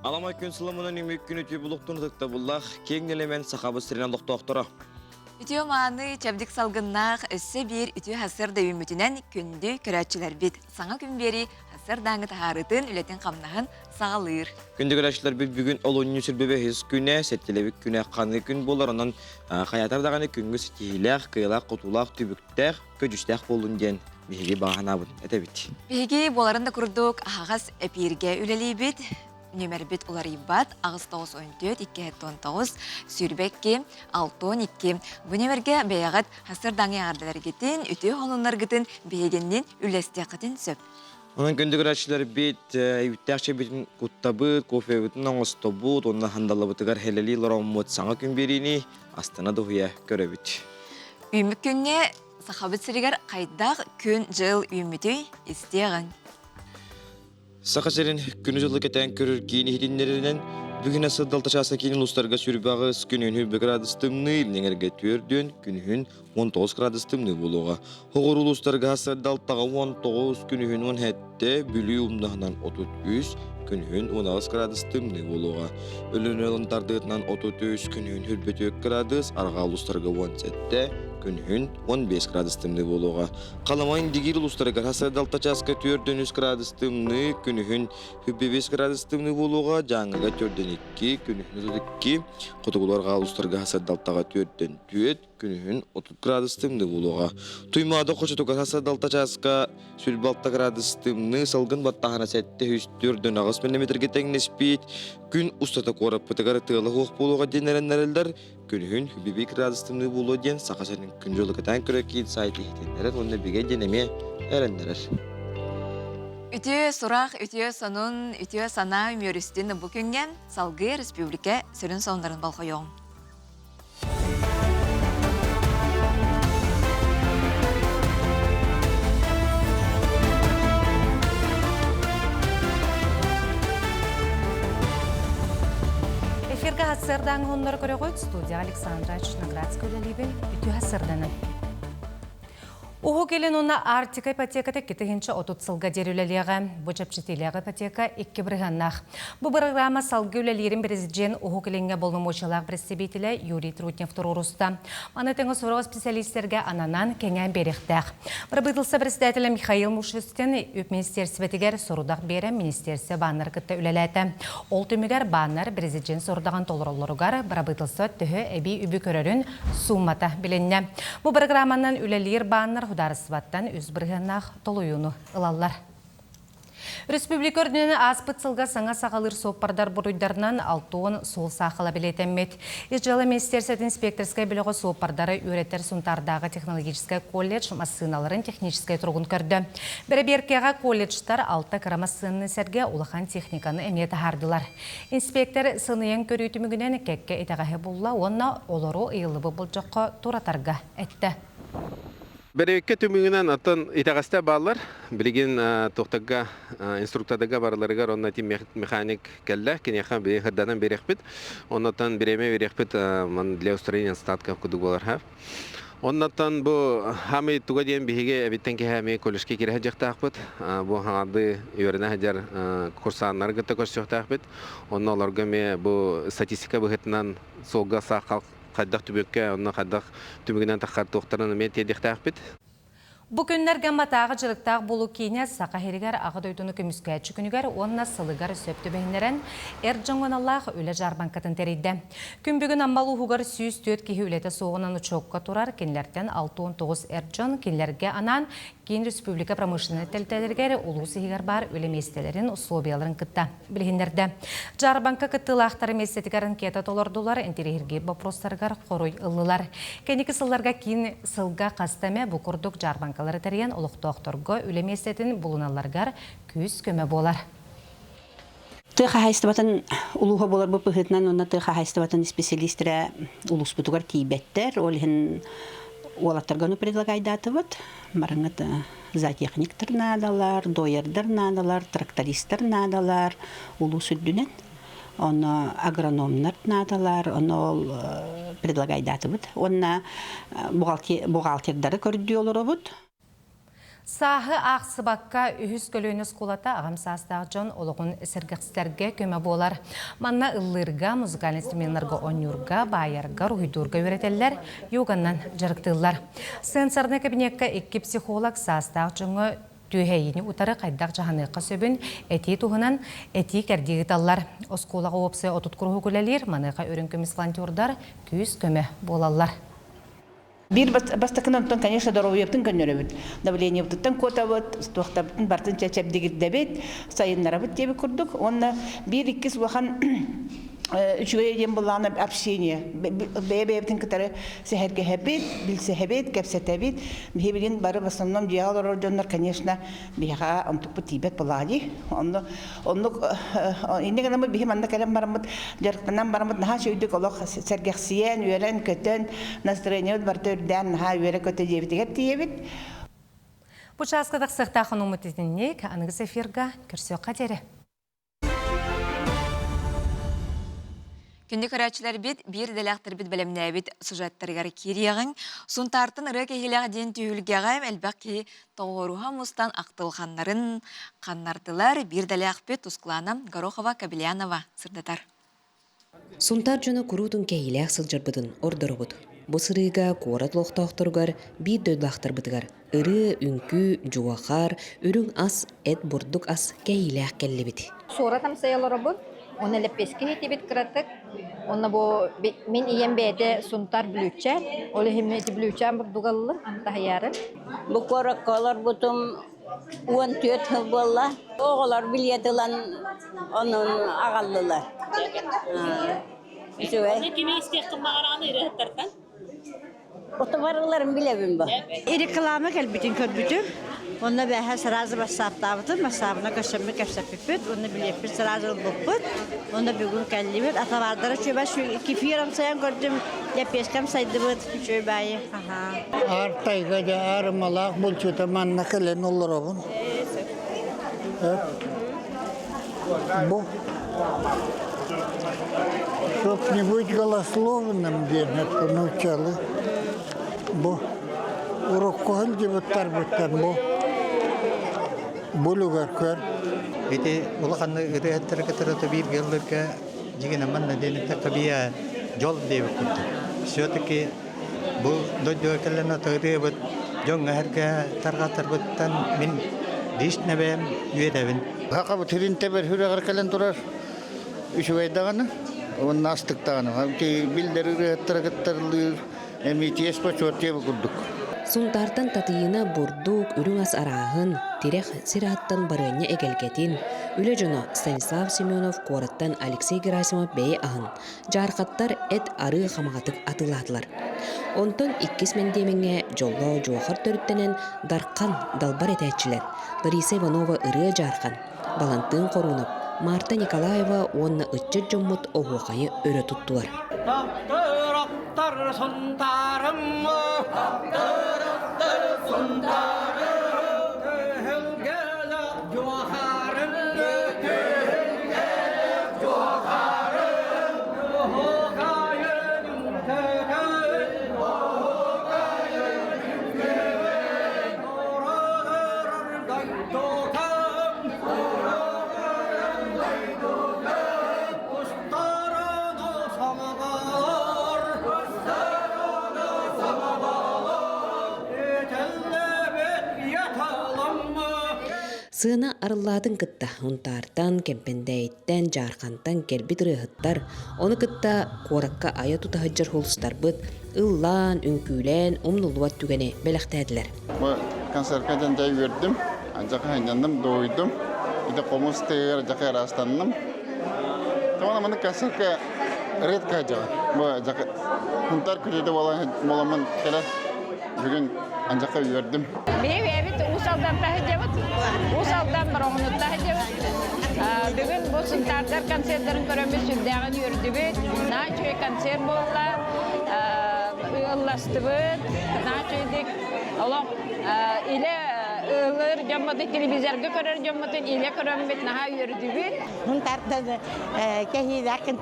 Alamay gün sılamının ümük günü tübülüktün tıkta bullak, keң elemen saxabı sirenen doktora. Ütüyo mağını çabdik salgınnak össe bir ütü hasır da ümmütünen kündü körәtçiler bit. Sana gün beri hasır dаңы taharıtın ületin kamnağın sağalır. Күнді көрәшілер бит бүгін олонью сүрбебе хис күне, сеттелебік күне қаны күн болар, онан қаятардағаны күнгі сетейләқ, қиылақ, құтулақ, түбіктәқ, көджістәқ болын ден беге бағанабын, әті бит. Беге боларында күрдік ағас әпирге үлелей бит. Нөмер бит олар ибат, ағыз 9-14-2-19, сүрбекке 6-12. Бұ нөмерге бәяғат hasır даңы ағардалар гетін, үті олынлар гетін бейгеннен үлесте қытын сөп. Онан күнді көрәшілер бит, үттәқші бітін құттабыт, кофе бітін оңыстобыт, онна хандалы бұтығар хелели лороммыт саңа күн беріні, астана дұғыя көрі бит. Үймік күнге сақабыт сірігер қайдақ күн жыл үйміті істеғін. Сақасерін күні жылы кетен көрір кейіні хединлерінен бүгін асыр далташасы кейінін ұстарға сүрбағыз күнін 1 градустымны илнеңерге түрден күнін 19 градустымны болуға. Хоғыр ұлыстарға асыр далтаға 19 күнін 17 бүлі ұмдағынан 33 күнін 16 градустымны болуға. Өлін өлінтардығынан 33 күнін 42 градус, арға ұлыстарға 17 күнін 15 градустымны болуға. Қаламайын дегел ұлыстарға асыр далташасқа 4 градустымны күнін 25 градустымны болуға, жаңыға 4-2 күнін 32, құтығыларға ұлыстарға асыр далтаға 4-2 күнін 30 градустымны болуға. Туймады қошытуға асыр далташасқа сүлбалта градустымны салғын баттағана сәтті 4 ағыз миллиметрге тәңнеспейт, күн ұстата қорап бұтығары тығылы қоқ болуға денеренлерілдер, күнін 25 градустымны болу ден сақасының күн жолы кәтен көрі кейін сайты етенлерін, онда біге денеме әрендерер. Үтіе сұрақ, үтіе сонун, үтіе сана өмөрістін бұл күнген салғы республика сөрін соңдарын балқойон. Эфирге хасырдан ғонлар көрі қойд, студия Александра Чноградская өлелейбін үті хасырданы. Уғу келін оны Артика ипотекаты кетігінші отут сылға дерулелеға, бұ жапшетелеға ипотека 2 бірғаннақ. Бұ программа салғы өлелерін президент уғу келінге болны мочалақ представителі Юрий Трутнев тұрурыста. Манатыңы сұрау специалистерге ананан кеңен беріқтәқ. Бір бұйтылса председателі Михаил Мушустен өп министерсібетігер сұрудақ бері министерсі баннар күтті өлеләті. Ол түмігер баннар президент сұрудаған толырылырығар бір бұйтылса түхі әбей үбі көрерін суммата біленне. Бұ программанан өлелер баннар Хударысыбаттан үз біргеннақ толуюну ылалар. Республика өрдінені аспыт сылға саңа сағалыр соқпардар бұрыйдарынан 6 сол сақыла білетеммет. Ижалы министерсет инспекторскай біліғі соқпардары үйреттер сұнтардағы технологическай колледж массыналарын техническай тұрғын көрді. Бірі-беркеға колледжтар 6 кірама сынны сәрге улахан техниканы әметі хардылар. Инспектор сыныен көрітімігінен кәкке етағахе бұлла, онна олару ұйылыбы бұл жоққа тұратарға әтті. Берекке түмігінен атын итағаста балар, білген тоқтаға инструктордаға барыларығар, онна тем механик кәлі, кенеха бір хырданан берек бит, оннатан біреме берек бит для устроения статков күдік болар. Оннатан бұл хамы туға дейін бігеге әбіттен ке хамы колледжке кере жақтақ бит, бұл хаңады үйеріне хаджар курсанлар гітті көрсіқтақ бит, онна оларға ме бұл статистика бұғытынан солға сақалық қаддақ түбекке, онна қаддақ түбегінен таққар тоқтарынан мен тедектақ бит. Бүкінлерге матағы жылықтақ болу кейіне сақа херігер ағы дойдуны көміскәтші күнігер онына сылығар сөпті бәйінерін әр жоңғаналақ өлі жарбанкатын терейді. Күн бүгін аммалы ұғығар сүйіз төт кейі өлеті соғынан ұчоққа тұрар, кенлерден 6-19 әр жон, кенлерге анан кейін республика промышленный тәлтәлергер ұлу сығығар бар өлі местелерін условияларын күтті. Білгендерді. Жарбанка күттілақтары местетігарын кета толардулар, интерегерге бопростарғар қоруй ұлылар. Кенекі сылларға кейін сылға қастаме бұқырдық жарбанкалары тәрген ұлықтоқторғы өлеместетін бұлыналарғар күз көмі болар. Тыха хайстыбатын улуға болар бұл пұхытынан, онна тыха хайстыбатын специалистері улус бұтығар кейбеттер, олығын олаттарғану предлагайдатыват, барыңыт зоотехниктер надалар, дойердер надалар, трактористер надалар, улус үддінен, оны агрономнар надалар, оны предлагайдатыват, онна бухгалтердары көрді олар обуд. Сahı Ақсыбаққа үхіз көлөйіні скулата ағам састағы жон олығын сіргіқстерге көмі болар. Манна ыллырға, музыкаль инструментларға онюрға, байырға, руйдурға өретелер, йоганнан жарықтылар. Сенсорны кабинетка екі психолог састағы жоңы түйхейіні ұтары қайдақ жағаныққа сөбін әти туғынан әти кәрдегі таллар. Осколаға опсы отут күргі көлелер, маныға өрін көміс волонтердар күйіз көмі болалар. Бир бастакынан, конечно, здоровьептен көннөрөбүт. Давление буттан котабыт, стохтабытын бартын чачап дегиддебет, сайыннарабыт деби курдук. Онна бир икки сулахан үчүгөйден буланы общение. Бебептин кытары сехерге хебет, билсе хебет, кепсетебет. Бибилин бары в основном диалор ордоннор, конечно, биха антук бутибет булади. Онно иннегенем бихим анда келем бармыт, жаркынан бармыт наха шөйдүк олох сергексиен, үйрен көтөн, настроение бартырдан наха үйрен көтө дебитигеп диебит. Бу часкадак сыктахын умутитинник, аныгыс эфирга көрсөк кадери. Күнді көрәтшілер бет, бір дәләқтір бет бәлемнә бет сюжеттергер керияғын, сұнтартын ұры кехіліға ден түйілгеғайым әлбәк ке тоғыруға мұстан ақтылғанларын қаннартылар бір дәләқ бет тұсқылана Горохова Кабелянова сырдатар. Сұнтар жөні күрутын кехіліғ сылжырбыдын ордыры бұд. Бұл сырыға қорат лоқтақтырғар бір дөйлақтыр бұдығар. Үрі, үнкі, жуақар, үрің ас, әт бұрдық ас кехіліғ кәлі біді. Соратам sayılır bu. Onu leppeski hitibit kıratık. Onu bu min iyem beyde suntar blüçe. Öyle himneti blüçe burdugalı. Daha yarın. Bu koraklar butum 14 yıl bolla. Oğullar bilyetilen onun ağallılar. Ne kimi istiyorsun mağaranı ürettirken? Otobarıların bilevim bu. İri kılamak elbitin körbütüm. Onu ben sırası basaptavdım. Masabına kaşımı kapsapıpıt. Onu bileyip sırası buluput. Onu bir gün kellibit. Atavardıra çöbe şu iki firam sayan gördüm. Yapeskam saydıbıt çöbeyi. Artayga da armalak bulçuta manna kelen olur obun. Bu что-нибудь голословным денег научали. Бо урок kohal butar bu bulugar kör. Ити улаханны ырыаттар катарата бир геллерге жиген аман надени такабия жол деп кутты. Все-таки бу дойдо келена тырыбыт жоңга herge таргатырбыттан мен дишнебем үйедебин. Хакабы тиринте бер хүрөгөр келен турар. Үшөйдаганы, он настыктаганы. Ки билдер ырыаттар катарлыр. Эмитиес почортеп курдук. Сұнтартан татыйына бұрдук үрің ас арағын, терек сираттан барыны егелгетин. Үлі жоно Станислав Семенов қораттан Алексей Герасимов бәйі ағын. Жарқаттар әт ары қамағатық атыладылар. Онтон 2 мендеменге жоллау жоғыр төріттенен дарқан далбар етәтчілер. Лариса Иванова ыры жарқан. Балантын қорунып, Марта Николаева онна үтчі жоммут оғуқайы өрі тұттылар. Сына арылладың кытта, ұнтартан, кемпендейттен, жарқантан келбит рыхыттар, оны кытта қоракка ая тұтахыджар холыстар бұд, ыллан, үнкүлен, умнулуат түгене бәліқтәділер. Концертқа жай өрдім, жақы хайнандым, дойдым, иді қомыстығыр жақы растаным. Тамана маны концертқа редқа жағы. Құнтар күреді боламын келі бүгін анжаққа өрдім. Usaldan tahajjud, usaldan baronut tahajjud. Bugün bu suntarlar konserlerin körümüz sürdüğün yürüdübüt. Naçoy konser bolla, ıllastıbıt. Naçoydik. Allah ile ığılır, jammatı televizörge körer, jammatı ile körömbet naha yördübü. Hun tartan kehidakan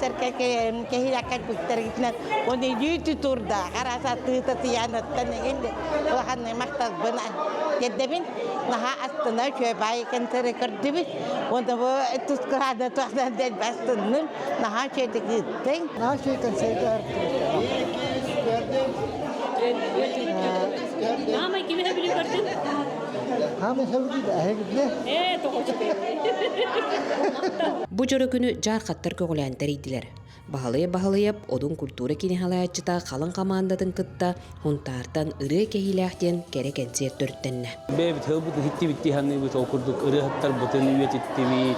kehidakan putar gitna oni yutu turda karasa tuta tiyanatan ende wahan maktab bana kedebin naha astana köbay kan terekerdibi onda bu tuskrada tuhda del bastının naha çedik gittin naha çekan seydar Ama kimi hebili gördün? Бу жөрө күнү жаркаттар көголәнтер идилер. Баһалыя-баһалыяп одун культура кинехалаячыта халын командатын кытта хунтартан ыры кехиләхтен керекенсер төрттенне. Бебит хылбут хитти битти ханны бит окурдук ыры хаттар бутын үетиттиби.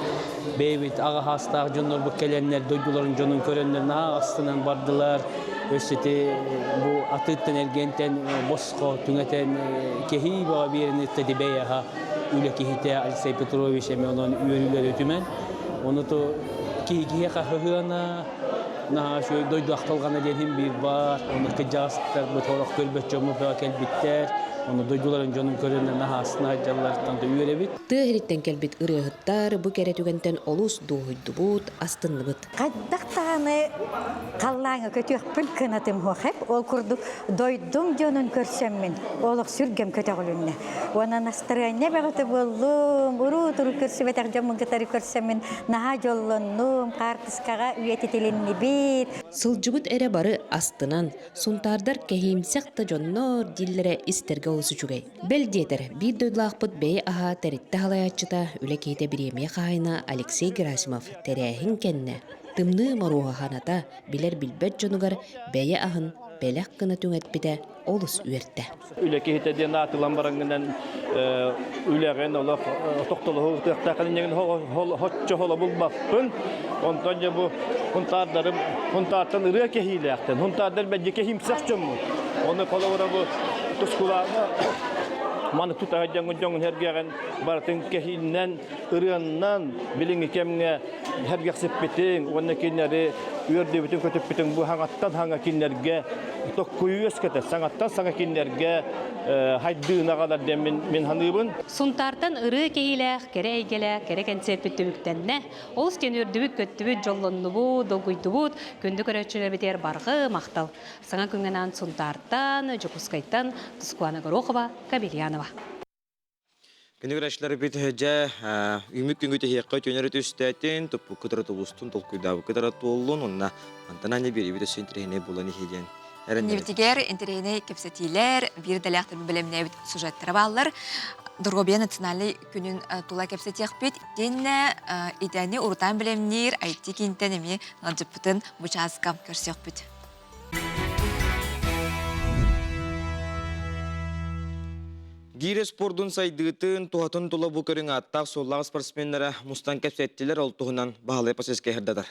Бебит ага хастаг жоннор бу келеннер дойдуларын жонун көрөннөр на астынан бардылар. Өсөтө бу атыттан эргентен боско түңетен кехи ба берини тедибеяха үле кехите Алексей Петрович эме онун үйрүлөр өтүмен. Онуту кихиге хахыгана на şu doydu aktalgana dedim bir var. Onu kıcastır bu toraq kölbet jomu bakel bitter. Onu doyduların jonun köründe nahasına jallardan da üyerebit. Tığıritten kelbit ırıhıttar bu kere tügenten olus doğuydubut astınlıbıt. Qaddaqtağını qallağı kötüyüqpün kınatim hoqep ol kurduk doydum jonun körsemmin. Oluq sürgem kötüğülünne. Ona настроение бағыты болдum. Уру-туру көрсебетақ жамын кытары көрсемmin. Наha жоллоннум қартысқаға үйететеленні бит. Сылжыбыт эре бары астынан сунтардар кехимсекта жоннор диллере истерге олсучугай. Бел детер bir doydulaqpıt бей аха теритте халаячыта үле кейте биремия қайына Алексей Герасимов терәхин кенне. Тымны маруға ханата билер билбет жонугар бейе ахын белек кына түңетпіде олыс үйерді. Үле кейте ден атылан бараңынан үлеген олақ тоқтылы ғықтақылын хотчы хола бұлбақпын. Онтан же bu huntardan ırıya kehilekten. Huntardan bence kehimsek çömü. Onu kolavura bu tuskulağına manı tutağıcan jongun hergegen baratın kehinden ırıyandan bilin kemne hergek seppetin onu kinleri üyerde bütün kötüp bütün bu hangattan hanga kinlerge tokkuyu eskete sangattan sana kinlerge haydığına kadar demin min hanıbın. Suntardan ırı kehileğ, kere eygeleğ, kere kentsep bütümüktenne. Olus kenürdübük köttübüt jollonnubu, dolguydubut, kündük öröçüne biter bargı maqtal. Sana küngenen suntardan, jokuskaytan, Tuskuana Gorokova, Kabelyanova. Күнүгөр ашлары бит хәҗә үмүк күнгү тәһиякка төнөрөт үстәтен топу кытыры тубустун толкуйдабы кытыры толлун онна антана не бери бит сентрене буланы хеден. Невтигер интерене кепсетилер бир дәләхтер белемне бит сюжеттер баллар. Доргобия национальный күнүн тула кепсетиях бит денне идәне уртан белемнер айтти кинтенеме наҗыптын бучаска көрсөк бит. Гире спордун сайдыытын туһатын тула бу көрүң аттак соллаг спортсмендері мустан кепсеттилер ол туһунан баалай пасеске хердадыр.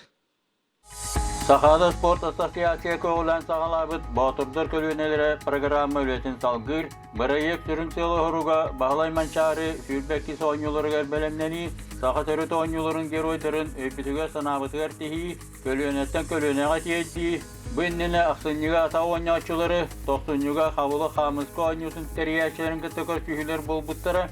Сахада спорт ассоциация көңүлән сагалабыт батырдар көлүнелере программа үлетин салгыр, бирайык сүрүнсөлө хоруга баалай манчары сүрбекки соңюларга белемнени, сахатөрөт оңюларын геройдарын өпүтүгө санабытыр тихи, көлүнөттөн көлүнөгө тиеди. Бүйіннені ақсынныға ата ойнаушылары, тоқсынныға қабылы қамызқы ойнусын терияшыларын күттікір күйілер бол бұттары.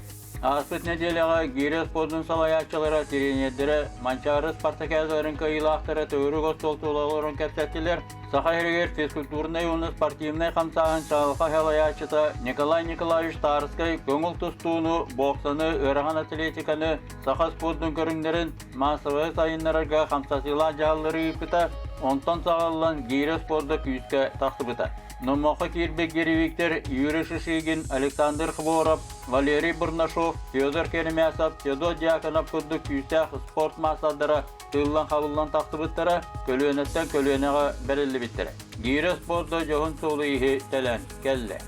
Аспыт неделяға гире спордың салаячылары теренедері, манчары спартакиадарын кайылақтары төгірі ғостолтулағыларын кәпсәттілер. Сақа ерегер физкультурный оны спортивный қамсағын шалқа халаячыта Николай Николаевич Тарскай көңіл тұстуыны, боксаны, өраған атлетиканы, сақа спордың көріңдерін массовы сайынларға қамсасыла жағылары үпіта, онтан сағалылан гире спорды күйіске тақсыбыта. Номоқы кирбек геревиктер Юрий Шишигин, Александр Хворов, Валерий Бурнашов, Федор Керемясов, Федор Дьяконов күрді күйсәқ спорт массадары тыллан қабылдан тақсыбыттары көлөнеттен көлөнеға бәрілі біттірі. Гире спорты жоғын солы ехе тәлән кәлі.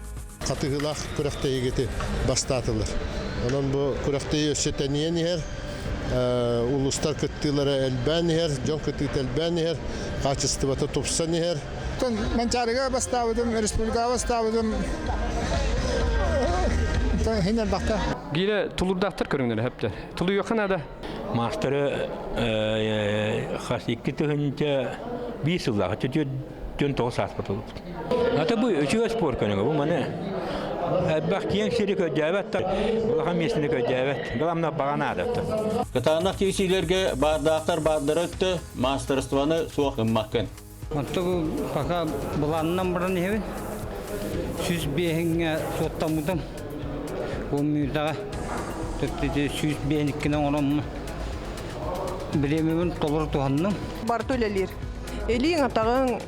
Қатығылақ күрәқтей егеті бастатылыр. Onun bu күрәқтей өсетәнiyен ехер, улустар күттілері әлбән ехер, жон күттіт әлбән ехер, қачыстыбаты топсан ехер. Ben çağrıya bastavadım, Respublika'ya bastavadım. Hiner bakta. Gire tulurdaktır körünleri hepler. Tulu yakın ada. Masterı xasikki tığınca bir sıvla. Hatta dön toğu saat batılıp. Hatta bu üçüge spor körünü bu mana. Бак киен шири көдәбәт, улахан месіне көдәбәт. Гламна бағана адапты. Кытанақ тексилерге бардақтар бардырыкты мастерстваны суақ ыммақкен. Оттогу пока буланнан бұрын ебі. Сүз бейінге соттамудым. Ол мүйдіға. Төттеді сүз бейініккінен орамы. Білемемін толыр туғанным. Барту лелер. Элиң атағың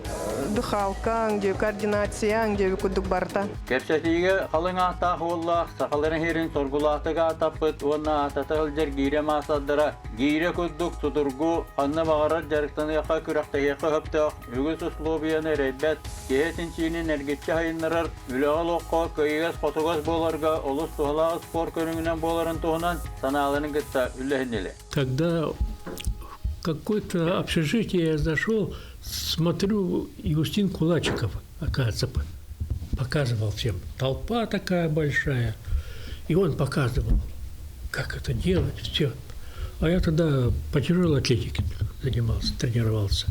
дұхалқаң, жеу координацияң, жеу күдік барта. Кепсетиге қалың ақтақ оллақ, сақаларын херін соргулақтыға атаппыт, онна ататығыл жер гейре масадыра. Гейре күдік тұтыргу, қанны бағарар жарықтаныққа күрақтағеқі хөптіқ, үгіс ұслобияны рейбет, кехетіншінің әргетші хайынырар, үліғал оққа көйгес қотығыз боларға, олыс тұғылағы спор көріңінен боларын тұғынан саналының күтті үлләхінелі. Когда какое-то общежитие я зашел, смотрю, Юстин Кулачиков, оказывается, показывал всем. Толпа такая большая. И он показывал, как это делать, все. А я тогда по тяжелой атлетике занимался, тренировался.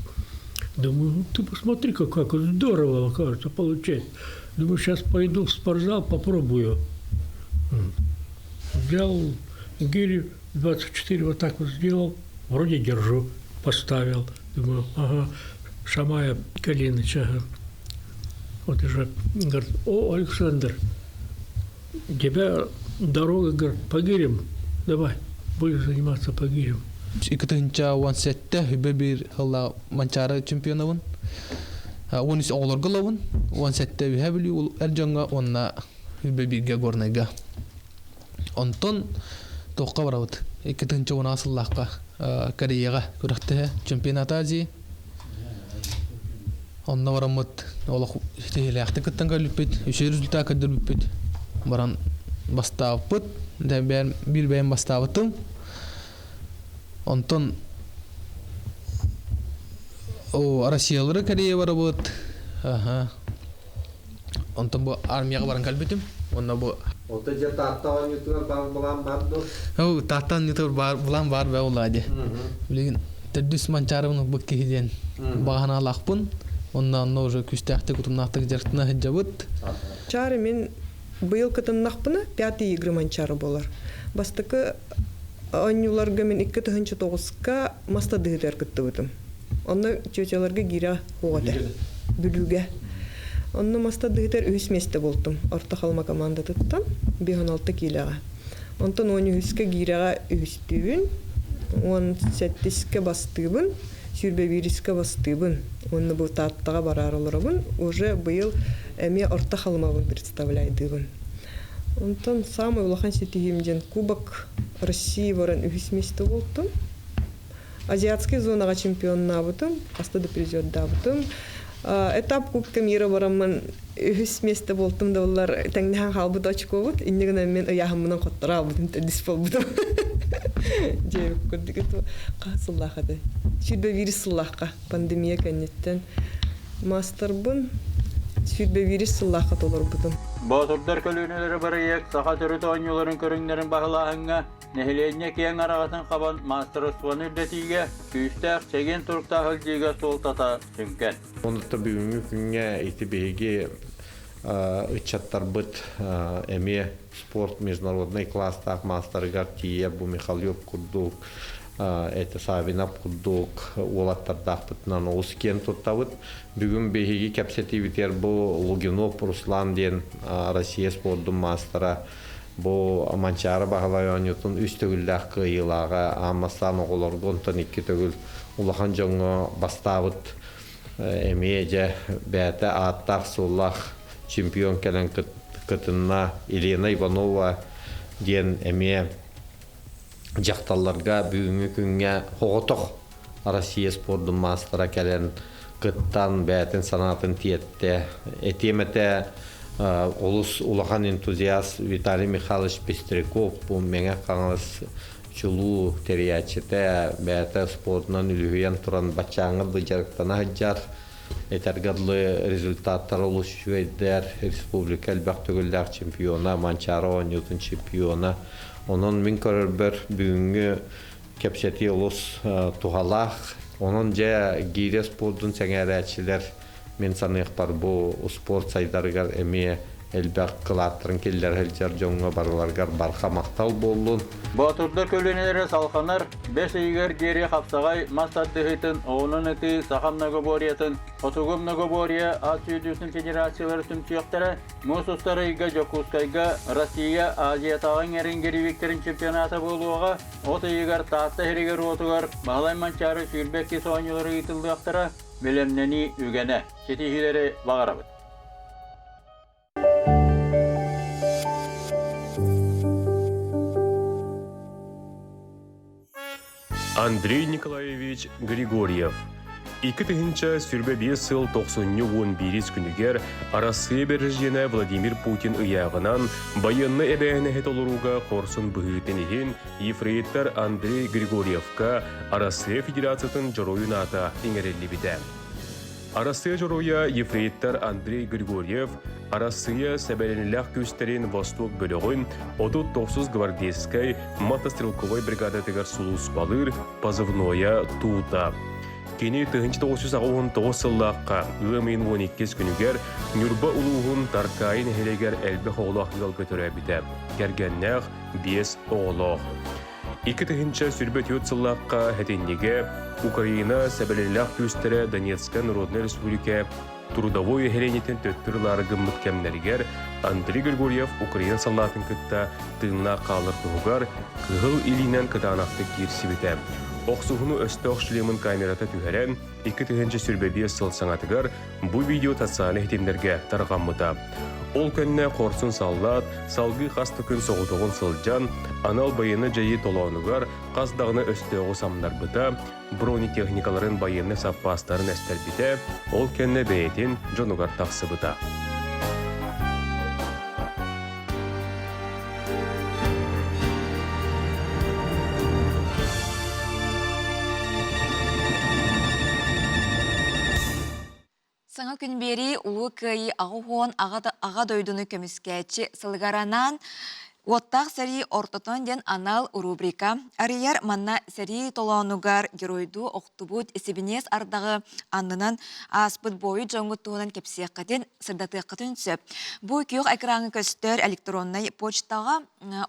Думаю, ты посмотри, как здорово, кажется, получается. Думаю, сейчас пойду в спортзал, попробую. Взял гири 24, вот так вот сделал. Вроде держу, поставил. Думаю, ага, Шамая Калиныч, ага. Вот уже, говорит, о, Александр, тебя дорога, говорит, по гирям, давай, будешь заниматься по гирям. Икатынча 17-те хүбе бир хылла манчары чемпионовын. 13 олар гылавын, 17-те хүбе ул эржонга онна хүбе бирге горнайга. Онтон тоққа барабыт. Икатынча 16-лаққа Кореяға көріқті чемпионат Азии. Онна барамыт олақ тегелі ақты күттен көліппет, үші результат көдір бүппет. Баран бастауыппыт, бір бәйін бастауыттым. Онтон Россиялары Корея барабыт. Онтон бұл армияға баран көлбетім. Онна бұл Олта же таттан ютугар булан барды. Таттан ютугар булан бар бе улади. Билген тедүс манчарымны бу киһиден багана лахпын. Ондан уже күстәхте кутумнахты жертна хҗабыт. Чары мен быйыл кытыннахпына 5 игры манчары болар. Бастыкы анюларга мен 2-9-ка мастадыгыр кыттыбытым. Онда чөчеләргә гирә хугата. Бүлүгә. Онны мастадыгыр үс месте болдым. Орта халма команда туттам 5-6 килога. Онтон 13-ке гирәгә үстүбүн. 17-ке бастыбын. Сүрбе вирусқа бастыбын. Онны бу таттага барарларыбын. Уже быйыл эме орта халмабын представляйдыбын. Онтон самый улахан сетигимден Кубок России баран үс месте болдым. Азиатский зонага чемпионна бутым, астыды призерда бутым. Этап Кубка мира барамын үс месте болдым да олар таңнан халбы очко бут. Иннегенен мен аяғымнан коттара бутым, дисфол бутым. Жеп көрдүк это касыллахады. Сүрбе вирусыллахка пандемия кеннеттен мастербын. Сүрбе вирусыллахка толор бутым. Батырдар көлөнелери барыяк саха төрөтө ойнолорун көрүңдөрүн багылаһынга нехиленне кияң арагатын кабан мастерствоны үрдетиге күстәк чеген турктагы жиге солтата сүнкен. Онда бүгүнкү күнгө итибеги ычаттар быт эме спорт международный класстаг мастерга тие бу Михалёв курдук это Савинап курдук олаттардак бытынан оскен туттабыт. Бүгүн беги кепсетивитер бу Лугинов Руслан ден Россия спорттун мастера бу манчары багалайонютун үстөгүлдак кыйылага амастан оголоргон тоникки төгүл улахан жоңго бастабыт эмеже бәте аттак суллах чемпион келен кытынна Елена Иванова ден эме жакталларга бүгүнкү күнгө хоготок Россия спорттун мастера келен кыттан бәтин санатын тиетте этемете олус улахан энтузиаст Виталий Михайлович Пестряков бу меңе каңыз чулуу терячете бәте спортунан үлүгүен туран бачаңырды жарыктана жар этергарлы результаттар олушуэдер республика элбактөгүлдак чемпиона манчары ньютон чемпиона онун мин көрөр бүгүнгү кепсети олус тухалах онун же гире спорттун сеңеречилер мен саныктар бу спорт сайдаргар эме элбек кылаттырын келлер хелчер жоңга барларгар барха мактал болдун. Батырдар көлөнелері салқанар, 5 үйгер жері қапсағай мастаттығытын, оғының үті сақам нагобориятын, қосуғым нагобория Асүйдүсін федерациялары сүмчіяқтары, мұсыстары үйге жокускайға Россия Азия тағын әрінгеревиктерін чемпионаты болуға, оты үйгер таатты әрігер отығар, бағлай манчары сүйірбекке соғанылары етілдіяқтары, білемнені үгені, кетихилері бағарабыд. Андрей Николаевич Григорьев. 2000 сүрбе 5 сыл 90-11 күнігер арасы бережене Владимир Путин ұяғынан байынны әбәйіні хет олыруға қорсын бұғытынығын ефрейттар Андрей Григорьевка арасы федерациятын жоройын ата еңерелі біді. Арасы жороя ефрейттар Андрей Григорьев арасыя сәбәленіләқ көстерін Восток бөлігін 39 гвардейскай мотострелковой бригадатығар сулус балыр позывноя туыта. Кені 1919 сыллаққа өмейін 12 күнігер Нүрба ұлуғын таркайын әлегер әлбі оғылақ ел көтірі біді. Кергеннәқ 5 оғылақ. 2000 сүрбе 4 сыллаққа әтеннеге Украина сәбәленіләқ көстері Донецкая Народная Республика Трудовой херенетін төттірлары гыммыт кәмнергер Андрей Григорьев Украина саллатын күтті тыңна қалыр тұғығар кығыл илінен кытанақты кирсі біті. Оқсуғыны өсті оқшылемін камерата түхәрен 2000 сүрбе 5 сыл саңатығар бұл видео татсаны хетемдерге тарғамыда. Ол көнне қорсын саллат, салғы қасты күн соғытығын сылжан, анал байыны жайы толауынығар, қаздағыны өсті оғысамдар бұта, бронетехникаларын байыны саппастарын әстер біте, ол көнне бәйетін жонығар тақсы бұта. Саңа күн бері ұлы күйі ағуын аға дойдыны көміскәтші сылғаранан Оттақ сәрі ортотон ден анал рубрика. Арияр манна сәрі толанугар геройду оқтубут есебінес ардағы аннынан аспыт бойы жоңғы туынан кепсияққатын сырдатыққатын сөп. Бұл күйіқ экраны көстер электроннай почтаға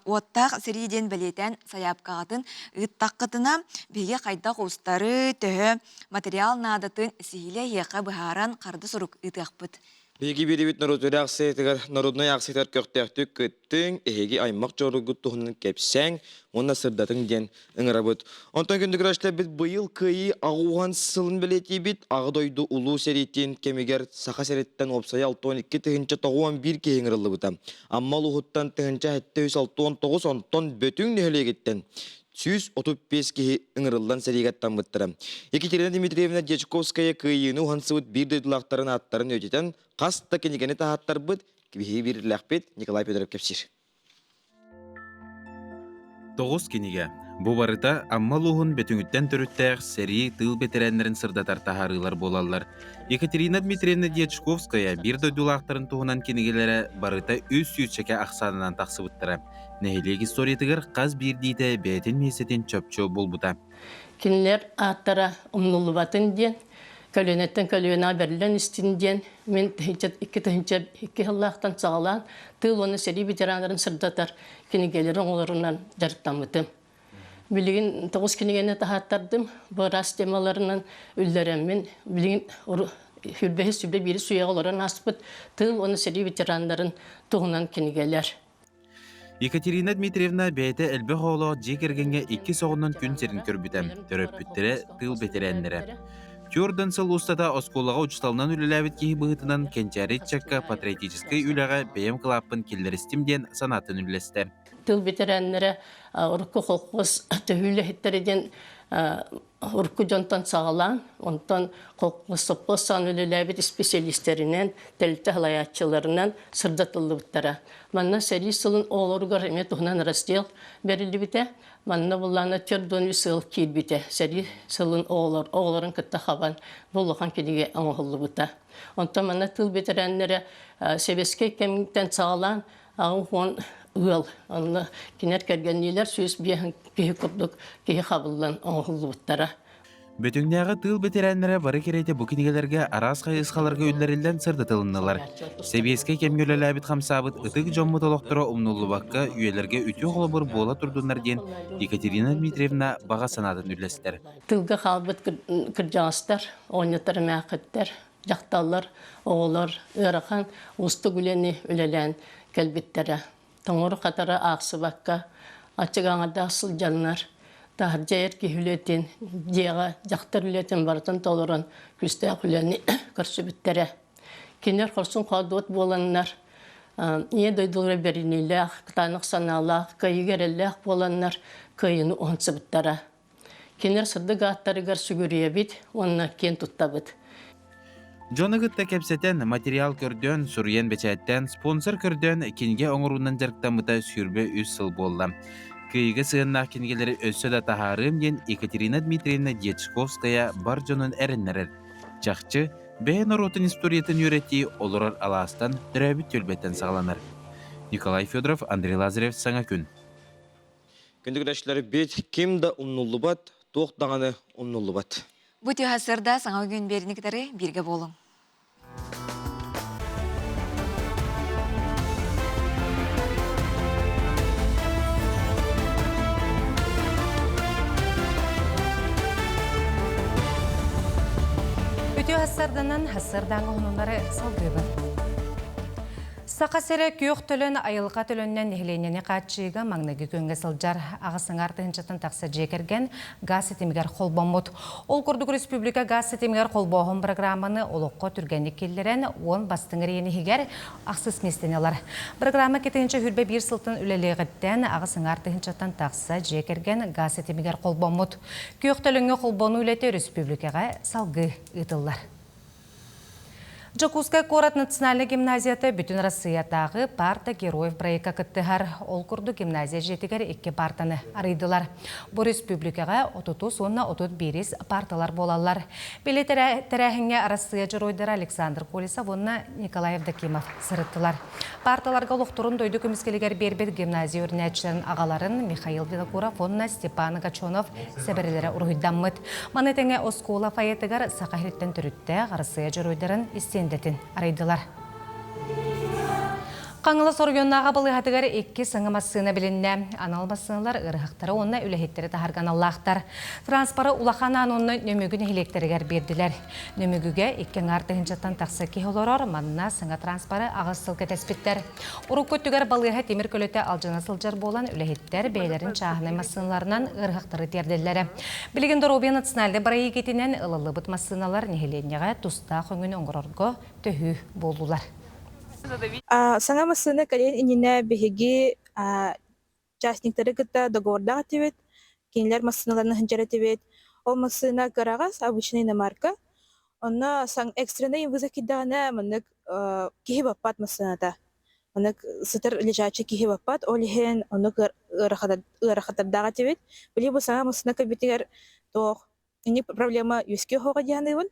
оттақ сәрі ден білетен саяпқағатын ұттаққытына бейге қайдақ ұстары төхі материал надатын сихиле еқа бұхаран қарды сұрук ұтықпыт. Беги бирибит народной аксетер көктөктүк көттүң эги аймак жоругут тухунун кепсең онна сырдатын ден ыңырабыт. Онтон күндүк раштар бит быйыл кыйы агуган сылын билетибит агдойду улуу серитин кемигер саха сереттен опсай 62 тыгынча 91 кеңирылыбыта. Амма лухуттан тыгынча 769 онтон бөтүң нөлегеттен 135 кихи ыңырылдан сәригаттан бұттыры. Екатерина Дмитриевна Дечковская күйіну ғансывыт бір дөйділақтарын аттарын өтетен қасты кенегені тағаттар бұд, кебехи бір ләқпет Николай Петров кепсир. 9 кенеге. Бұ барыта аммалуғын бөтіңіттен түріттәғ сәрі тыл бетерәнлерін сырдатар тахарылар болалар. Екатерина Дмитриевна Дечковская бір дөйділақтарын туғынан кенегелері барыта өз сүйетшеке ақсанынан тақсы бұттыры. Нәхелек историятығыр қаз бір дейді бәйтін месетін чөпчө болбыта. Кинлер аттара умнулубатын ден, көлөнеттен көлөна берілен істін ден, мен 2 жыллақтан сағалан, тыл оны сәрі ветеранларын сырдатар кенегелерін оларынан жарықтамытым. Білігін 9 кенегені тағаттардым, бұрас темаларынан үлдеріммен, білігін хүрбәхі сүрбе бері суяғы оларын аспыт, тыл оны сәрі ветеранларын туғынан кенегелер. Екатерина Дмитриевна бәйті әлбі қолы жекергенге 2 соғынан күн серін көрбітім, түріп бүттірі тыл бетерәндері. Тюрдан сыл ұстада осколаға ұчталынан үліләбіт кейі бұғытынан кенчәрет чакка патриотическай үліға бәйім қылаппын келдерістімден санатын үлесті. Тыл бетерәндері ұрқы қолқыз төхілі хеттереден ұрқы жонтан сағалан, онтан қолқыз сопқыз сан үліләбіт специалистерінен, тәлті ғылаятчыларынан сырдатылы бұттара. Манна сәрі сылын олырғар еме тұғынан раздел берілі біте, манна бұлланы түрдоны сыл кейл біте. Сәрі сылын оғыларын күтті қабан болуған кедеге аңғылы бұта. Онтан манна тыл бетерәндері себеске кеміңтен сағалан, ағын ұл. Онны кенер кәргеннелер сөз бейін кейі күрдік, кейі қабылдан аңғылы бұттара. Бөтүңнәгы тыл бетерәннәре бары керейте бу кинигеләргә арас кайыскаларга үлләрелдән сырдатылыннылар. Себеске кемгөләләбит хамсабыт ытык жоммут олоқтыра умнуллубакка үеләргә үтү холобур бола турдуннар ден Екатерина Дмитриевна баға санатын үләстер. Тылга халбыт кыржаңастар, ойнатар мәкеттер, жақталар, оғылар, ырақан, усты гүлені үлелән кәлбеттері. Тоңыр қатары ақсы баққа, ачығаңада асыл жанлар, тағыр жайыр күйілетін, жеға жақтар үлетін бартын толырын күсті үлені көрсі біттері. Кенер құрсын қадуат боланлар, не дойдылыр берінелік, қытанық саналақ, кайығерелік боланлар, кайыны онсы біттері. Кенер сырды ғаттарығар сүгірие бит, онына кен тұттабыд. Жонығытта кепсетен материал көрден, сүрген бечәттен, спонсор көрден, кенге оңырунан жарықтамыта сүрбе үз сыл болла. Күйігі сығыннақ кенгелері өссі да тахарым ден Екатерина Дмитриевна Дьячковская бар жонын әріннерер. Чақчы, бәйін оротын историятын үйретті олырар аластан түрәбіт төлбеттен сағаланыр. Николай Федоров, Андрей Лазарев, Саңа күн. Күндігірешлері бет кем да ұннулы бат, тоқтағаны ұннулы бат. Бұты ғасырда саңа күн берініктері бірге болың. Бүті ғасырданан ғасырдаңы ұнылары салдығы. Сақасыры күйіқ төлін айылға төліннен нехленені қатшыға маңнығы көнге сылжар ағысың артығыншатын тақсы жекерген газ етемігер қолбамыд. Ол күрдік республика газ етемігер қолбоғын программаны олыққа түргенік келдерен 10 бастыңыр ені хегер ақсыз местенелер. Программа кетігінші хүрбе бір сылтын үлелеғіттен ағысың артығыншатын тақсы жекерген газ етемігер қолбамыд. Күйіқ төлінге қолбоны үлеті республикаға салғы ұтылар. Жакускай Корот национальный гимназията бүтін Россиятағы парта героев проекта кіттіғар. Ол күрді гимназия жетігер 2 партаны арыдылар. Бұл республикаға 30-31 парталар болалар. Белі тәрәхіңе Россия жыройдары Александр Колесов, онына Николаев Дакимов сырыттылар. Парталарға лұқтырын дойды көміскелігер бербет гимназия өрнәтшілерін ағаларын Михаил Вилокуров, онына Степан Гачонов сәбірелері ұрғыдаммыд. Манетеңе Оскола фаетігер сақахриттен түрітті Россия жыройдарын ендетін арайдылар. Қаңылы соргионнаға бұлығатығар 2 сыңымасына білінне. Аналмасыналар ұрықтары онына үләхеттері тахарған Аллахтар. Транспары улаханан онына нөмігін хелектерігер берділер. Нөмігіге 2 артығыншаттан тақсы кейолорор, манына сыңа транспары ағысыл кәтәспеттер. Ұрық көттігер балыға темір көлөті алжына сылжар болан үләхеттер бәйлерін чағынай масыналарынан ұрықтары терділері. Білігін Доробия националды барайы кетінен ылылы бұт масыналар нехеленеға тұста қөңін оңғырорғы төхі болулар. Саңа масыны кәлен иніне бігігі частниктері күтті договордағы тевет, кенілер масыналарының хынчары тевет. Ол масына қарағас, обычный иномарка. Онна саң экстренный вызакидағына мұнық кехи баппат масыната. Мұнық сытыр лежачы кехи баппат, ол ехен онық ұрақатардағы тевет. Білі бұл саңа масына кәбетігер тоқ. Ине проблема юске хоға дияны бұл.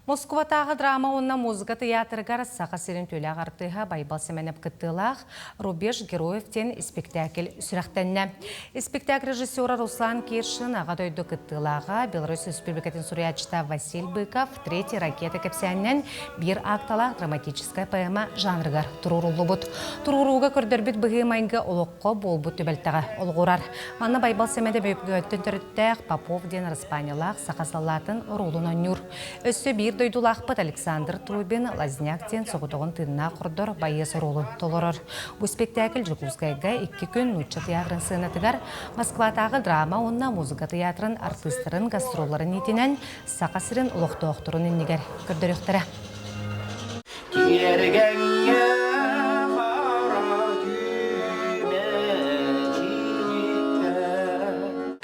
Москватағы драма онна музыка театрыгар сақа сирин төлі ағартыға байбал семенеп кіттілақ рубеж героевтен спектакль сүрақтенне. Спектакль режиссера Руслан Киршин аға дойды кіттілаға Беларусь Республикатын сурячта Василь Быков 3 ракета кәпсәннен бір актала драматическая поэма жанрыгар тұрурулы бұд. Тұруруға көрдірбіт бұғы майынғы олыққа бол бұд төбелтіға олғырар. Манна байбал семеде бөйіпті түріттәқ Попов ден Распанилақ сақасалатын рулын өнюр. Өссі бір дойдулақпыт Александр Трубин Лазняктен соғытығын тынна құрдыр байес ролын толырыр. Бұл спектакль Жукускайға 2 күн нұтчы театрын сынатығар Москватағы драма онна музыка театрын артыстырын гастроларын етінен сақасырын ұлықты оқтырын енігер көрдіріқтірі.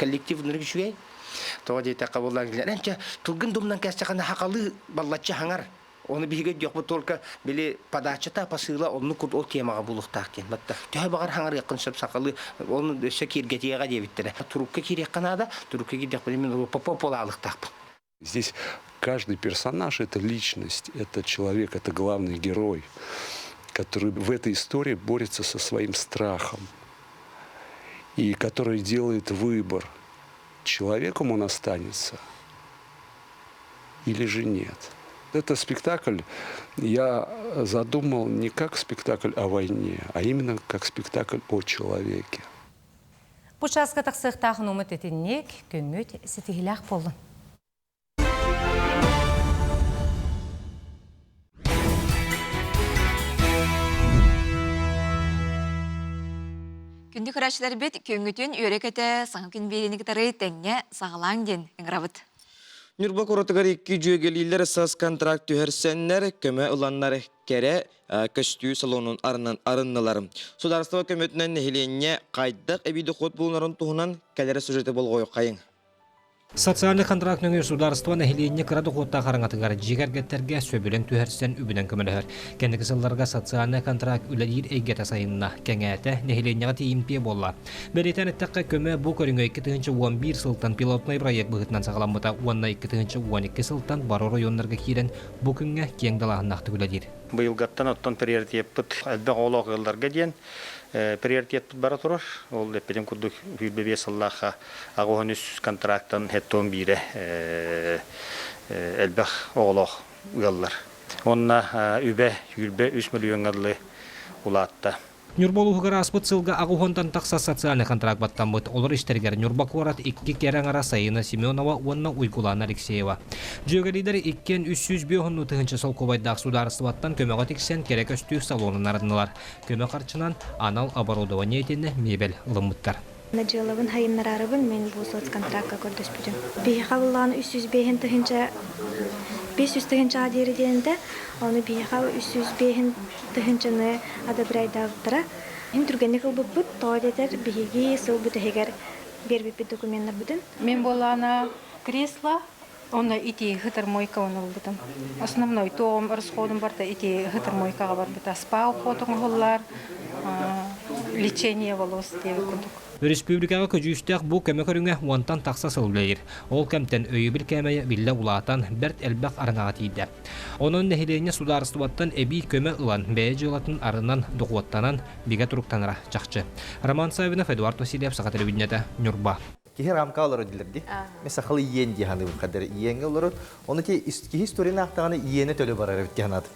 Коллектив нұргішуе тоға дейті қабылдан келер. Әнче тұлғын думнан кәстіқаны хақалы баллатчы хаңар. Оны бігі жоқ бұл толқа білі падачыта пасыла оны күрд ол темаға бұлықтақ кен. Төхі бағар хаңар яқын сөп сақалы оны өсі кергетеға дебіттірі. Турукка керек қанада, турукка керек білімен пола алықтақ. Здесь каждый персонаж — это личность, это человек, это главный герой, который в этой истории борется со своим страхом и который делает выбор. Человеком он останется или же нет. Это спектакль я задумал не как спектакль о войне, а именно как спектакль о человеке. Пучаска тақсықтағын ұмыт етіннек, көңіт сетігіләқ болын. Күнді көрәшілер бет көңітін өрекеті саңы күн беренігітары тәңе сағылаң ден ыңғырабыт. Нюрба коротыгар 2 жүйегелилер саз контракт түһәрсәннәр көмә уланнар кере көстүү салонун арыннылар. Сударство көмөтүнөн нехиленне кайдык эбиди ход булнарын туһунан кәләре сюжеты болгой кайын. Социальный контракт нөңі сударство нәхиленне кырады қотта қарыңатығар жигергеттерге сөбілен түхәрсен үбінен көмілігір. Кәндігі сылларға социальный контракт үләдейір әйгеті сайынна кәңәті нәхиленнеға тейімпе болла. Бәретен әттәққа көмі бұл көріңі 2-11 сылтан пилотный проект бұғытынан сағаламыта 12-12 сылтан бару районларға кейлен бұл күнге кеңдалағыннақты үләдейір. Быйылгаттан оттон приоритет бұд әлбә олақ ғылдарға ден приоритет бара турар. Ол эпидем курдук хүлбебе сыллаха агонус контрактын хеттон бире элбах оголох уяллар. Онна үбе хүлбе 3 миллион гырлы улатта. Нюрболу аспыт сылга агухонтан такса социальный контракт баттан бут. Олар иштергер Нюрбакорат 2 керен ара Сайына Семенова, онна Уйгулана Алексеева. Жөге лидер 2-300 бүйхонну тыгынчы солковайдақ сударыстыбаттан көмеға тексен керек өстүү салонын ардынылар. Көме қарчынан анал оборудование етені мебель ылымыттар. Наджеловын хайымнарарыбын мен бұл соцконтрактқа көрдөс бүдім. Бейха бұллағын 300 бейхін тыгынча 500 тыгынча адері денді, оны бейха 300 бейхін тыгынчаны адабырайдағыттыра. Мен түргенді қыл бұд, тоғадетер бейхеге сыл бұд әгер бербепі документтар бұдын. Мен болана кресло, оны ити хытыр мойка оны бұдым. Основной тоғым расходым барда ити хытыр мойкаға бар бұд. Спа уходың ғыллар, лечение волос деві күндік. Республикаға көжүйістәк бұл көмі көріңе уантан тақса сылбылайыр. Ол кәмтен өйібіл кәмәйі білі улаатан бәрт әлбәқ арыңаға тейді. Оның нәхилене сударыстыбаттан әбей көмі ұлан бәйі жылатын арынан дұғуаттанан биге тұруқтаныра жақчы. Роман Савинов, Эдуард Васильев, Сақа телевидениеті, Нюрба. Кихи рамка олар өділерді. Меса қылы иен дейханы бұл қадыр. Иенге олар, оны кихи историяны ақтағаны иені төлі барар өттіханады.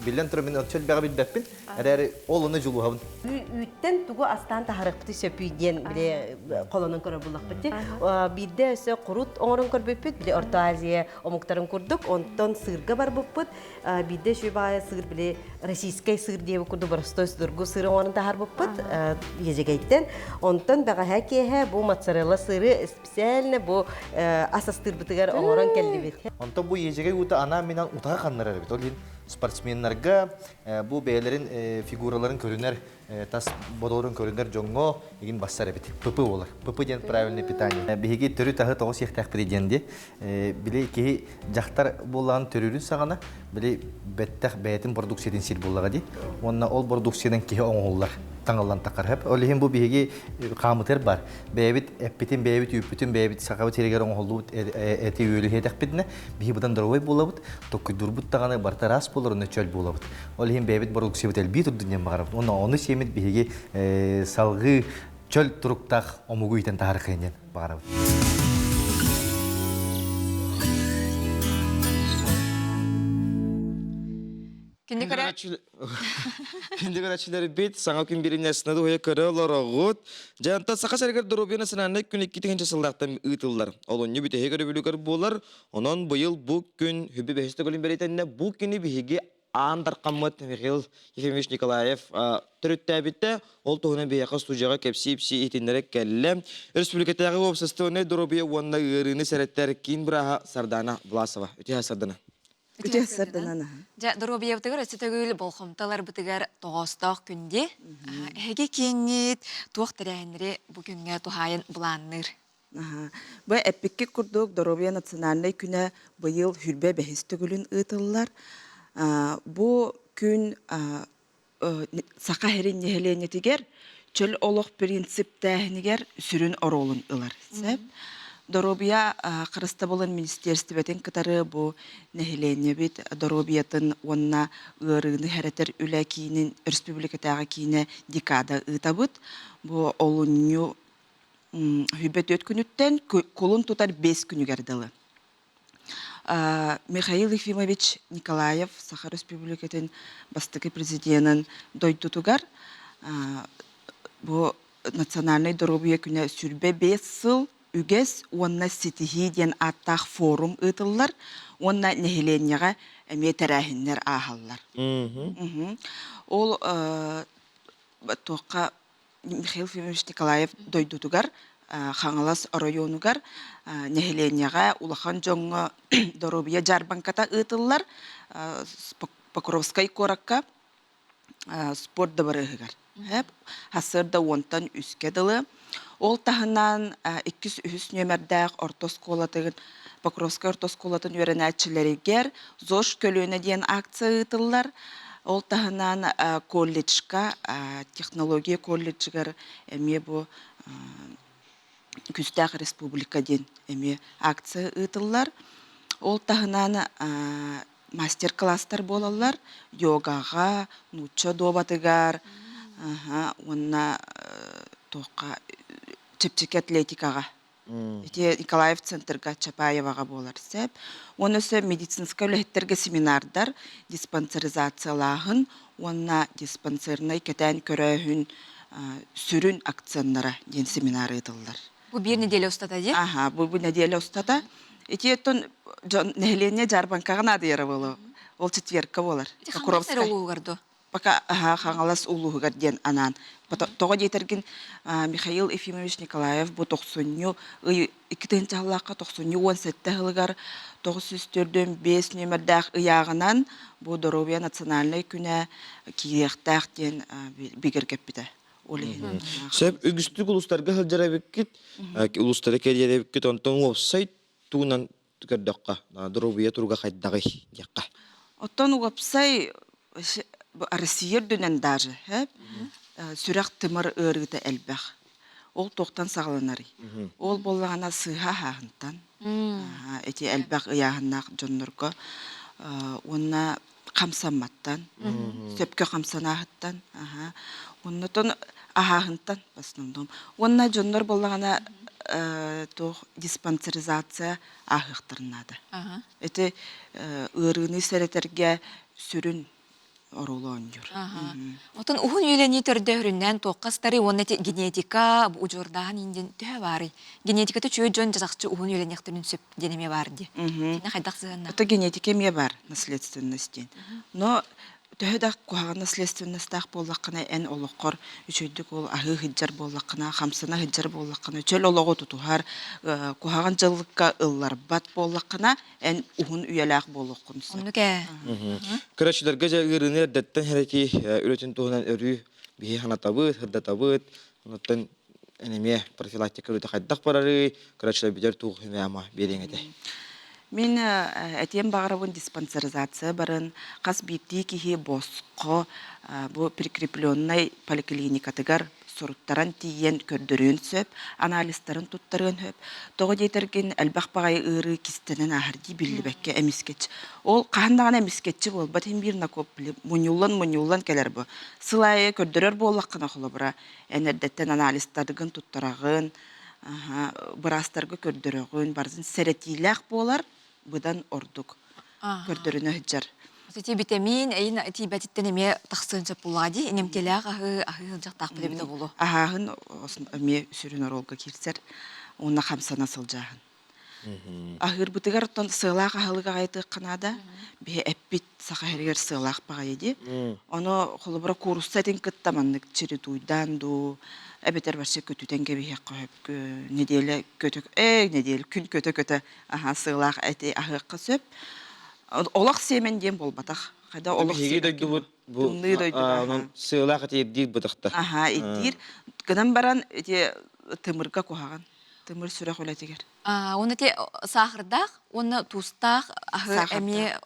Билен тұры мен өтчел бәға білбәппін, әрәрі олыны жылу хабын. Үттен тұғы астан тахарықпыты сөпүйден біле қолының көрі бұлақ бітті. Бидде өсі құрут оңырын көрбеппіт, біле Орта Азия омықтарын көрдік, онтан сырға бар бұппыт. Бидде шөй бағая сыр біле российскай сыр дейбі көрді бұрыстой сырғы сыры оңырын тахар бұппыт, ежегейттен. Онтан бәға хәкеге бұл моцарелла сыры специально бұл асастыр бітігер оңырын кәлді бет. Онтан бұл ежегей ұта ана менен ұтаға қаннар әрбет. Ол спортсменлерге bu beylerin figuraların körünler, tas bodorun körünler jongo, egin bassar ebit. Pıpı olur. Pıpı diyen правильное питание. Bihigi törü tahı toğus yektak predendi. Bile ki jaktar bulan törürün sağana, bile bettak beyetin produksiyadan sil bulaga di. Onna ol produksiyadan ki oğullar. Tangalan takar hep. Olihim bu bihigi kamıtır var. Beyebit epitin beyebit yüpütün beyebit sakavu teriger oğullu eti yölü hedak bitne. Bihi budan dorovay bulabut. Tokku durbut tağana bartaras bulur onu çöl bulabut. Olihim beyebit produksiyat elbit udunyan bağırabut. Onu semit bihigi salgı çöl turuktaq omugu iten tahar kaynen bağırabut. Kendi karakterleri bit, sana gün birinin esnada hoya kararlar ağıt. Janta saka serger dorobiyana sınanı gün 2 sıldıqtan ıtıllar. Olunyu bite hegeri bülükar bolar. Onun bu yıl bu gün hübbi behiste golün beritenine bu günü bihigi Andar Kammat Mikhail Yefimович Nikolayev түріттәбітті ол тұғына бейақы студияға кәпсі-іпсі етіндерек кәлі. Республикатағы обсыстығыны дұрабия онына ғырыны сәреттер кейін бұраға Сардана Власова. Өте Сардана. Өте Сардана. Дұрабия бұтығыр өте төгілі болқымталар бұтығар тоғыстақ күнде. Әге кеңет туақ тәрәйінері бүгінге тұхайын бұланыр. Бұл әппекке күрдік Дұрабия национальный күні бұйыл хүрбе бәхісті күлін ұйтылылар. Бұл күн сақа херин нехелене тигер, чөл олық принцип тәхінігер сүрін оролын ылар. Доробия қырыста болын министерстветін кітары бұл нехелене бет Доробиятын онына ғырыны хәрәтер үлі кейінін республикатағы кейіне декада ұтабыд. Бұл олыню хүбет өт күніттен қолын тұтар 5 күнігерділі. Михаил Ефимович Николаев, Саха Республикатын бастыгы президентын дойдутугар, бу национальный здоровье күнә сүрбе 5 сыл үгес онна ситихи ден аттах форум ытыллар, онна нехеленняга эме тәрәһиннәр ахаллар. Ол тоққа Михаил Ефимович Николаев дойдутугар, Хаңалас районугар нехеленняга улахан жоңго здоровье жарбанката ытыллар, Покровскай коракка спорт дабарыгар. Хасырда онтан үскедылы. Ол тахынан 200 нөмердәк ортосколатын, Покровскай ортосколатын үйренәтчілерігер, ЗОЖ көлөне дейін акция ытыллар. Ол тахынан колледжка, технология колледжгар әме бұ Күстәк республика дейін әме акция ытыллар. Ол тахынан мастер-класстар болалар, йогаға, нуча добатыгар, онна тоққа чепчеке атлетикаға. Николаев центрга Чапаеваға болар сәп. Оны өсі медицинска өліхеттерге семинардар, диспансеризациялағын, онна диспансернай кәтән көрәхін сүрін акционнара ден семинары етілдір. Бұл бір неделе ұстата де? Бұл неделе ұстата. Еттен нәхелене жарбанкаған адыяры болу. Ол четверка болар. Қаңғастар олуы ғарды? Пока хаңалас улуғығар ден анан. Тоға дейтерген Михаил Ефимович Николаев бұ 90-ю, 2-тінші халаққа 90-ю 17 ғылығар 904-5 нөмірдәқ ұяғынан бұ Здоровье национальный күні кейектәқ ден бігіргеп біді. Сөп үгістік ұлыстарға ғылжара беккет, ұлыстары кәдері беккет, онтан уапсайт туынан түкердіққа, Здоровье тұрға қайдағы яққа. Оттан уапсай Россия дүнен даже, сүрақ тымыр ұрыды әлбәқ. Ол тоқтан сағыланары. Ол болағана сыға хағынтан. Әте әлбәқ ұяғынақ жоннырға. Онна қамсаматтан, сөпке қамсанағыттан. Оннатон ағағынтан басынымдым. Онна жонныр болағана диспансеризация ағықтырынады. Әте ұрыны сәретерге сүрін орулуон жүр. Отын ухун үйелені түрді хүріннен тоққастары оны генетика ұжордағын инден түхі бары. Генетикаты чөй жон жазақчы ухун үйелені яқтырын сөп денеме барды. Тені қайдақ сығанна? Это генетика ме бар, наследственностен. Но түхі куаған наследственностақ боллаққына ән олыққыр, үшөйдік ол ағы хиджар боллаққына, қамсына хиджар боллаққына, чөл олығы тұтуғар, куаған жылыққа ыллар бат боллаққына, ән ухун үйеләқ боллаққынсы. Оны кә? Көрәшілерге жәгірінер дәттен хәрәки үретін туғынан өрі бейі ханатабыд, хырдатабыд, онаттан әнеме профилактика үріті қайдақ барары, көрәшілер бедер туғы хүймәма берең әді. Мен әтем бағырабын диспансеризация барын, қас бейті кейі босқы, бұл прикрепленный поликлиникатығар соруттаран тиен көрдірін сөп, анализтарын туттарын хөп. Тоғы дейтерген әлбәқ бағай ұры кистенен ағырди білі бәкке әміскетші. Ол қағындаған әміскетші бол, бәтен біріна көп білі, мұнюлан кәлер бұл. Сылайы көрдірер болаққына құлы бұра, әнердеттен анализтарығын туттарағын, бұрастарға көрдірігін, барзын сәретиләқ болар, бұдан ордық көрдіріні хүджар. Ти витамин, әйін ти бәтіттен әме тақсынча бұлады, әнемтеләқ ағы жақ тақ біле біді болу. Ағағын әме сүрін оролға келсер, оны қамсана сылжағын. Ағыр бұтығар сылақ ағылыға ғайты қанада, бе әппет сақа әргер сылақ баға еді. Оны қолыбыра көрістәтін күттаманнық чері туйдан ду, әбетер баршы көтуден кебе қойып, неделі көтік, неделі күн көті сылақ әте ағыққа сөп. Олақ семен дем бол батақ. Қайда олақ семен. Сылақ әте еддер бұтақты. Еддер. Гынан баран тымырға қоғаған. Тымыр сүрек өлетігер. Оны те сақырдақ, оны тұстақ, әме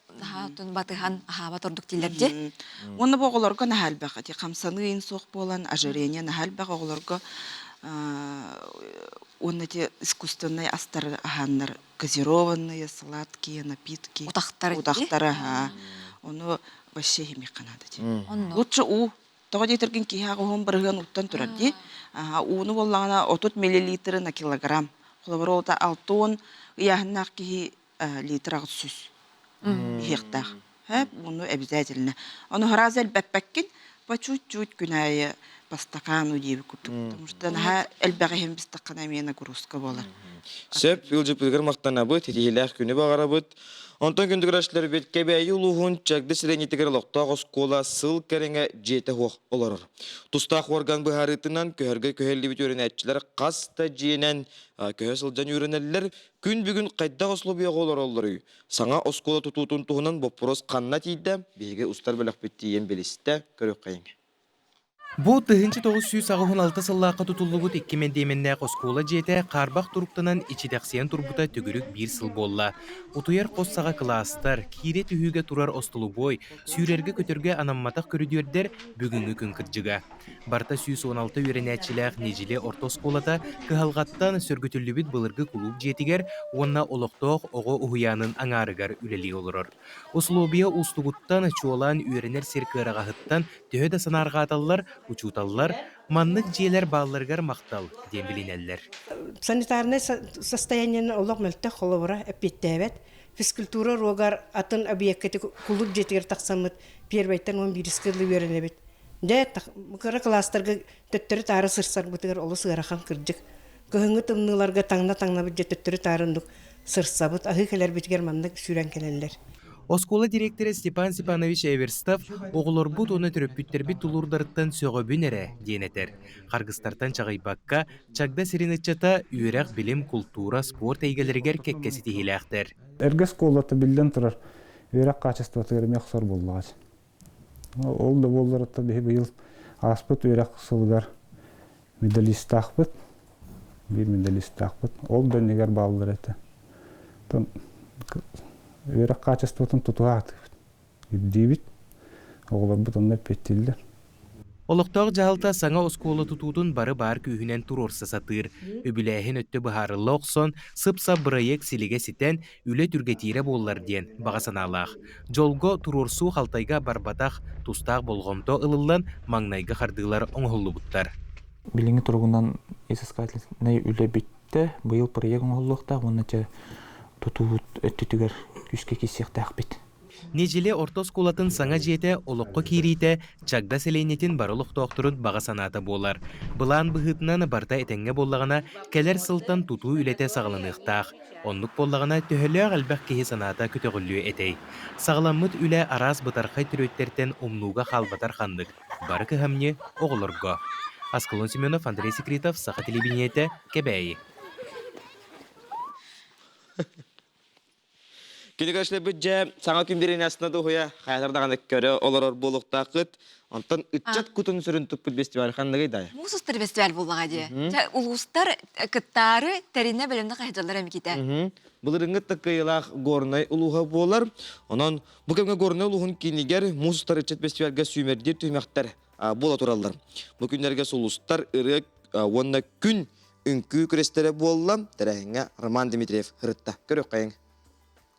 батыған ағаба тұрдық дейлерде? Оны бұғыларға нәхәл бәқ. Қамсаны ең соқ болан, ажырения нәхәл бәқ оғыларға оны те искусственный астар ағанлар, газированные, сладкие, напитки. Удақтары. Оны вообще емек қанады. Лучше у. Тоға дейтерген кейхағы оғын бірген ұттан тұрар де. Уыны болағына 30 мл на килограмм. Қолабыр олда 6 ұяғынақ кейі литр ағыз сүз хектар. Bunu обязательно. Onu харазел бәппәккин по чуть-чуть күнәйе по стакану дейбі күттік. Потому что наға әлбәғі біз таққана мені грузка болар. Сөп, үлжіпілгір мақтана бұд, етегеләқ күні бағара бұд. Онтан күндігір ашылар бет кәбәйі ұлығын чәкді сіренетігір лоқтақ оскола сыл кәріңе жеті хоқ оларыр. Тұстақ орган бұхарытынан көхерге көхелі бет өрін әтчілер қаста жиенен көхе сылжан өрінәлілер күн бүгін қайда ослы бияғы олар олары. Саңа оскола тұтуытын тұғынан боппырос қанна тейді, бейге ұстар бөлік бетті ен белесті көрік қайын. Бу 1996 сыллаққа тұтылығыт 2000 қоскола жете қарбақ тұрыптынан ичидақсиян тұрбыта түгірік бір сыл болла. Утуяр қоссаға кластар, кире түхіге тұрар остылу бой, сүйрерге көтерге анамматақ көрідердер бүгінгі күн кірджіға. Барта 116 өренәтчіләқ нежіле ортосколата кығалғаттан сөргітілі біт бұлырғы клуб жетігер, онна олықтоқ оғы ұхуянын аңарығар үлелі олырыр. Ослобия ұстығыттан чуолан өренер серкірағағыттан төхеді санарға аталылар, учуталлар, маннык жиелер балларгар мақтал, дембилинеллер. Санитарное состояние олог мөлтө холовра эппеттебет. Физкультура рогар атын объекты клуб жетигер таксамыт первайтан 11 кырлы беренебет. Дэ кара кластерга төттөрү тары сырсар бутыгар олус ырахан кырдык. Кыһыңы тымныларга таңна бит төттөрү тарындык сырсабыт ахыкелер битгер мандык сүрен келелер. Оскола директоры Степан Степанович Эверстов оғылар бұд оны түріппіттербі тұлырдарыттан сөғы бүнері дейнетер. Қарғыстартан чағайбаққа чағда сиренетчата үйрәқ білім, культура, спорт әйгелергер кәккәсі тегеләқтер. Әргі сколаты білден тұрар үйрәқ қачысты ғырмек сор болғач. Ол да болдырытта бұл аспыт үйрәқ сылғар медалист ақпыт, бір медалист ақпыт. Ол да негер балдыр әті. Үйрәк качествотын тұтуғаты. Үддейбіт, оғылар бұтынна петтелдер. Олықтағы жағалта саңа оскола тұтудың бары бар күйінен тұрорса сатыр. Өбіләйін өтті бұхарылы оқсон, сыпса бұрайек сіліге сетен үлі түргетейре болылар ден бағасаналақ. Жолго тұрорсу қалтайға барбатақ тұстақ болғымто ылылан маңнайға қардығылар оңғылы бұттар. Біліңі тұрғынан есіскателіне үлі бітті, бұйыл проек оңғылықта, оны тұтуыт өттітігер күшке кесеқті ақпет. Нежеле ортосколатын саңа жете олыққы керейті чагда селейнетін барылық тоқтырын бағасаната болар. Бұлан бұғытынан барта етенге боллағына кәлер сылтан тұту үлете сағыланықтақ. Онлық боллағына төхілі әлбәқ кеге саната көтіғілі етей. Сағыламыт үлі арас бұтарқай түрөттерден омнуға қалбатар қандық. Бары кіғамне оғылырға. Аскалон Семенов, Андрей Секретов, Саха телевидениеті, Кебәйі. Кенекашлы бүджә саңа күмдерін астына дұғыя қайатардағаны көрі олар болуқтақыт, онтан үтчат күтін сүрін түппіт фестиваль қандығы дайы. Мұсыстыр фестиваль болуға де. Улустар кыттары тәріне білімді қайдалар әмекеті. Бұлырыңғы таққиылақ горнай ұлуға болар. Онан бұкемге горнай ұлуғын кейінігер мұсыстар үтчат фестивальға сүймердер түймәқтер бола тұралдар. Бұл күндерге сұлыстар ұрық онна күн үнкі күрестері болла. Тәрәхіңе Роман Дмитриев ғырытта. Көрек қайың.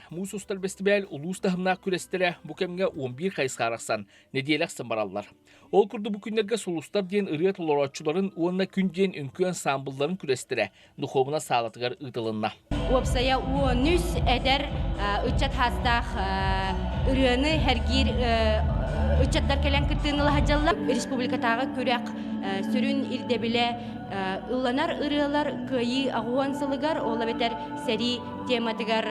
Мусустар фестиваль улуста хымнақ күрестері бүкемге 11 қайысқарақсан неделяқсын баралар. Ол күрді бүкіндерге сұлыстар ден ұрыят оларачыларын уанна күн ден үнкі ансамбларын күрестері нұхомына сағатығар ұйтылынна. Опсая уонүс әдер үтчат хастақ ұрыяны әргер үтчаттар кәлен күттіңілі хажалла. Республикатағы көрек сүрін ирдебіле ұлланар ұрыялар көйі ағуан сылығар, ола бетер сәри тематығар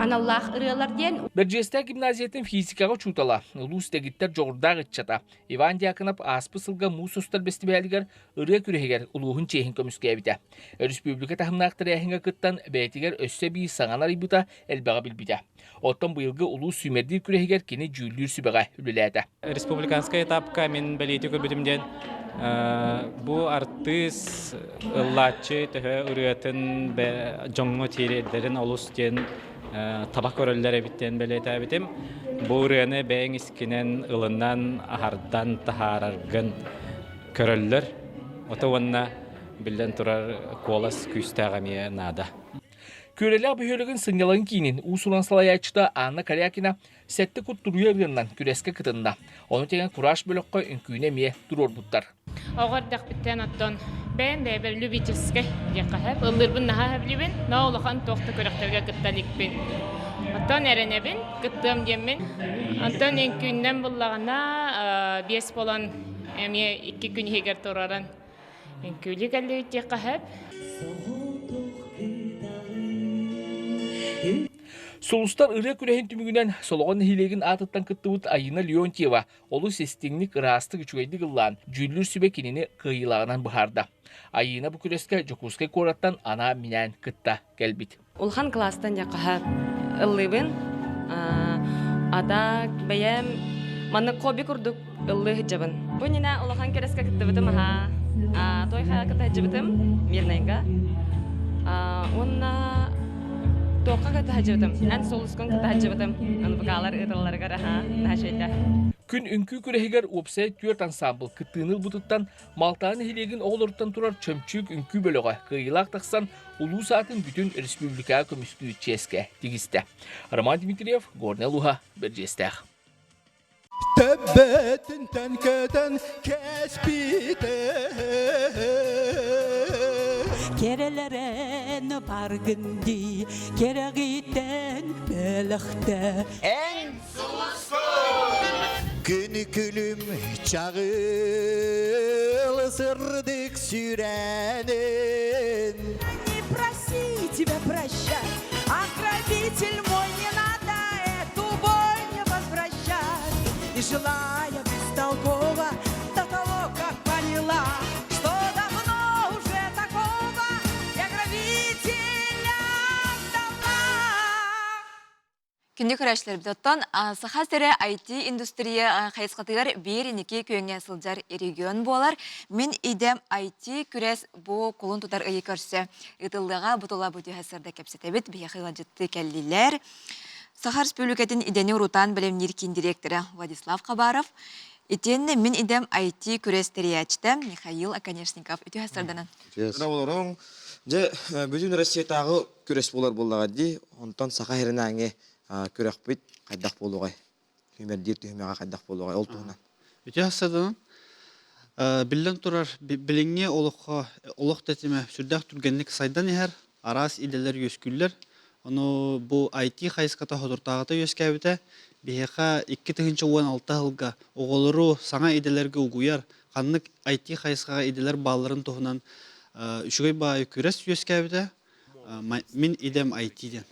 аналлах ырыалар ден. Берджестә гимназиятын физикаға чутала. Улус тегиттер жоғырдағы чата. Иван Дьяконов аспы сылға мусустар фестивалігер ырыя күрегер улуғын чейхін көміске әбіті. Республика тахымнақтыр әхінгі кыттан бәйтігер өссө бей саңанар ибыта әлбәға білбіті. Оттан бұйылғы улус сүймердер күрегер кені жүйілдер сүбәға үліләді. Республиканская этапка мен бәлейті көбітімден bu artist ıllatçı töhö ürüyatın жоңго тиредерин олустен табак көрөллөр биттен белете битим. Бу ürüyаны бэң искинен ылынан ахардан тахараргын көрөллөр. Отованна билден турар колас күстагамия нада. Körelä böhölügün sınyalan kinin usulan salayaçta Anna Karyakina sette kutturuya birından küreske kıtında. Onu tegen kuraş bölökkö ünküne miye durur buttar. Oğar daq bitten attan Ben de bir любительский якахап. Ыллырбын наха хабливен, на олахан тохта көрөктөргө кытталикпин. Антон эренебин, кыттым демин. Антон эн күнден буллагана 5 болон эме 2 күн хегер тураран. Эн күлү галлы якахап. Солустар ыры күрәһен түмүгүнен солоғын хилеген атыттан кыттыбыт Айына Леонтьева олу сестиңник ырасты күчүгейдик ыллаан жүллүр сүбе кинини кыйылагынан быхарда. Айына бу күрәскә Жокускай кораттан ана минән кытта келбит. Улхан класстан якахап ыллыбын. Ада бәям маны коби курдук ыллы хиджабын. Бу нина улхан керескә кыттыбытым ха. Той хая кытта хиджабытым мирнайга. Онна Тоққа ката хажыбытым. Ән солыскон ката хажыбытым. Аны бақалар ытылларга раха нәшәйтә. Күн үңкү күрәһигер опсай түрт ансамбл кыттыыныл бутуттан малтаны хилеген оғылырттан турар чөмчүк үңкү бөлөға кыйылақ тақсан улуу сатын бүтүн республика көмүскү ческе тигисте. Роман Дмитриев, Горнел Луха, Берджестех. Тәббәтін тәнкәдән кәспиді Керелерен баргынды керегитен бөліқті Ән сұлысты Күні күлім чағыл сырдық сүрәнін Не проси тебя прощать, ограбитель мой, не надо эту боль не возвращать И желая бестолково до того, как поняла Что давно уже такого я грабителя дала Күнді көрәшілер бідоттан, саха сәрі IT индустрия қайысқатығар бейрінеке күйіңе сылжар регион болар. Мен идем IT күрәс бұл қолын тұтар ұйы көрсе. Үтілдіға бұтыла бұты әсірді кәпсетебет бейхила жытты кәлілер. Саха Республикатын идені Рутан білімнеркин директоры Владислав Қабаров. Итенне мен идем IT күрәс тәриячты Михаил Аконешников. Үті әсірдінің. Сұрауыларың, бүтін Россиятағы күрәс болар болаға дей, онтан саха херінәңе көрәк бит қайдақ болуғай. Хүмердер түймеға қайдақ болуғай ол туғынан. Үте асадынан, білден тұрар біліңне олық тәтіме сүрдәқ түргенлік сайдан ехер, арас иделер өскүллер. Оны бұл IT қайысқата hodurtağıda өскәбіті, бейеқа 2-16 жылға оғылыру саңа иделерге ұғуяр, қанлық IT қайысқаға иделер баларын тұғынан үшігей бай көрәс өскәбіті, мен идем IT-ден.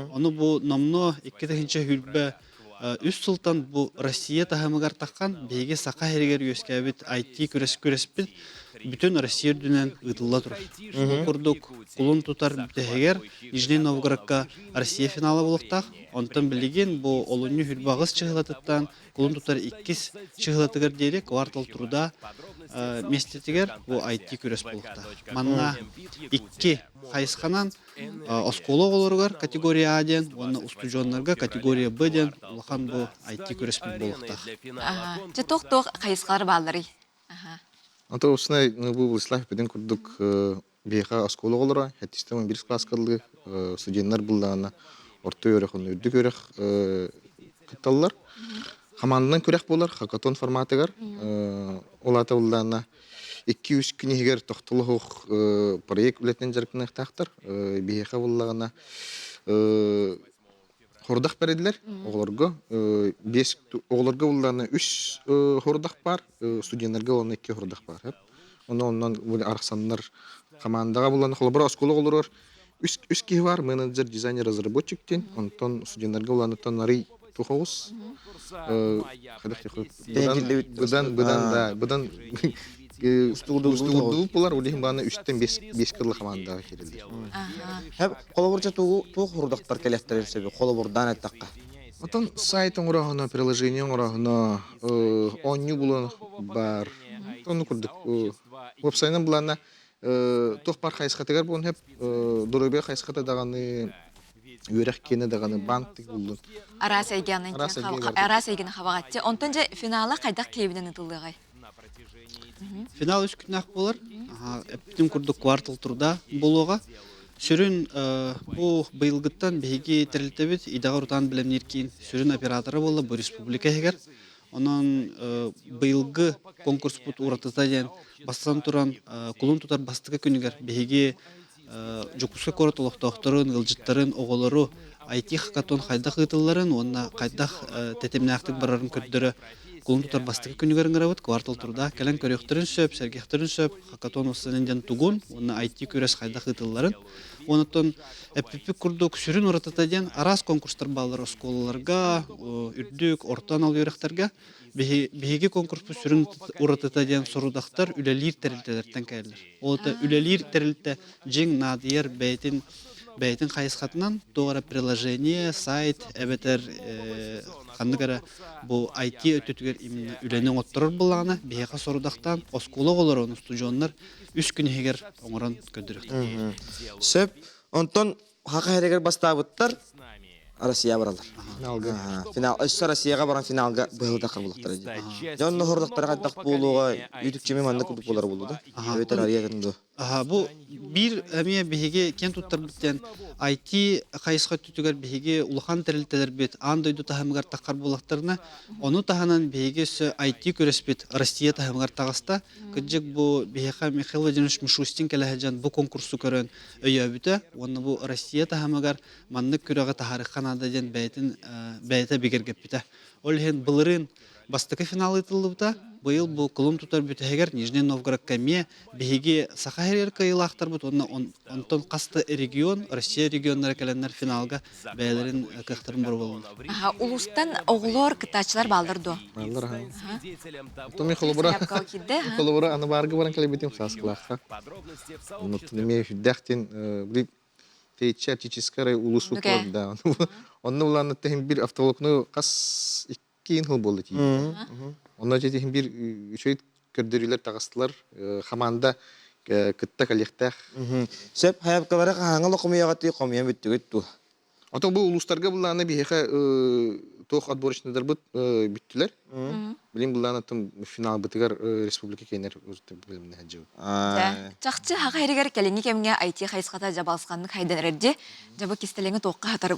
Оны бұл намно 2-ші хүлбі үс сылтан бұл Россия тағымығар таққан бейге сақа әрігер өскәбіт IT көрәспіт бүтін Россия дүнен ұтылла тұрар. Құрдық құлын тұтар бүтігер Нижний Новгородқа Россия финалы болықтақ. Онтан білеген бұл олыны хүлбағыз чығылатыттан құлын тұтар 2 чығылатығыр дейрек квартал тұруда местетігер бұл IT көрәс болықтақ. Манна 2 қайысқанан осколы олырғар категория А-ден, оны устужонларға категория Б-ден ұлған бұл IT көрәспен болықтақ. Тоқ-тоқ қайысқалар балары. Anta osuna bu Владислав беден курдук бейха осколы олыра, хәттистен 1 класс кылды, студенттер булдана орта өрөкөн үрдүк өрөк кытталлар. Хамандан көрәк болар, хакатон форматыгар. Олата булдана 2-3 күн егер тоқтылық проект үлетен жаркын тақтар, бейха боллагана хордақ береділер, оғыларға. 5 оғыларға болдағына 3 хордақ бар, студенттерге олағына 2 хордақ бар. Онан арқсанлар командаға болағына қолабыра осколы олар 3 кей бар, менеджер, дизайнер, разработчиктен, онтан студенттерге олағына танары тұқауыз. Бұдан Устугудуп булар, улихим баны 3-5 кырлы командаға келелер. Қолабырча туғы құрдақтар кәлектер ерсебе, қолабырдан әттаққа? Отан сайтын ұрағына, приложениен ұрағына, оню бұлан бар. Оны күрдік. Веб-сайынан бұлана тоқ бар қайысқатығар бұлан хеп, дұрыбе қайысқаты дағаны өрәк кені дағаны банктық бұлын. Арас әйгені қабағатте. Онтан жа финала қайдақ кейбінен ұтылдығай? Финал 3 күннақ болар. Әптім күрдік квартал тұрда болуға. Сүрін бұл бұйылғыттан бейге тәрілтебет, идағы ұртан білімнер кейін сүрін операторы болды бұл республика егер. Онон быйылгы конкурс бут уратыта ден бастан туран кулун тутар бастыгы күнүгер биһиги жокуска корот олохтоохторун, ылжыттарын, оголору IT хакатон хайдах ытылларын, онна кайдах тетемнактык барарын көддөрө кулун тутар бастыгы күнүгерин гырабыт, квартал турда келен көрөктөрүн сөп, сергехтерин сөп, хакатон осынын тугун, онна IT көрөс хайдах ытылларын. Онотон эппипик курдук сүрүн уратыта ден арас конкурстар баллар осколаларга, үрдүк, ортан ал үйрөктерге биһиги конкурспу сүрүн уратыта ден сорудактар үлелир терилтелерден кайлер. Олта үлелир терилте жиң надиер бейтин хайысхатынан тоора приложение, сайт, эбетер кандыгара бу IT өтөтүгөр именно үленин отторор буллагына биһига сорудактан оскологолор, студионнар 3 күн егер оңорон көдүрөктөр. Сөп, онтон хака херегер бастабыттар Россия баралар. Финал, өссө Россияга баран финалга быйылда кырбылыктар эди. Жон нохорлуктар кайдак болууга YouTube-чеме манда кудук болар болду да. Өтөр ариятынды. Бу бир эмие биһиги кен туттар биттен IT кайыска түтүгөр биһиги улахан терилтелер бит, андойду тахамгар таккар булактарына, ону таханан биһиги IT көрөспит Россия тахамгар тагыста, кыжык бу биһига Михаил Владимирович Мишустин келехежан бу конкурсу көрөн өйөбүтө, ону бу Россия тахамгар маннык көрөгө тахарыкканада ден бәйте бигергеппите. Ол хен былырын бастыкы финалы ытылыбыта, быйыл бу кулум тутар бүтегер Нижний Новгород каме биһиги сахарер кыйлактар бут, онтон касты регион, Россия регионнары келеннер финалга бәйлерин кыктырын бар болду. Улустан оглор кытачылар балдырды. Балдар. Томи холобора аны баргы баран келебетим сасклахка. Ну тиме хүддахтин бри теоретическая улусу да. Онны уланы тем бир автологну кас 2 жыл болду ти. Онна жетим бир үчөйт көрдөрүлөр тагыстылар хаманда кытта коллектах. Сөп хаябкалары хаңыл окумуяга тий комуя бүттүгөт ту. Ото бу улустарга буланы биһига тох отборочныйдар бүттүлөр. Билим буланы тым финал битигер республика кейнер өзү билимне хаҗы. Чакчы хага херегер келеңи кемге IT хайската жабалсканны хайдан эрди, жабы кистелеңи тоққа хатар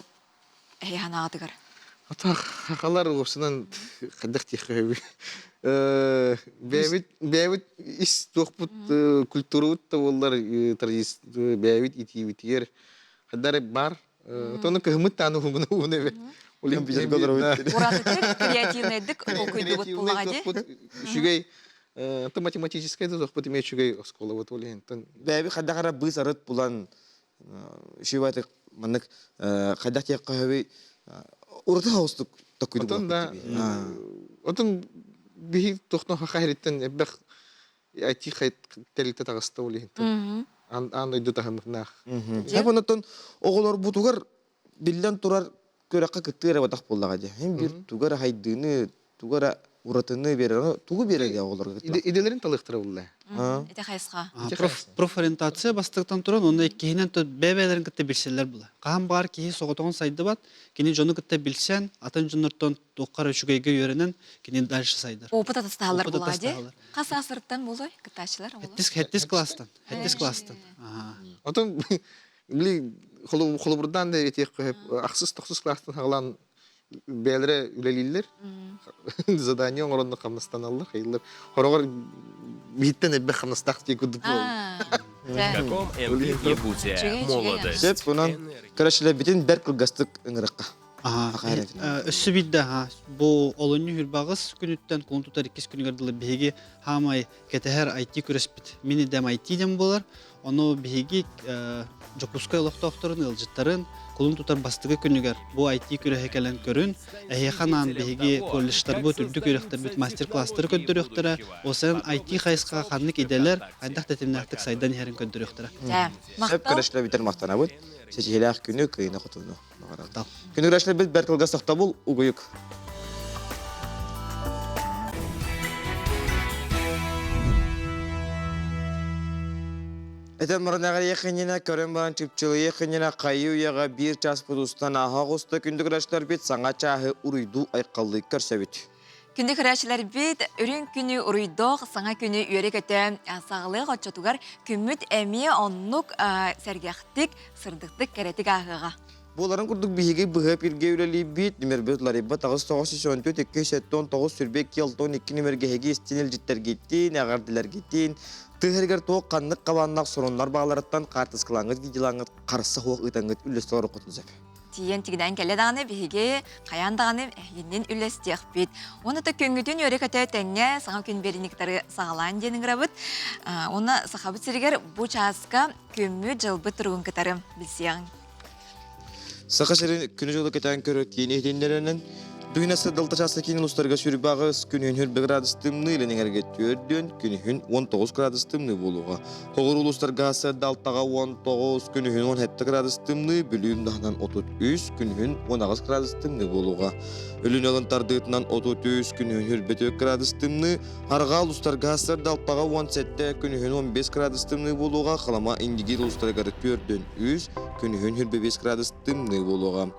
ханагатыгар. Ата хакалар осынан кадак тихеби. Бэвит ис тохпут культурут боллар традиция бэвит итивитер хадар бар. Тоны кыгмыт тану хугуны Улим бизергалар өттү. Уратык креативныйдык окуйду бут булгади. Шугай это математическое зохпут имеет шугай школа вот олен. Бэби хадагара быз арыт булан шиваты манык хадак тек кахви урта хаустук такуйду. Отон бихи тохно хахайреттен эббэх IT хайт телите тагыста олен. Андай дута хамнах. Японотон оголор бутугар биллен турар көрөккө кыттыра батак боллагади. Hem бир тугара хайдыны, тугара уратыны берер, тугу берер оголорго. Иделерин талыктыра булла. Эте хайска. Профориентация бастыктан туран, онда кийинен бебелерин кытта билселер була. Кам бар кии соготон сайды бат, кини жону кытта билсен, атын жоннортон токкар өчүгөйгө үйрөнөн, кини дальше сайдар. Опыт атасталар булади. Кас асырттан болой кытачылар оголор. Хеттис класстан. Отон били холобурдан да этек аксыз токсуз класстан хаглан бәлере үлелилер. Задание оңоронда камнастан аллар, хейлер. Хорогор биттен эббе камнастак тек удуп бол. Каком MVP будете молодость? Сөп бунан көрөшүлөр битин бер кылгастык ыңыракка. Өссү бидде бу олонну хүрбагыз күнүттен контутар 2 күнгөрдүлөр биги хамай кетер IT көрөспүт. Мини дем IT дем болар. Ону биги жокускай локтокторун ылжыттарын кулун тутар бастыгы күнүгөр бу IT көрө келен көрүн. Ханан биги коллеждер бу түрдү көрөктөр бит мастер-класстар көддөрөктөр. Осын IT хайска ханнык иделер кайдак тетимнактык сайдан херин көддөрөктөр. Сөп көрөшүлөр битер мактанабыт. Сечелек күнү кыйна котуну. Күнүгөрөшүлөр бит бер кылгастыкта бул угуюк. Это морнагар ехенина көрөн баран чыпчылы ехенина кайы уяга бир час пудустан ахагуста күндүгүрөштөр бит саңа чахы уруйду айкалды көрсөбүт. Күндүгүрөчлөр бит үрүн күнү уруйдок саңа күнү үйрөкөтө сагылык очотугар күмүт эми оннук сергехтик сырдыктык керетик агыга. Боларын курдук биһиги быһа пирге үлели бит нөмер ларибба тагыс тогус сөнтө текке сеттон тогус сүрбек келтон 2 нөмерге хеги стенел життер гиттин агардылар гиттин тыгыргар тоок каннык кабаннак сороннар багларыттан картыскылаңыз видеолаңыз карсы хуак ытаңыз үллестер окутунзап. Тиен тигден келе даганы биһиги каян даганы эһиннен үлестек бит. Оны да көңгүдүн өрекөтө теңге саңа күн бериниктери сагалан денин грабыт. Оны сахабыт сиргер бу часка көммү жылбы тургун кытары билсең. Сақашырын күні жолы кетен көрі кейін ехдендерінен Дүйнасы далтачасы кейін ұлыстарға сүрбағыз күнін 4 градустымны іленің әргеттөрден күнін 19 градустымны болуға. Хоғыр ұлыстарға асы далтаға 19 күнін 17 градустымны, бүлім дағынан 33 күнін 19 градустымны болуға. Өлін алынтардығытынан 33 күнін 24 градустымны, арға ұлыстарға асы далтаға 17 күнін 15 градустымны болуға, қалама индигер ұлыстарға 4-ден 3 күнін 25 градустымны болуға.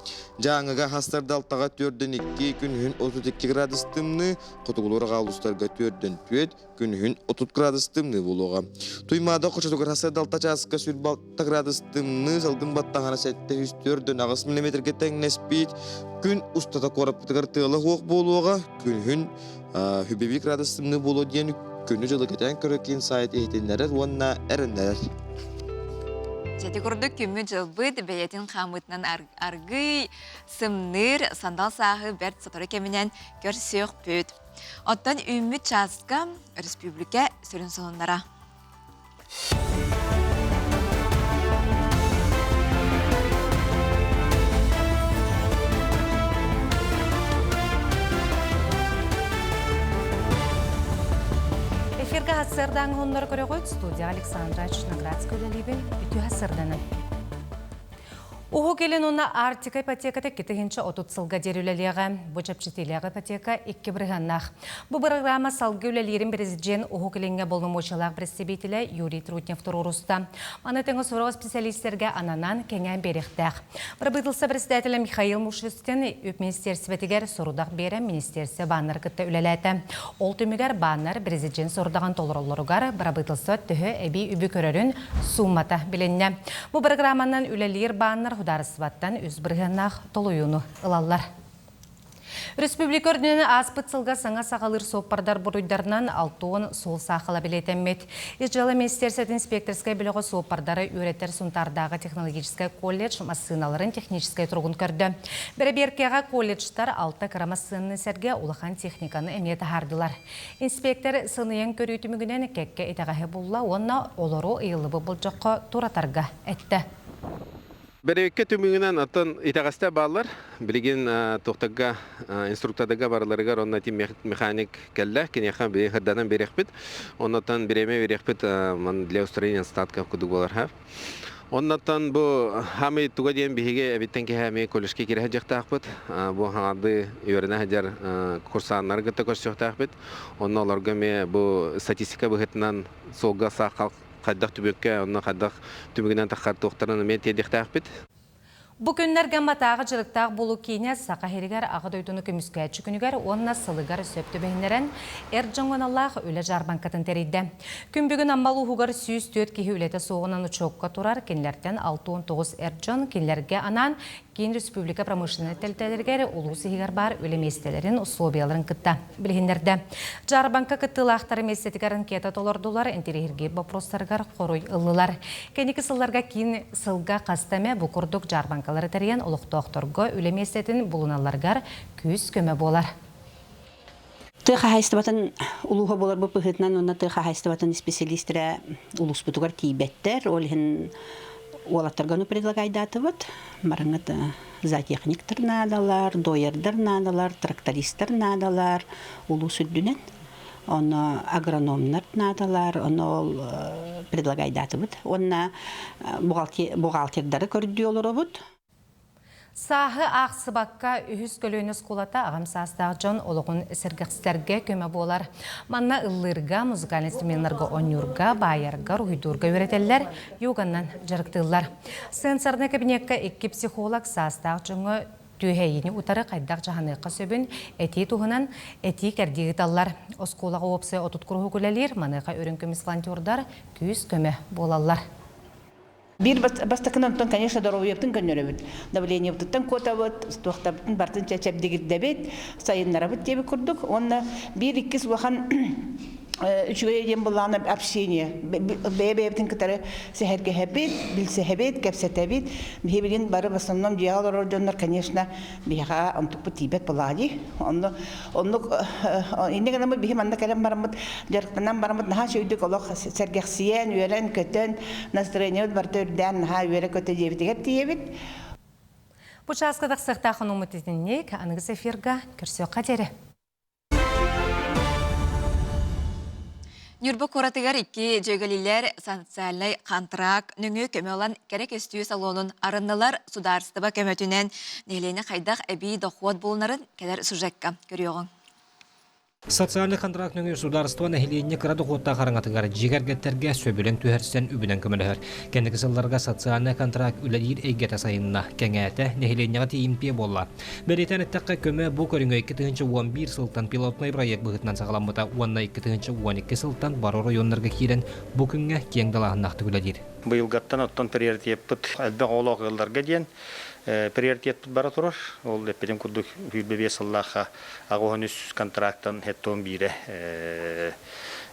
Жаңыға хастар далтаға 4-ден 2 күнін 32 градустымны, қотығылырға ұлыстарға 4-ден 4 күнін 30 градустымны болуға. Туймада қошатығыр хастар далта часқа сүрбалта градустымны, салғын баттағана сәтті 4-ден ағыс миллиметрге тәңнеспейд, күн ұстата қорап бұтығыр тығылы қоқ болуға, күнін 25 градустымны болу ден күні жылы кетен көреккен сайт ехтенлері онына әріндер. Jadi kurduk kümmü jılbıd beyetin xamıtnan argı sımnır sandal sahı bert satora keminen görsüyük büt. Ottan ümmü çaska Respublika sürün sonlara. Эфирге хасырдан онлар көрі қойд студия Александра Чешноградская либен үті хасырданы. Уху келін оны Артика ипотеката кетігінші отут сылға дерулелеға, бұ жапчетелеға ипотека 2 бірғаннақ. Бұ программа салғы үлелерін президент уху келінге болмамочалақ представителі Юрий Трутнев тұруруста. Аны теңі сұрау специалистерге ананан кеңен беректәқ. Бір бұйтылса председателі Михаил Мушистен үп министерсветігер сұрудақ бері министерсе баннар күтті үлеләті. Ол түмігер баннар президент сұрудаған толыролларығар бір бұйтылса түхі әбей үбі көрерін суммата біленне. Бұ программанан үлелер баннар Хударысваттан үз біргеннақ толуюну ылалар. Республика өрдінені аспыт сылға саңа сағалыр соқпардар бұруйдарынан алтуын сол сақыла білетеммет. Ижжалы министерсет инспекторскай біліғі соқпардары үйреттер сұнтардағы технологическай колледж массыналарын техническай тұрғын көрді. Бірі-беркеға колледжтар 6 кірамассыны сәрге улахан техниканы әметі хардылар. Инспектор сыныен көрітімігінен кәкке етағағы бұлла, онна олару ұйылыбы бұл жоққа туратарға әтті. Берекке түмігінен аттан итағаста балар, білген тоқтаға инструктадыға барларығар, онна тим механик кәлі, кенехан бері қырданан берек бит, оннаттан береме берек бит для устроения статков күдік болар. Оннаттан бұл хамы туға дейін бігеге әбіттен ке хамы коллежке кере жақтақ бит, бұл хаңады үйеріне хаджар курсанлар ғытта көрсіқтақ бит, онна оларға ме бұл статистика бұғытынан солға сақал қаддақ түбекке, онна қаддақ түбегінен таққар тоқтарынан мен тедектақ бит. Бұ күннерге матағы жырықтақ болу кейіне сақа херігер ағы дойдуны көміскәтші күнігер онна сылығар сөпті бәйінерін әр жоңғаналлағы өлі жарбанкатын тәрейді. Күн бүгін аммалу хуғар сүйіз төт кейі өлеті соғынан ұчоққа тұрар, кенлерден 6-9 әр жон, кенлерге анан кейін республика промышленный тәлтәлергері ұлу сығығар бар өлі местелерін условияларын күтті. Білгендерді. Жарбанка күттілақтары местетігарын кета толардулар, интерегерге бопростарғар қоруй ұлылар. Кәнекі сылларға кейін сылға қастаме бұқырдық жарбанкалары тәрген ұлықтоқторғы өлі местетін бұлыналарғар күз көмі болар. Тыха хайстыбатын улуха болар бұл пұхытынан, онна тыха хайстыбатын специалистері улус бұтығар кейбеттер, олығын олаттарғану предлагайдатыват, марыңыт зоотехниктер надалар, дойердер надалар, трактористер надалар, улус үддінен, оны агрономнар надалар, оны предлагайдатыват, оны бухгалтердары көрді олары бұд. Сағы ақсыбаққа үхіз көлөйіні скулата ағам састағы жон олығын сәргіқстерге көмі болар. Манна ұллырға, музыкал инструментарға онюрға, байырға, рухидурға өретелер, юғаннан жарықтылар. Сенсорны кабинетка 2 психолог састағы жоңы түйхейіні ұтары қайдақ жағаныққа сөбін әти тұғынан әти кәрдегі таллар. Осколаға опсы отут күргі көлелер, маныға өрін көміс волонтердар күйіз көмі болалар. Бир бастакынан, конечно, здоровьептен көннөрөбүт. Давление буттан котабыт, стохтабытын бартын чачабдигиддебет, сайыннарабыт деби курдук. Онна бир икки сулахан үчүгөйден булланы общение. Бебептин кытары сехерге хебет, билсе хебет, кепсетебет. Бибилин бары в основном диалор ордоннор, конечно, биха антук бутибет булади. Онно индегена мы бихим анда келем бармыт, жарктанан бармыт наха шөйдүк олох сергексиен, үйрен көтөн, настроение бартырдан наха үйрен көтө дебитигет диебит. Бу часкадак сыктахын умутитинник, аныгыз эфирга көрсө кадери. Нюрбу коратыгар икки жөгалилер социальный контракт нүңі көмі olan керек өстүү салонун арыннылар сударстыба көмөтүнен нелені қайдақ әбей доход болынарын кәдер сюжетка көріоғын. Социальный контракт нүңі сударства нәхиленне кырады қотта қараңатыгар жигергеттерге сөбілен түхәрсен үбінен көмілігір. Кәндігі сылларға социальный контракт үләдейір әйгеті сайынна кәңәті нәхиленнеға тейімпе болла. Бәретен әттәққа көмі бұл көріңі 2-11 сылтан пилотный проект бұғытынан сағаламыта 12 сылтан бару районларға кейден бұл күнге кеңдалағыннақты үләдейір. Бұйылғаттан оттан приоритет бұд әлбәқ олақ ғылдарға дейін приоритет бұд бара тұрыр. Ол әппеден күрдік үйбебе сыллаға ағуын үс контракттан әттон бейді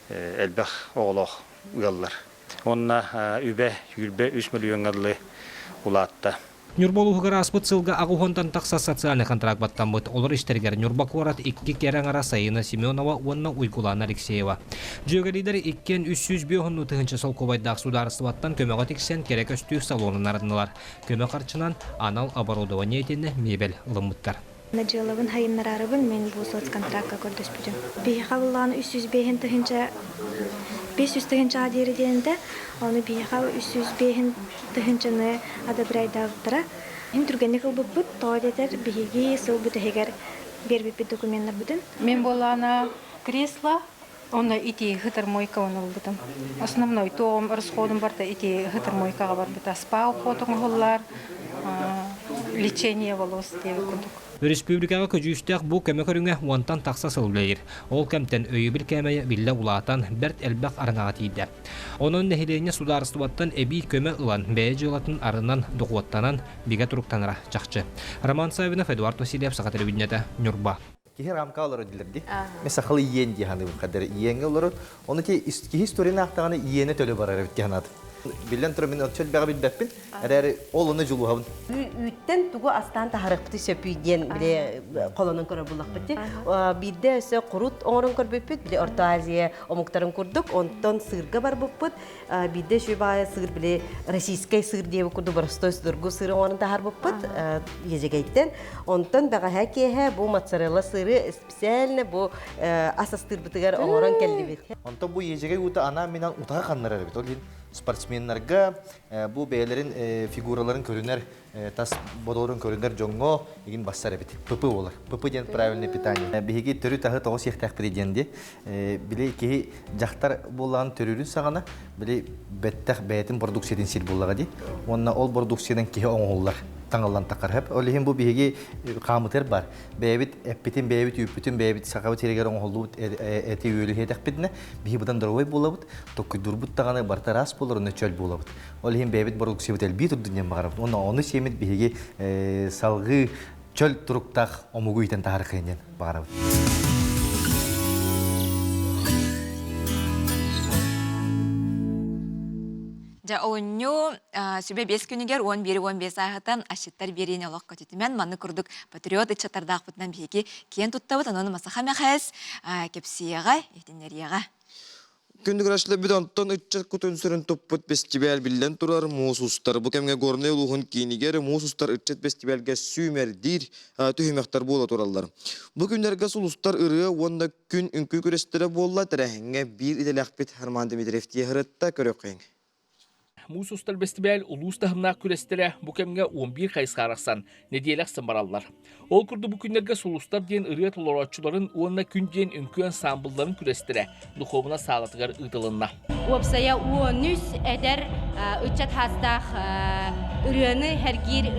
әлбәқ олақ ғылдар. Онна үйбе 3 миллион ғылы ұлатты. Нюрболуғығыр аспыт сылға ағуғондан тақса социальный контракт баттан бұд. Олар іштергер Нюрбакуарат 2 керен ара сайына Семенова, онна Уйгулана Алексеева. Жөгалидер 2-300 тұғыншы сол ковайдақ сударыстываттан көмеға тексен керек өстүү салонын арынылар. Көме қарчынан анал оборудование етені мебел ұлымыттар. Наджеловын хайыннарарыбын мен бұл соцконтрактқа көрдөс бүдім. Бейха бұлланы 300 тұғынша 500 тұғынша адері денді, оны бейха 300 тұғыншаны адабырайдағыттыра. Мен түргенне қыл бұд, тоғадетер бейге сыл бұд әгер бербеппе документтар бүдім. Мен болана кресло, оны ити ғытыр мойка оны бұдым. Основной тоғым расходым барда ити ғытыр мойкаға бар бұд. Спа ұқотың ғыллар, лечение волос деп күндік. Республикаға көжүйістіқ бұл көмі көріңе уантан тақса сылбылайыр. Ол кәмтен өйі бір кәмәйі білі ұлатан бәрт әлбәқ арыңаға тейді. Оның нәхилене сударыстываттан әбей көмі ұлан бәйі жылатын арынан дұқуаттанан биге тұруқтаныра жақчы. Роман Савинов, Эдуард Васильев, Сақатыр Бүйнеті, Нюрба. Кихи рамка олар өділерді. Мен сақылы иен дейханы бұл қадары иенге олар. Оны кихи историяны ақтағаны иені төлі барар өттіханады. Билен тұры мен өтчел бәға білбәппін, әрәрі ол оны жылу хабын. Үйттен тұғы астан тахарықпыты сөпүйден біле қолының көрі бұлақ бітті. Бидде өсі құрут оңырын көрбеппіт, біле Орта Азия омықтарын көрдік, онтан сырға бар бұппыт. Бидде шөбайы сыр біле российскай сыр дейбі көрді барыстой сырғы сыры оңырын тахар бұппыт, езегейттен. Онтан бәға хәкеге бұл моцарелла сыры специально бұл асастыр бұтығар оңырын кәлді бет. Онтан бұл езегей ұта ана менен ұтаға қаннар әрбет. Спортсменлерге bu beylerin figuraların körünler, tas bodorun körünler jongo, egin bassar ebit. Pıpı olur. Pıpı diyen правильное питание. Bihigi törü tahı toğus yektak predendi. Bile ki jaktar bolan törürün sağana, bile bettak beyetin produksiyadan sil bollaga di. Onna ol produksiyadan ki oğullar. Tangalan takar hep. Olihin bu bihigi kamıtır var. Beyebit epitin beyebit yüpütün beyebit sakavat hireger oğullu eti üyülü hedek bitne. Bihi budan drovay bollabut. Tokku durbut tağana bartaras bollar onu çöl bollabut. Olihin beyebit produksiyat elbit udunyan bağırabut. Onu semit bihigi salgı çöl turuktaq omugu iten taharikinen bağırabut. Ja onyu sübe 5 günüger 11-15 ayıqtan aşıttar berine olaq kötütümen manı kurduk patriot içatardaq butnan bihigi kiyen tuttabıt onu masaha məxəs kepsiyağa etineriyağa. Күндік рашылы бидантан үтчат күтін сүрін топпыт фестиваль білден тұрар мұсустар. Бұл кәмге горны ұлығын кейінігер мұсустар үтчат фестивальге сүймердир түйімектар бола тұралар. Бұл күндерге сұлыстар ұрығы онда күн үнкі көрестері болла тәрәхіңе бір иделәқ бет Харман Дмитриевтие ғырытта көрек қайың. Мусустар фестиваль улуста хымнақ күрестері бүкемге 11 қайысқарақсан неделек сымбаралар. Ол күрді бұл күндерге сұлыстар дейін ұрыят оларатшыларын онына күн дейін үнкі ансамблдарын күрестері дұховына сағатығар ұтылынна. Опсая уонүс әдер үтчат хастақ ұрыяны әргер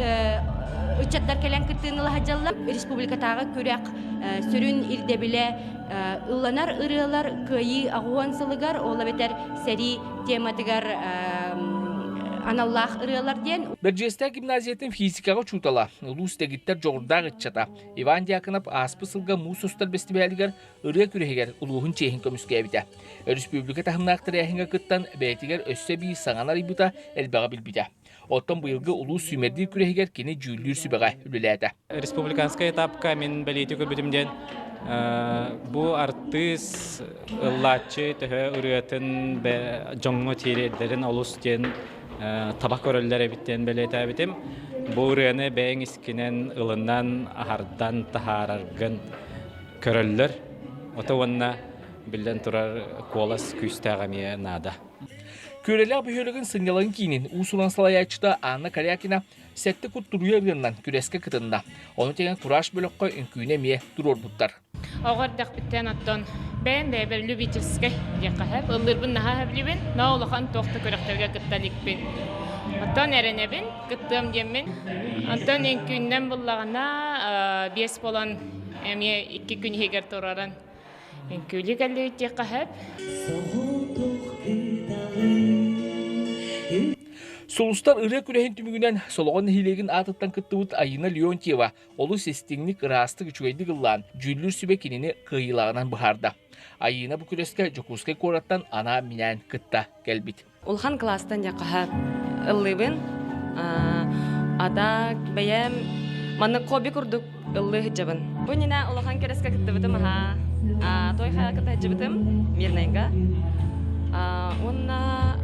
үтчаттар кәлен күттіңілі хажалла. Республикатағы көрек сүрін ирде біле ұланар ұрыялар көйі ағуан сылығар, ола бетер сәри тематығар аналлах ырыалар диен. Берджестә гимназиятын физикага чутала. Улус тегиттер жогурда гытчата. Иван Дьяконов аспы сылга мус устар бестибәлигер ыры күрегер улуһун чехин көмүскә бите. Республика тахымнактыр яһинга кыттан бәйтигер өссө би саңанар ибута элбага билбите. Оттон быйылгы улус сүмерди күрегер кини жүллүр сүбәгә үлеләтә. Республиканская этапка мен белети көбүтүмден бу артист ыллачы төһө үрөтүн жоңго тиредерин олустен табак көрөллөр биттен белете битим. Бу үрөне бең искинен ылынан ахардан тахараргын көрөллөр. Отованна билден турар колас күстәгәме нада. Körelä böhölөгün sınyalan kinin usulan salayaçta Anna Karyakina sette kutturuya ırgından küreske kıtında. Onu tegen kuraş bölökkö ünküne miye durur buttar. Oğardak bitten atton. Ben de bir lübitelske yakahep. Illırbın naha heblibin. Naulakan tohta körekterge kıttalikbin. Atton erenebin. Kıttığım diyemin. Atton enkünden bullağına bies bolan emiye 2 gün heger toraran. Enküli gallivit yakahep. Solustar ırı kürehin tümügünen soloğun hilegin atıttan kıttıvıt Ayına Leontieva olu sestinglik ırastık üçügeydi gıllan cüllür sübekinini kıyılağından bıharda. Ayına bu küreske Jokuskay korattan ana minen kıtta gelbit. Улхан класстан якахап ыллыбын ада бәям маны коби курдук ыллы хиджабын. Бу нина улхан кереске кыттыбытым ха. Той ха кыта хиджабытым мирнайга. Онна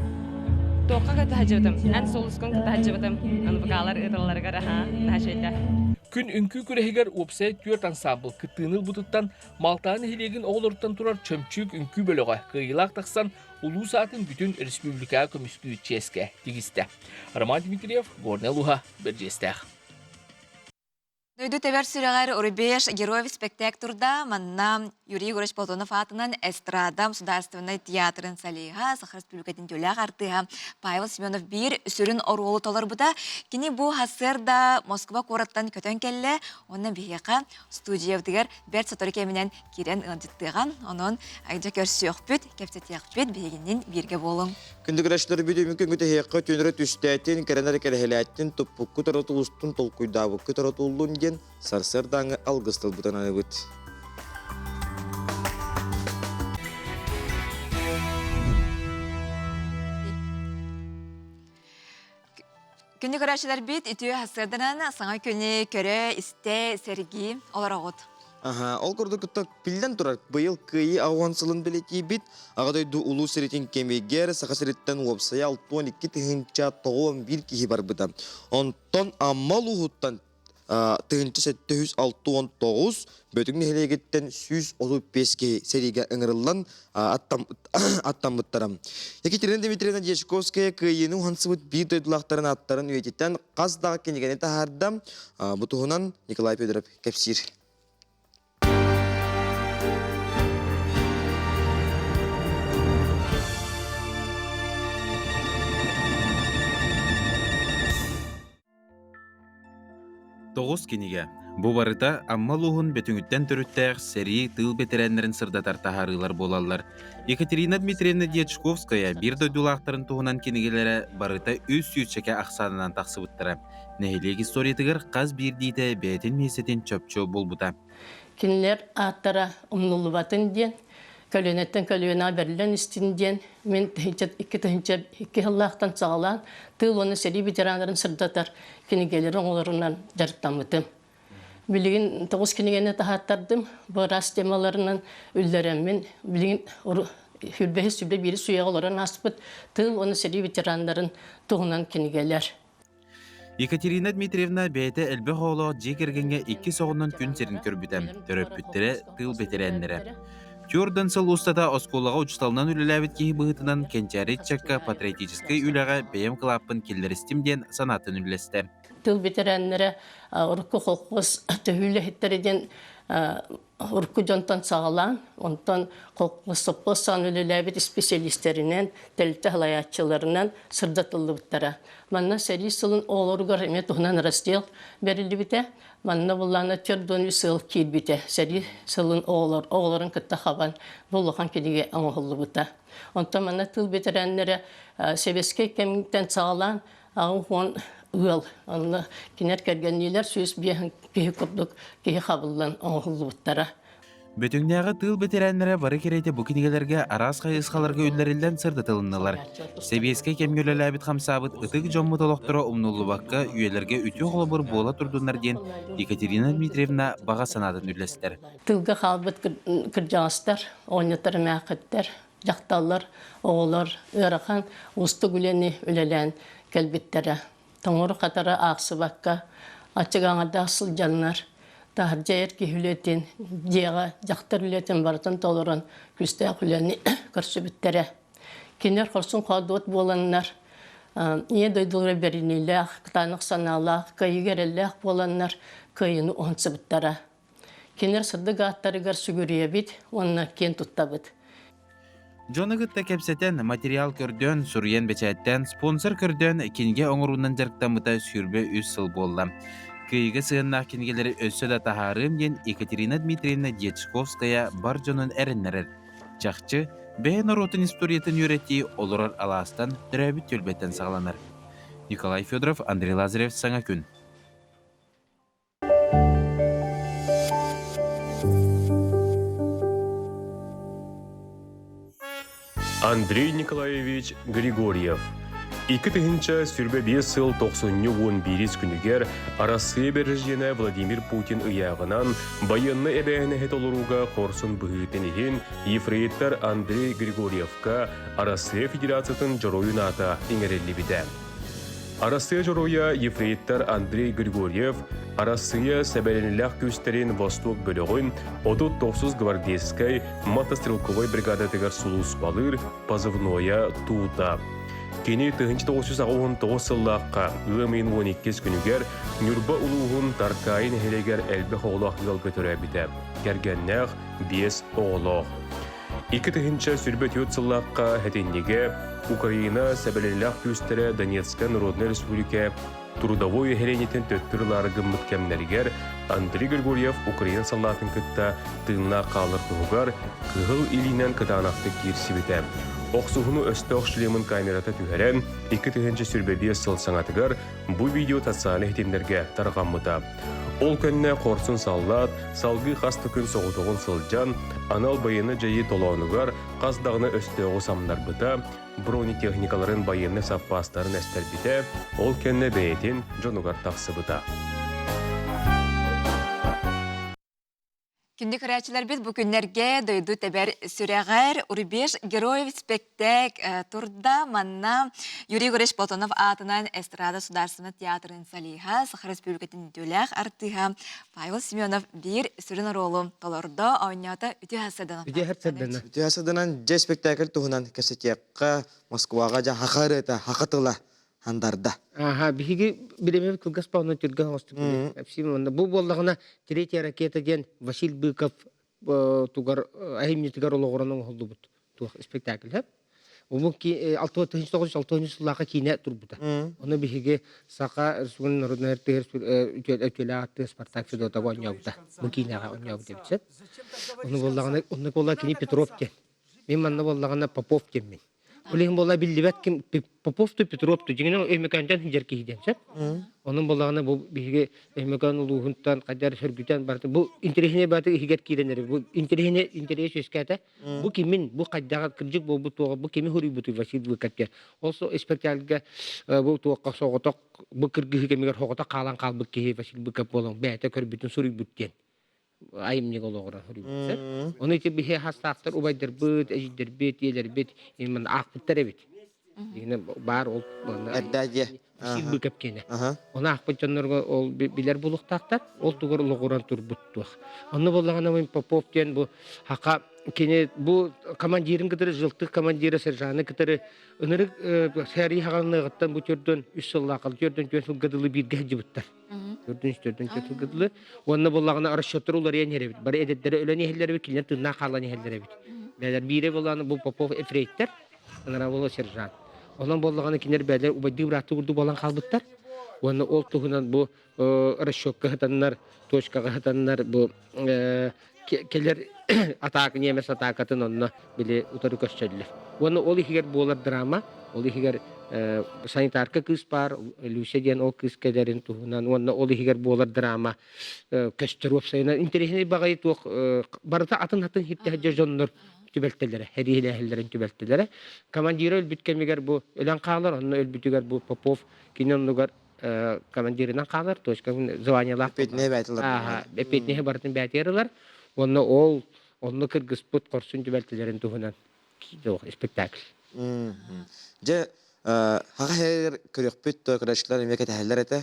тоққа кыта хиджабытым. Ан солускон кыта хиджабытым. Аны бакалар ытылларга ха нашайта. Күн үңкү күрехигер опсай түйört ансамбл кыттыыныл бутуттан Малтаны хилегин оғылырттан турар чөмчүк үңкү бөлөға кыйылақ тақсан улуу саатын бүтүн республика көмүскүү ческе тигисте. Роман Дмитриев, Горнел Луха, Берджестех. Дойду тебер сүрегер Урбеш героев спектакльда манна Юрий Егорович Платонов атынан эстрада Государственный театрын салиха Сахар Республикатын төлөк артыга Павел Семенов бир сүрүн оролу толар буда. Кини бу хасырда Москва кораттан көтөн келле, онна бияка студиявдыгер Берт Саторике менен кирен ындыттыган, онун айда көрсөкпүт, кептетекпүт бегинин бирге болуң. Күндүгүрәчләр биде мүмкүн көтө хекка төнөрө түстәтен керенер келехеләттен топпукку торатулустун толкуйдабы көтөрөтулдун ген сарсырдаңы алгыстыл бутананы бут. Күнні көрәшілер бит, үтіе хасырдынан саңа күні көрі, істе, серги, олар оғыт. Ол көрді күтті пілден тұрар. Бұйыл күйі ағуансылын білеті бит, ағадойду ұлу сіретін кемегер, сақа сіреттен уапсая 6-12 тігінші тоғуын бір кейі бар бұда. Онтон аммал ұғыттан тігінші 769, бөтігін хелегеттен 135 сериге ыңырылан аттан бұттарам. Екатерина Дмитриевна Дешковская күйені ұғансыбыт бір дойдылақтарын аттарын өйтеттен қаздағы кенегені тахарда бұтығынан Николай Федоров кәпсір. Тоғыз кенеге. Бұ барыта аммалуғын бөтіңіттен түріттәғ сәрі тыл бетерәнлерін сырдатар тахарылар болалар. Екатерина Дмитриевна Дьячковская бір дойдулақтарын туғынан кенегелері барыта өз сүйетшеке ақсанынан тақсы бұттыра. Нәхелек историятығыр қаз бір дейті бәйтін месетін чөпчө бол бұта. Кенелер аттара ұмнулы батын ден, көлөнеттен көлөне берілен істінден, мен iki Allah'tan sağlan, tığ onu seri veteranların sırdatar kinegelerin olurundan jarıttamıdım. Bilgin 9 kinegene tahattardım, bu rast temalarından ülleremin, bilgin hülbehi süble biri suya olaran aspıt, tığ onu seri veteranların tuğunan kinegeler. Екатерина Дмитриевна бәйті әлбі қолы жекергенге 2 соғынан күн серін көрбітем, төрөппүттері тыл бетерәнлері. Тюрдан сыл устата осколаға учталынан үліләвет кейі бұғытынан кенчәрет чакка патриотическай үліға бәйім қылаппын келдерістімден санатын үлесті. Тыл бетерәнлері ұрқы қолқыз төхілі хеттереден ұрқы жонтан сағалан, онтан қолқыз соппосан үліләвет специалистерінен, тәлті ғылаятчыларынан сырдатылы бұттара. Манна сәрі сылын олырғар әме тұғынан раздел берілі біте, манна бұлланы түрдон сыл кейл біте. Сәрі сылын оғыларын күтті қабан бұлыған кедеге аңғылы бұта. Онтан манна тыл бетерәнлері себеске кеміңтен сағалан, ағы хон ыл. Анна кинер кергеннелер сөз биян кеһи курдук, кеһи хабылдан оңғылбыттара. Бөтүңнәгә тыл бетерәннәре бары керәйте бу кинигеләргә арас кайыскаларга үлләрелдән сырды тылыннылар. Себескә кемгөләлә бит хамсабыт ытык жомму толоктора умнуллубакка үеләргә үтү холобыр була турдуннар ден Екатерина Дмитриевна бага санатын үрләстер. Тылга халбыт кырҗастар, ойнатар мәкәттер, жакталлар, оғлар, ырахан, усты гүләне үләлән кәлбиттәре. Тоңыр катара аксыбакка, ачыгаңада асыл жаннар. Тахар жайыр кихүлетин, жеға жақтар үлетін бартын толырын күсті әқүлені көрсі біттері. Кенер құрсын қадуат боланнар, ие дойдылыр берінейлі, қытанық саналы, кайығерелі боланнар, кайыны оңсы біттері. Кенер сырды ғаттарығар сүгірие бит, онына кен тұтта бит. Жонығытта кепсетен материал көрден, сүрген бечәттен, спонсор көрден, кенге оңырунан жарықтамыта сүрбе үз сыл болды. Кыйга сыгыннақ кенгелері өссі да тахарым ден Екатерина Дмитриевна Дьячковская бар жонын әріннерер. Чақчы, бәйін оротын историятын үйретті олырар аластан түрәбіт төлбеттен сағаланар. Николай Федоров, Андрей Лазарев, Саңа күн. Андрей Николаевич Григорьев. 2000 сүрбе 5 сыл 90-11 күнігер арасы бережене Владимир Путин ұяғынан байынны әбәйіні хет олыруға қорсын бұғытын еген ефрейтар Андрей Григорьевка арасы федерациятын жоройын ата еңерелі біді. Арасы жороя ефрейтар Андрей Григорьев арасыя сәбәленілік көстерін Восток бөлігін 30-90 гвардейскай мотострелковой бригадатығар сулус балыр позывноя туыта. Кені 1919 сыллаққа өмейін 12 күнігер нүрба ұлуғын таркайын хелегер әлбі оғылақ ғылғы түрі біті. Кергеннәқ 5 оғылақ. 2000 сүрбе 4 сыллаққа әтеннеге Украина сәбәлелік көстері Донецкая Народная Республика Трудовой херенетін төттірілары гыммыт кәмнергер Андрей Григорьев Украина саллатын күтті тыңна қалыр тұғығар кығыл илінен кытанақты керсі біті. Оқсуғыны өсті оқшылемін камерата түхәрен 2000 сүрбе 5 сыл саңатығар бұл видео тасаны хетендерге тарғамыда. Ол көнне қорсын саллат, салғы қасты күн соғытығын сылжан, анал байыны жайы толауынығар қаздағыны өсті оғысамдар бұта, бронетехникаларын байыны саппастарын әстер біте, ол көнне бәйетін жонығар тақсы бұта. Күнді көрәчілер біз бұл күнлерге дойду тәбәр сүрәғар Урбеш Героев спектек турда манна Юрий Гореш Платонов атынан Эстрада Сударственный театрын салиха Сахар Республикатын төләқ артыға Павел Семенов бір сүрін ролу толорда ойнята үті хасадана. Үті хасаданан жай спектакль туғынан кәсетекқа Москваға жа хақарыта, хақатыла андарда. Биһиги биремев кылгас пауна түргә хостык. Бу боллагына третья ракета ден Василий Быков тугар ахимнитигар ологоронун холду бут. Ту спектакль һәп. Ул ки 6-9 сылларга кине турбута. Оны биһиги сака Республика Народная Артиллерия Спартак Федота войнаута. Бу кинега ойнау деп чет. Оны боллагына оны болла кини Петров кен. Мен манна боллагына Попов кен мен. Олеген бола билдибет ким Поповту Петровту жигинен эмеканжан хижерки хиденсет. Onun bolağına bu bir emekan uluğundan kadar sürgüten bardı. Bu interihine batı higer kirenleri. Bu interihine şeskete. Bu kimin bu kadar kırcık bu tuğa bu kimin huri butu vasil bu katya. Also spektaklga bu tuğa soğutak bu kırgı kemiger hoğutak kalan kalbık ki vasil bu kap bolağın. Beyte kör bütün suri butten. Ayım ne olur huri butser. Onun için bir hastaktır ubaydır bud ejidir bit yeler bit. İman akbıtlar evet. Yine bar ol. Erdaje. Сил быкап кене. Оны акпачаннарга ол билер булуктактар, ол тугурлугуран турбуттук. Аны боллагана мен Попов кен бу хака кене бу командирин кытыры жылтык командиры сержаны кытыры ынырык сәри хаганлыгыттан бу төрдөн 3 жылга кал төрдөн жөсүл гыдылы бирге жибыттар. Төрдөн жөсүл гыдылы. Оны боллагана арашчотурулар янере бит. Бар эдеттери өлөнү хеллери бит, кине тына калган хеллери бит. Бәлер бире болганы бу Попов эфрейттер, ана боло сержант. Olan bolağını kinler beyler ubadi bıraktı kurdu bolan kalbıtlar. Onu ol tuğunan bu raşokka hatanlar, toşka hatanlar bu келер атак немес атакатын онно биле утары көччөллөр. Оны ол ихигер болар драма, ол ихигер санитарка кыз бар, Люся ден ол кыз кедерин туһунан, оны ол ихигер болар драма көчтөрүп сайына интересный багай тук барыта атын хитте жоннор түбелтелере, херилехлерин түбелтелере. Командир өлбүткемигер бу өлөн калар, оны өлбүтүгер бу Попов киноннугар командиринен калар, точка званиялар. Петне байтылар. Ага, петне бартын бәтерилер. Оны кыргызпыт корсун түбелтелерин туһунан. Спектакль. Же хагыр көрөкпүт токрашлар мемлекет хәлләр әтә.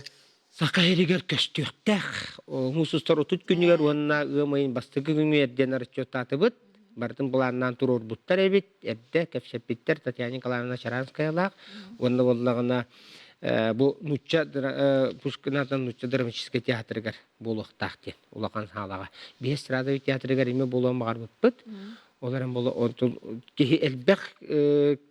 Сакайригер көстүктәх. Мусустар отут күннәр онна ымайын бастыгы күннәрдән арчотатыбыт. Бартын буларнан турор буттар эбит. Эдде кепсепиттер Татьяна Николаевна Шаранскаялар. Онна боллагына бу нучча Пушкинатан нучча драматический театргар болуктак улакан салага. Бес эстрадный театргар эме болом барбыт. Оларым боло онтул кеһи элбек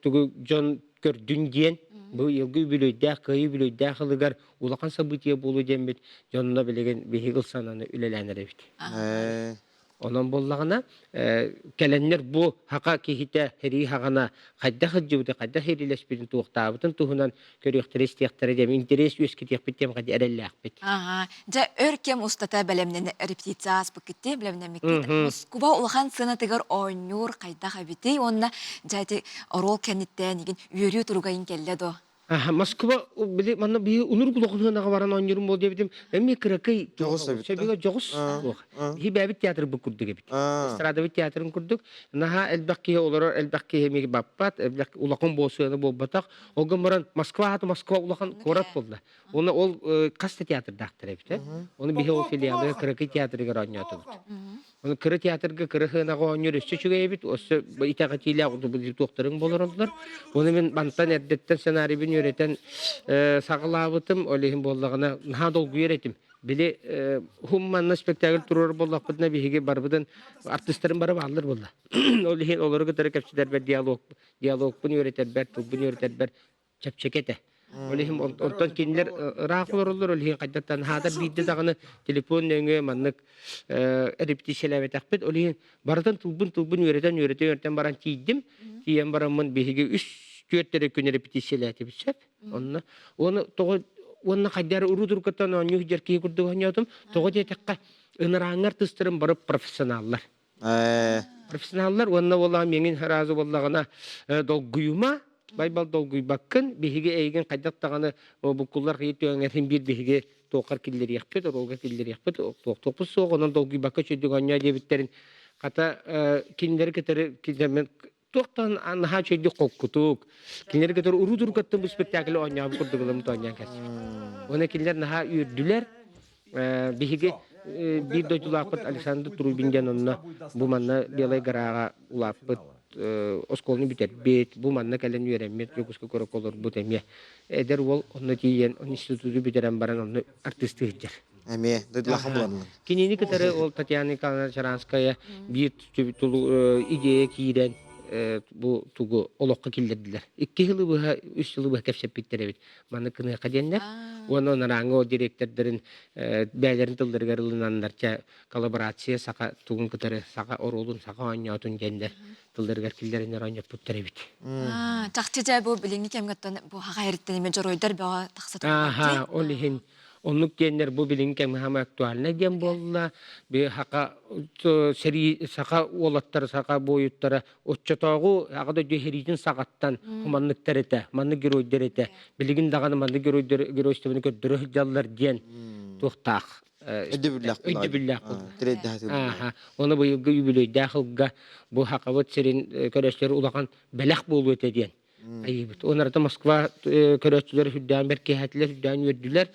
тугу жон көрдүн диен бу елгы билөйдә кайы билөйдә хылыгар улакан событие болу дембит жонна билеген бехигыл сананы үлеләнер бит. Онон боллагына келеннер бу хака кихите хери хагана кайда хыҗыбыты кайда херилешпин туктабытын туһунан көрөктөрөс тияктары дем интерес үскә тияппитем кайда эрелләк бит. Ага. Жа өркем устата белемнен репетиция аспекти белемнен меккет. Москва улахан сынатыгар ойнур кайда хабити онна жати рол кенеттен иген үйрү тургайын келледо. Москва били манна би унур булогына баран ойнурум бол дебидим. Эми кыракай себеге жогус. Хибабит театр бу курдук бит. Эстрадный театрын курдук. Наха элбакки олар элбакки хемиге баппат, элбак улакын болсуны болбатак. Огомран Москва улакын корат болду. Оны ол каста театр дактыр бит. Оны бихе ол филиалга кыракай театрга ойноту бит. Оны кыры театрга кырыхына ойнур өччүгө бит. Осы итагатиле бу доктурун болорлар. Оны мен бантан эддеттен сценарийбин öğreten sağlabıtım olehim bolлагына наha dolgu öğretim. Bile hummanna spektakl turur bollakpıdına bihige barbıdan artistlerin barı bağlıdır bolla. Olehin oları gıtarı kapçılar ber diyalog bunu öğreter ber, bunu öğreter ber çapçekete. Olehim ondan kendiler rağlar olur olehin kaydatan hada bidde dağını telefon nöngü manlık repetisiyeler takpet olehin barıdan tulbun öğreten baran çiğdim. Çiğen baramın bihige üst Köttere күнө репетициялар этибип. Оны кайдар урудуркатан онюх жерки курдук оньотум. Того детекка ыныраңар тыстырым барып профессионаллар. Профессионаллар онна болла менин разы боллагына долгуйма, байбал долгуйбаккын, бихиге эйген кайдаттаганы букуллар кыйтөңөрүн бир бихиге токар киллер якпет, оролга киллер якпет, токпус согонон долгуйбакка чөдүк онья дебиттерин ката киндер кетери кидемен Тоқтан анха чөйді қоққытук. Кинер кетер урудур каттым бұл спектаклі ойнабы күрдігілім тойнян кәсіп. Оны кинер наха үйірділер. Бихиге bir doyulapıt Alexander Trubin'den onunla bu manna belay garağa ulapıt oskolunu biterbet bu manna kelen öğrenmet yokuska korak olur bu temye eder ol onu diyen on institutu bitiren baran onu artisti hiccer. Eme dedilaxım bulanın. Kinini kıtarı ol Tatyana Nikolaevna Sharanskaya bir ideya kiren bu tugu olokka kildirdiler. 2 yılı bu 3 yılı bu kepsep bittirebit. Manna kını kadenler. Onu narangı o direktörlerin beylerin tıldır garılınanlarca kolaborasiya saka tugun kıtarı saka orolun saka oynatun gender tıldır garkillerin oynat bittirebit. Taqtıca bu bilingi kemgattan bu haqayrittenime joroydar bağa taqsat. Aha, olihin onluk genler bu bilingi hama aktualne diyen bolla bir haqa seri saka olattar saka boyutlara otçatağı aqda deheritin sakattan humanlık terete manlı giroyderete biligin dağını manlı giroystemini kördürü jallar diyen toxtaq Ödübillah. Aha, onu bu yübülü dağılga bu haqavat serin köreşleri ulaqan belaq bolu öte diyen. Ayıbıt. Onlarda Moskva köröççüleri hüddan berkehatler hüddan yördüler.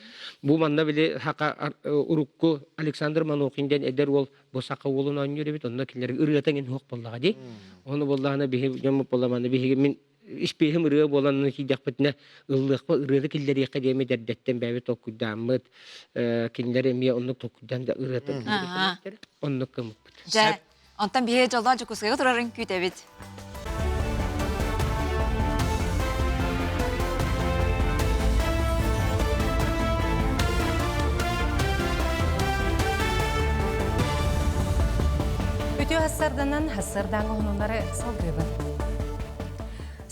Bu manna bile haqa urukku Alexander Manokin'den eder ol bu saqa olun oynıyor bit. Onda killeri ırıatan en hoq bollağa di. Onu bollağına bihi jamıp bollamanı bihi min işbehim ırığı bolanını hidaqbetine ıllıqpa ırığı killeri yakademi derdetten bäbet okudamıt. Kinleri emiye onluk tokuddan da ırıatan killeri. Onluk kımıp. Ja, ondan bihe jolda jukusga turarın kütebit. Бүтү хассарданан хассардаңы хонунары салдыбын.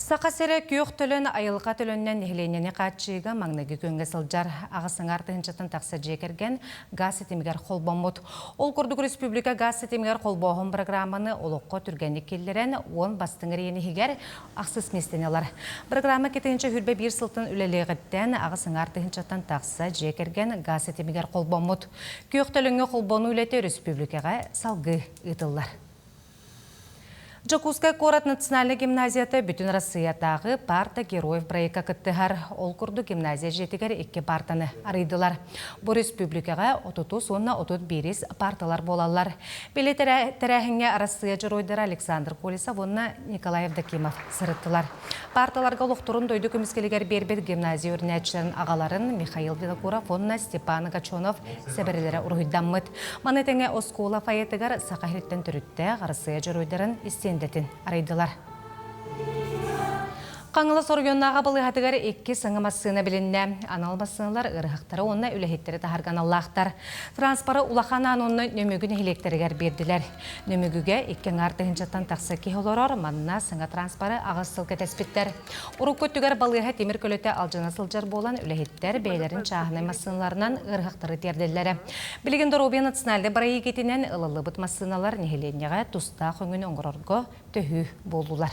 Сақасыры күйіқ төлін айылға төліннен нехленені қатшыға маңнығы көнге сылжар ағысыңар тығынчатын тақсы жекерген газ сетімгер қолбамыд. Ол Күрдік Республика газ сетімгер қолбоғын программаны олыққа түргенік келдерен 10 бастыңыр ені хигер ақсыз местенелер. Программа кетінші хүрбе бір сылтын үлелеғіттен ағысыңар тығынчatan тақсы жекерген газ сетімгер қолбамыд. Күйіқ төлінгі қолбоны үлеті республикаға салғы ұтылар. Жакускай Корот национальный гимназията бүтін Россиятағы парта героев проекта кыттыгар. Ол Күрдік гимназия жетігер 2 партаны арыдылар. Бұл республикаға 30-31 парталар болалар. Беле тәрәхіңе Россия жыройдары Александр Колесов, онына Николаев Дакимов сырыттылар. Парталарға лұқтырын дойды көміскелігер бербет гимназия өрнәтшілерін ағаларын Михаил Винокуров, онына Степан Гачонов сәбірелері ұрғыдаммыд. Манетіңе Оскола фаетігер сақахриттен түрітті Россия жыройдарын истендетін арайдылар. Қаңылы соргионнаға бұлығатығар 2 сыңымасына білінне. Аналмасынылар ұрғақтары онына үләхеттері тағарған Аллахтар. Транспары улаханан онына нөмігін хилектерігер берділер. Нөмігіге 2 артығыншаттан тақсы кейолорор, манына сыңа транспары ағыстылғы тәспіттер. Ұрық көттігер бұлыға темір көлөті алжына сылжар болан үләхеттер бәйлерін чағынай масыналарынан ұрғақтары терділері. Білігін Доробия националды барайы кетінен ылылы бұт масыналар нехеленеға тұста қөңін оңғырорғы төхі болулар.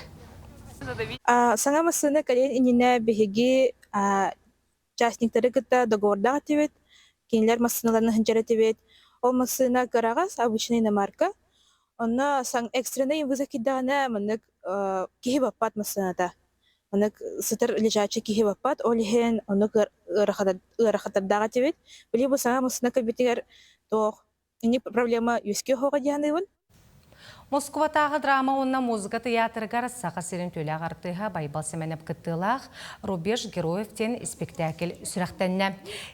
Саңа масыны кален иніне бігігі частниктары күтті договордағы тевет, кейінлер масыналарының хынчары тевет. Ол масына қарағас обычный иномарка. Онна саң экстрена инвыза кидағына мұнық кейі баппат масыната. Мұнық сытыр лежачы кейі баппат, ол ехен онық ұрақатардағы тевет. Білі бұл саңа масына кәлбетігер тоқ. Ini проблема юске хоға дияныйвын. Москватағы драма онна музыка театрыгар сақасырын төлі ағартыға байбал семенеп кыттылақ рубеж героевтен спектакль сүрақтенне.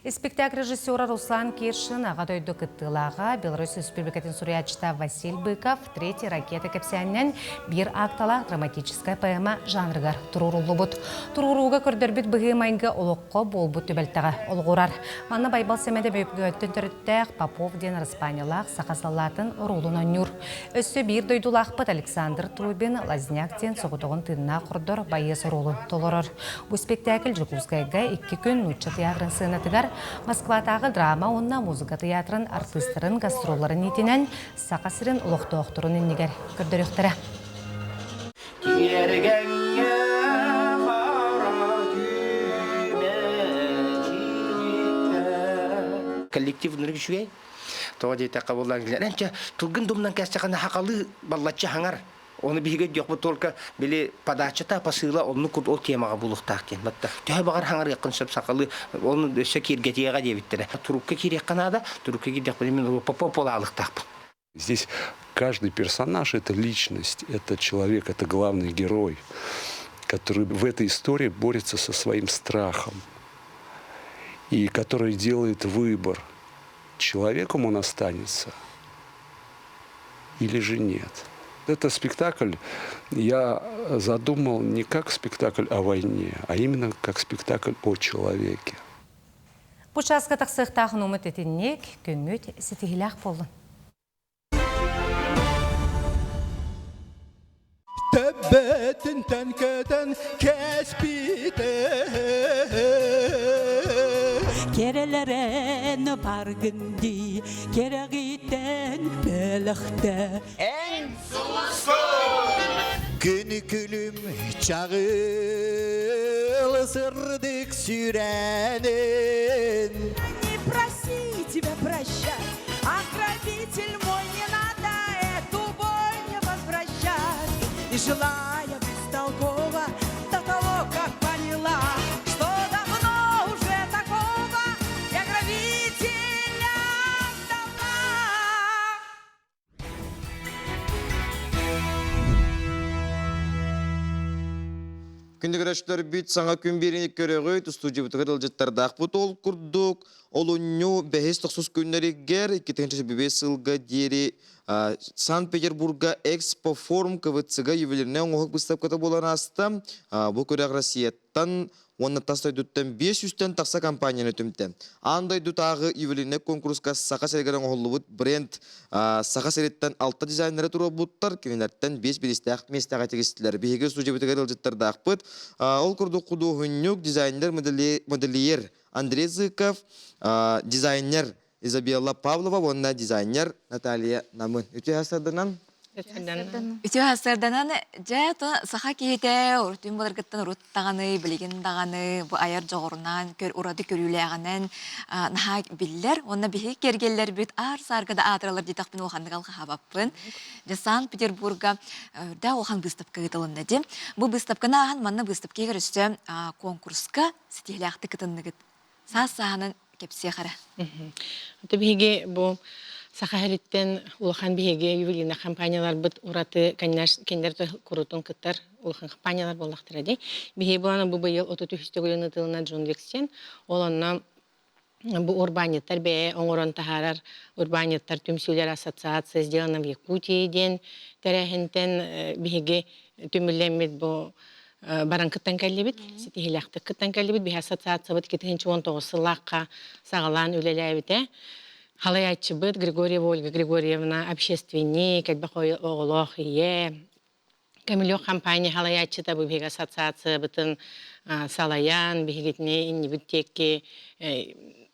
Спектакль режиссера Руслан Киршин аға дойды кыттылаға Беларусь Республикатын сурячта Василь Быков 3 ракета кәпсәннен бір актала драматическая поэма жанрыгар тұрурулы бұд. Тұруруға көрдірбіт бұғы майынғы олыққа бол бұд төбелтіға олғырар. Маны байбал семенеп өпгөттін түріттәқ Попов ден Распанилақ сақасалатын рулына нүр. Өссі бір дойдулақпыт Александр Трубин Лазняктен соғытығын тынна құрдыр байыз ролын толырыр. Бұл спектакль Жакускайға 2 күн нұтчы театрын сынатығар Москватағы драма онна музыка театрын артыстырын гастролларын етінен сақасырын ұлықты оқтырын енігер көрдіріқтірі. Коллектив нұргішуей тоға дейті қабылдан келер. Әнче тұлғын домнан кәстіғаны хақалы баллатчы хаңар. Оны бігі жоқ бұл толқа білі падачыта пасыла оны күрд ол темаға бұлықтақ кен. Түйі бағар хаңар яқын сөп сақалы оны өсі кергетеға дебіттірі. Турукка керек қанада, турукка керек білімен попола алықтақ. Здесь каждый персонаж — это личность, это человек, это главный герой, который в этой истории борется со своим страхом и который делает выбор. Человеком он останется или же нет. Этот спектакль я задумал не как спектакль о войне, а именно как спектакль о человеке. Пучаска тақсықтағын ұмыт етіннек, көңіт сетігіләқ болын. Тәббәтін тәнкәтін кәспейді Керелерен баргынды, керегіттен бөліқті Ән Күні күлім чағыл сырдық сүрәнін Не проси тебя прощать, ограбитель мой, не надо эту боль не возвращать Не желая бестолково до того, как поняла Күндігірәштер бүт саңа күн берінік көріғөйт, студия бұтығыр ұлжеттардақ бұт ол күрдік. Ол ұню бәхес тұқсыз күнлерігер 2005 сылға дері Санкт-Петербурга Экспо форум КВЦ-ға евелеріне оңық бұстап көті болан асты. Бұл көріғ Россият Аттан онна тастай дуттан 500-тен тақса компанияны түмтен. Андай дутағы ивелине конкурска сақа сәргерен оғылыбыт бренд сақа сәреттен 6 дизайнері тұру бұттар, кенелерттен 5 білістәқ местәға тегістілер. Бейге сужебетігер ылжыттарды ақпыт. Ол күрді құду хүннюк дизайнер модельер Андрей Зыков, дизайнер Изабелла Павлова, онна дизайнер Наталья Намын. Үте асырдынан? Үтө хасарданан жато саха киһите уртун боларгыттан уруттаганы, билигин даганы, бу аяр жогорунан урады көрүләгәнен наха биллер, онна бихи кергеллер бит ар саргада атыралар дитакпын улхандыгал хабаппын. Санкт-Петербурга да улхан выставка гытылында ди. Бу выставканы ахан манна выставка гөрөстө конкурска стилякты кытынныгыт. Сас-саханын кепсе хара. Табиге бу Сахариттен улахан биһиге ювелирный компаниялар бит ураты кендер курутун кыттар улахан компаниялар боллактыр ди. Биһи буланы бу быйыл 33-төгөлөнү тылына Джон Викстен олонна бу урбаниттар бе оңорон тахарар урбаниттар түмсүлөр ассоциация сделана в Якутияден терехинтен биһиге түмүллемит бу баранкыттан каллебит, ситихилякты кыттан каллебит биһи ассоциация бит 2019 сылакка сагалан үлелебите. Халаячы быт Григорьева Ольга Григорьевна, общественник, Альбахой Оголох, Камилё компания Халаячы табы бег ассоциация бытын Салаян, бегетне иннибиттекке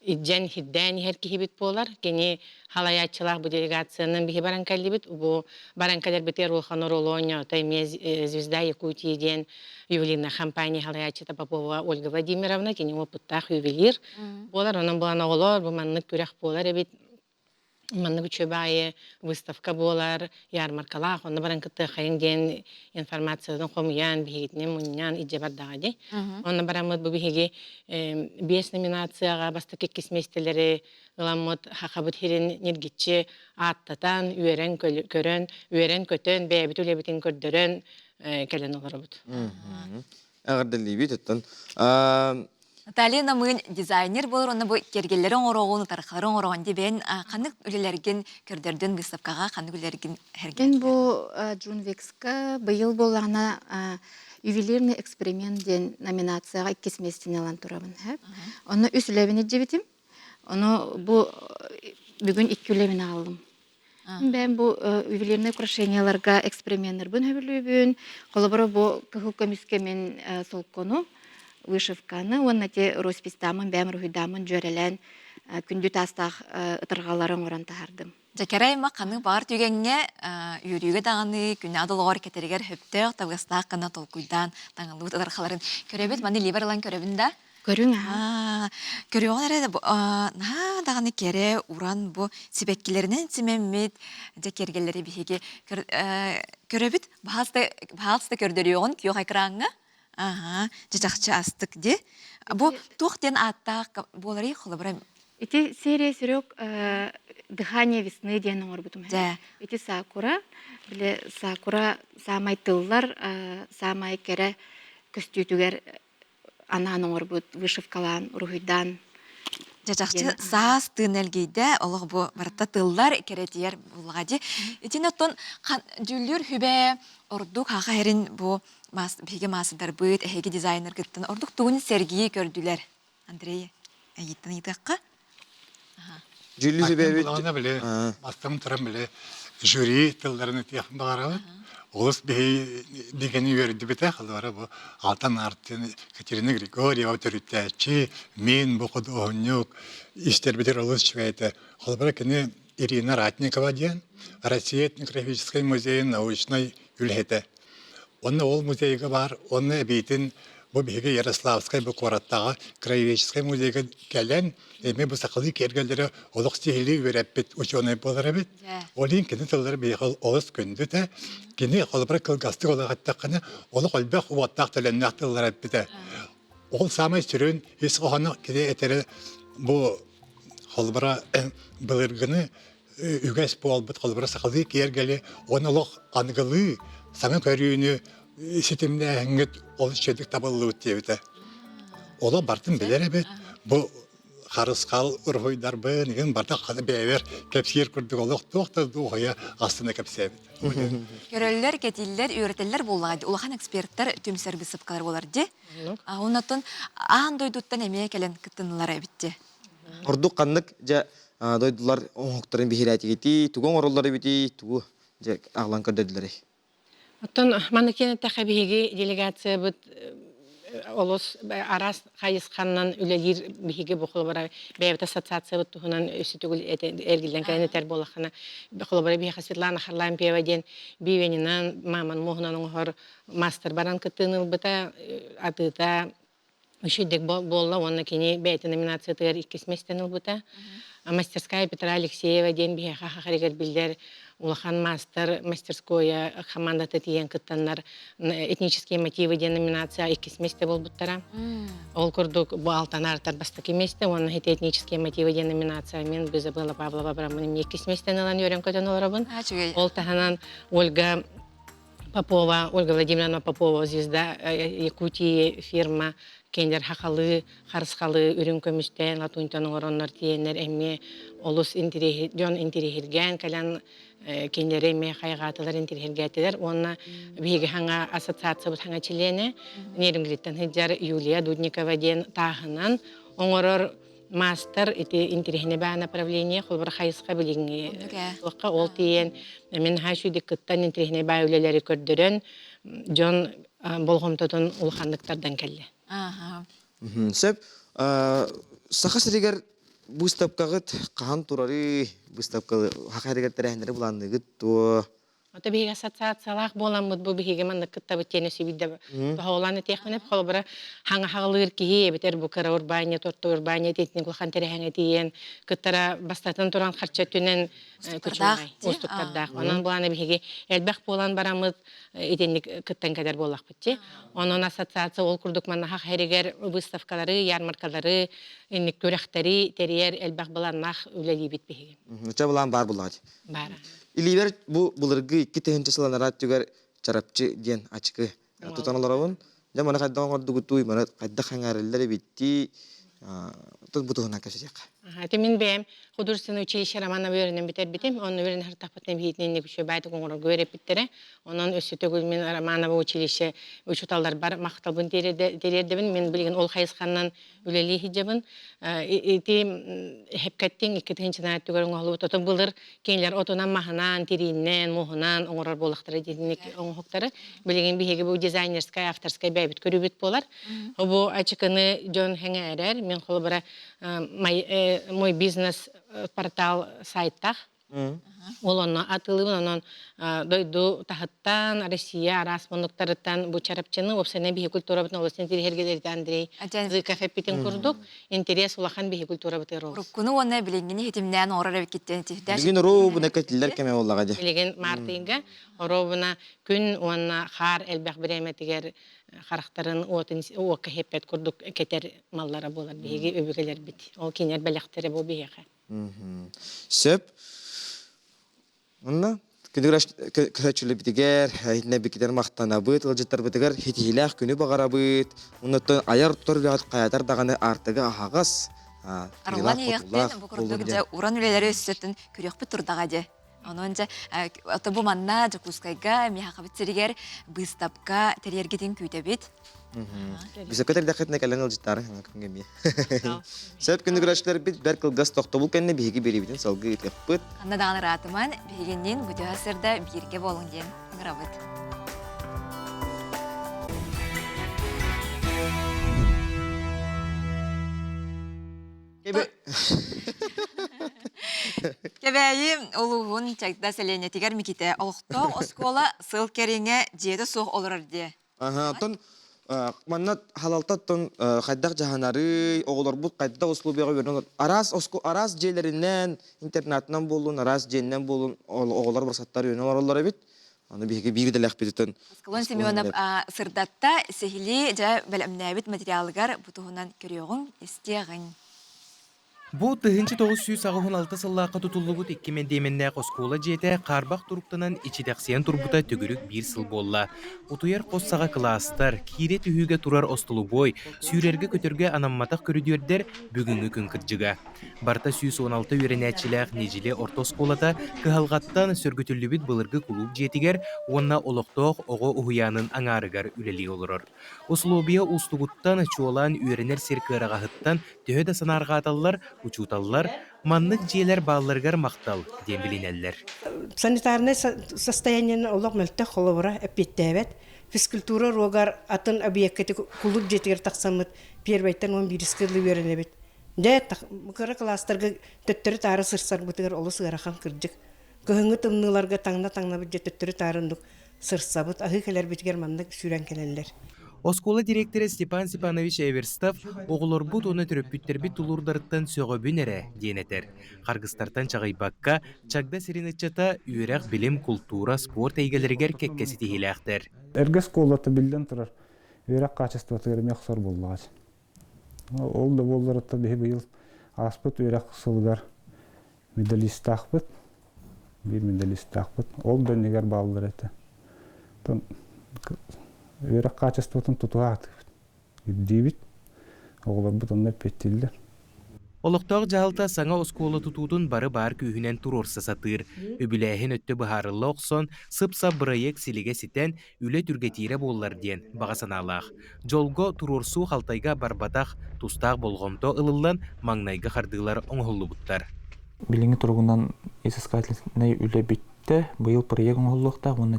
иджен хидден херки хибит болар. Кени Халаячылар бу делегацияның беги баранкалибит, бу баранкалер битер улханор Олоня, тайме звезда Якутияден ювелирная компания Халаячы Попова Ольга Владимировна, кени опыттах ювелир. Болар, онан булан оголор, бу маннык күрәк болар, эбит маннык үчөбайы выставка болар, ярмаркалах, онна баранкытты хайынген информациядан хомуян, бигетне муньян, иджа бардагады. Онна барамыд бу биге 5 номинацияга бастык кесместелери ыламыт хакабыт хирин нергитчи аттатан, үйерен көрөн, үйерен көтөн, бәбит үлебитин көрдөрөн кәлен оларабыт. Әгірділі бейт өттін. Наталья Намын дизайнер болыр, оны бұл кергелерін орағын, тарқаларын орағын дебен, қандық үлелерген көрдерден выставкаға, қандық үлелерген әрген? Мен бұл Джун Викска бұйыл болағына ювелирный эксперимент ден номинацияға кесместен алан тұрабын. Оны үс үлебіне жебетім, оны бұл бүгін 2 үлебіне алдым. Ben bu ювелирный украшенияларга эксперименттер бун хөбүлүбүн, колобора бу кылка мискемен солкону, вышивканы, онна те роспистамын, бәм рухидамын жөрелен күндү тастах ытыргаларын оран тахардым. Жакарай мақаны бар түйгенге үйрüge дағаны күнә долгор кетергер хөптөк табыстақ қана толкуйдан таңылы ытыргаларын көрөбүт, маны либерлан көрөбүндө. Көрүң Көрüyorlar na dağını kere uran bu sibekkilerinin simemmit cekergeleri bihiге köröbüt bazı kördürüyorsun ki yok ekranı. Cacakçı astık di. Bu tuhten attak bolari xolabra. Эти серия сырок дыхание весны ден орбутум. Эти сакура, биле сакура самай тыллар, самай кере көстүтүгер ананың орбут вышивкалан рухидан. Жачакчы саас тынелгейде олог бу барта тыллар керетиер булгади. Итин оттон жүлүр хүбе ордук хахерин бу биге масыдар быт эге дизайнер гыттын ордук тугун Сергей көрдүлөр. Андрей айыттан итакка. Жүлү себеби ана биле бастам турам биле жюри тылларын тияхын багарабы. Олыс бігені өрді біті қалуары бұл алтан артын Катерина Григорьева төріттәчі, мен бұқыды оғынюк, іштер бітер олыс швейті. Қолбара кені Ирина Ратникова ден, Россия этнографический музей научной үлхеті. Оны ол музейге бар, оны бейтін бұл бігі Ярославскай бұл қораттағы краеведческий музейге кәлен, эме бұл сақылы кергелдері олық стихили өрәппет ученый болар әбет. Олин кені тылдары бейхал олыс күнді де, кені қолыбыра кылгасты олағаттаққаны олық олбақ уаттақ төленнақ тылдар әббеті. Ол самай сүрін ес оғаны кеде әтері бұл қолыбыра біліргіні үгәс бұл бұд қолыбыра сақылы кергелі, оны олық аңғылы самай көрүйіні сетімді әңгіт олыс шедік табылы өттебеті. Ола бартын білер әбет, бұл харыскал урхойдар бын барда хады бәвер кепсир күрдүк олох тохта духая астына кепсебит. Көрөллөр, кетиллер, үйрөтеллер боллагы. Улахан эксперттер түмсер бисыпкалар болар де. Оннотон аан дойдуттан эмие келен кыттынылар эбитте. Ордук каннык жа дойдулар оңоктарын бихирәтигити, тугон ороллары бити, тугу жа аглан көрдөдүлөр. Оттон маныкене тахабиги делегация бит олос арас хайысқаннан үлелер биһиге бохолбара бәйбет ассоциация бит туһунан өсүтүгүл эргилден кайнетер болохана бохолбара биһа Светлана Харлампиева ден бивенинан маман мохнан оңор мастер баран кытыныл быта атыта үшүдек болла онна кини бәйте номинация тер иккесместен быта мастерская Петра Алексеева ден биһа хахаригер билдер улахан мастерская команда тетиен кыттаннар этнические мотивы ден номинация иккесместе болбуттара. Ол курдук бу алтанартар бастаки месте, он этнические мотивы ден номинация мен Безабела Павлова Брамын иккесместен алан йөрен көтөн оларабын. Ол таханан Ольга Владимировна Попова, звезда Якутии фирма кендер хакалы, харыскалы үрүн көмүстен латунтан ороннор тиенер эми олус жон интерихирген калян кендере ме хайгатылар интерихиргетилер. Онна биги ханга ассоциация бут ханга члене неримглиттен хиджар Юлия Дудникова ден тахынан оңорор мастер ити интерихне ба направление холбар хайыска билинги. Ол тиен мен хашуди кыттан интерихне ба үлелери көрдөрөн жон болгомтотон улхандыктардан келди. Сеп, сахасыригер выставкагыт кахан турары выставка хакаригер терехнери буландыгыт то. Ата биги ассоциациялах боламыт бу биги манда кыттабы тенеси бидде баоланы техменеп холбара ханга хагалыр ки бетер бу кара урбания торто урбания тетник улхан терехне тиен кыттара бастатан туран харча түнен көчөгай устуктарда анан буланы биги элбек болан барамыт этенник кыттан кадер болак битти онун ассоциация ол курдук манда хакаригер выставкалары ярмаркалары инник көрөктери терьер элбек баланнах үлели бит биги Нече булан бар булат. Бара. Иливер бу булыргы 2 сыланара түгөр чарапчы ден ачкы тутаналарабын. Жамана кайдан гордугутуй мана кайда хаңарыллары битти. Тут бутуна кашыяк. Темин бем художественное училище Романа Вернен битер битем, он уверен хартапатен битнен не күшө байты коңор көрө питтере. Онун өсүтөгүл мен Романово училище учуталдар бар мактабын терердебин мен билген ол хайыскандан үлели хижабын. Ити хепкеттин 2-нче түгөрүн алып отон булыр кенлер отонан маханан тириннен мохунан оңорор болактары дединек оңоктары билген биһиге бу дизайнерская авторская байбит көрүбүт болар. Бу ачыкыны жон хеңерер мен холбара мой бизнес портал сайттах. Олонно атылыбын онон дойду тахаттан Россия расмондуктарыттан бу чарапчыны опсене бихи культура бутын олостен тирихергелерди Андрей Зыков эппитин курдук интерес улахан бихи культура бутын рос. Руккуну онна билингини хитимнен орар киттен тиhdаш. Билген робуна кетилер кеме боллага же. Билген мартыйга робуна күн онна хар элбек биреметигер характарын отын ока хепет курдук кетер маллара болар биги өбөгелер бит. Ол кинер белектере бу биги. Сеп Онна күнүграш көчүлү битигер, айтна бикидер мактана быт, ылжыттар битигер хитилах күнү багара быт. Оннотон аяр торбят каятар даганы артыга ахагас. Арулан яктен бу курдугда уран үлелери өссөтүн күрөкпү турдага же. Ононча ата бу манна жакускайга мехакабитсеригер быстапка терьергетин күйтебит. Бисе көтөр дакетне калан ылжыттары кемге. Сеп күнүграшлар бит бер кылгас токтобул кенне биги берибитин салгы теппит. Анда даганы ратыман бигеннен бүтө асырда бирге болуң ден грабыт. Кебеyi олуғын чакта селенетигер миките олуқтоқ оскола сыл кереңе жеді соқ олырыр де. Тон маннат халалтаттон кайдак жаһанары оголор бут кайда услубияга берген арас жерлеринен интернатынан болун арас женнен болун оголор барсаттар өнөр бит аны биге бирделек битен Скалон Семенов сырдатта сехили жа белемнебит материалыгар бутугунан көрөгүн истегин. Бу 1996 сыллаққа тұтылығыт 2000 оскола жете қарбақ тұруқтанан ичидақсиян турбута түгірік бір сыл болла. Утуяр қоссаға кластар, кире түхіге турар остылу бой, сүйрерге көтерге анамматақ көрідердер бүгінгі күн кірджіға. Барта 116 үйренәтчіләқ нежіле орта осколата кығалғаттан сөргітілі бұлырғы клуб жетігер, онна олықтоқ оғы ұхуянын аңарығар үлелі олырыр. Ослобия устугуттан чуолан үйренер серкырағағыттан төхеді санарға аталар, учуталлар, маннык жиелер балларгар мақтал, дем билинеллер. Санитарное состояние олог мөлтө холовра эппеттебет. Физкультура рогар атын объекты клуб жетигер таксамыт первайтан 11 кырлы беренебет. Дэ кыра класстарга төттөрү тары сырсар бутыгар олус ырахан кырдык. Кыһыңы тымныларга таңна бит төттөрү тарындык сырсабыт ахы келер битгер маннык сүрен келелер. Оскола директоры Степан Степанович Эверстов оғылыр бұд оны түріппіттербі тұлырдарыттан сөғы бүйнері денетер. Қарғыстартан чағайбаққа чагда сиренетчата үйрек білім, культура, спорт әйгелергер кеккесі тегеләқтер. Әргі сколаты білден тұрар үйрек качествоты ермек сор боллағыз. Ол да болдарытта бейі бұйыл аспыт үйрек сылғар медалист ақпыт, бір медалист ақпыт. Ол да негер балдар әті. Үйрек качествотын тұтуға атып. Дейбіт, оғылар бұтынлар петтелдер. Олықтақ жағалта саңа оскола тұтудың бары бар күйінен тұрорса сатыр. Өбіләйін өтті бұхарылы оқсон, сыпса бұрайек сіліге сетен үлі түргетейре болылар ден бағасан алақ. Жолго тұрорсу қалтайға барбатақ тұстақ болғымто ылылан маңнайға қардығылар оңғылы бұттар. Біліңі тұрғынан есіскателіне үлі бітті, бұйыл проек оңғылықта, оны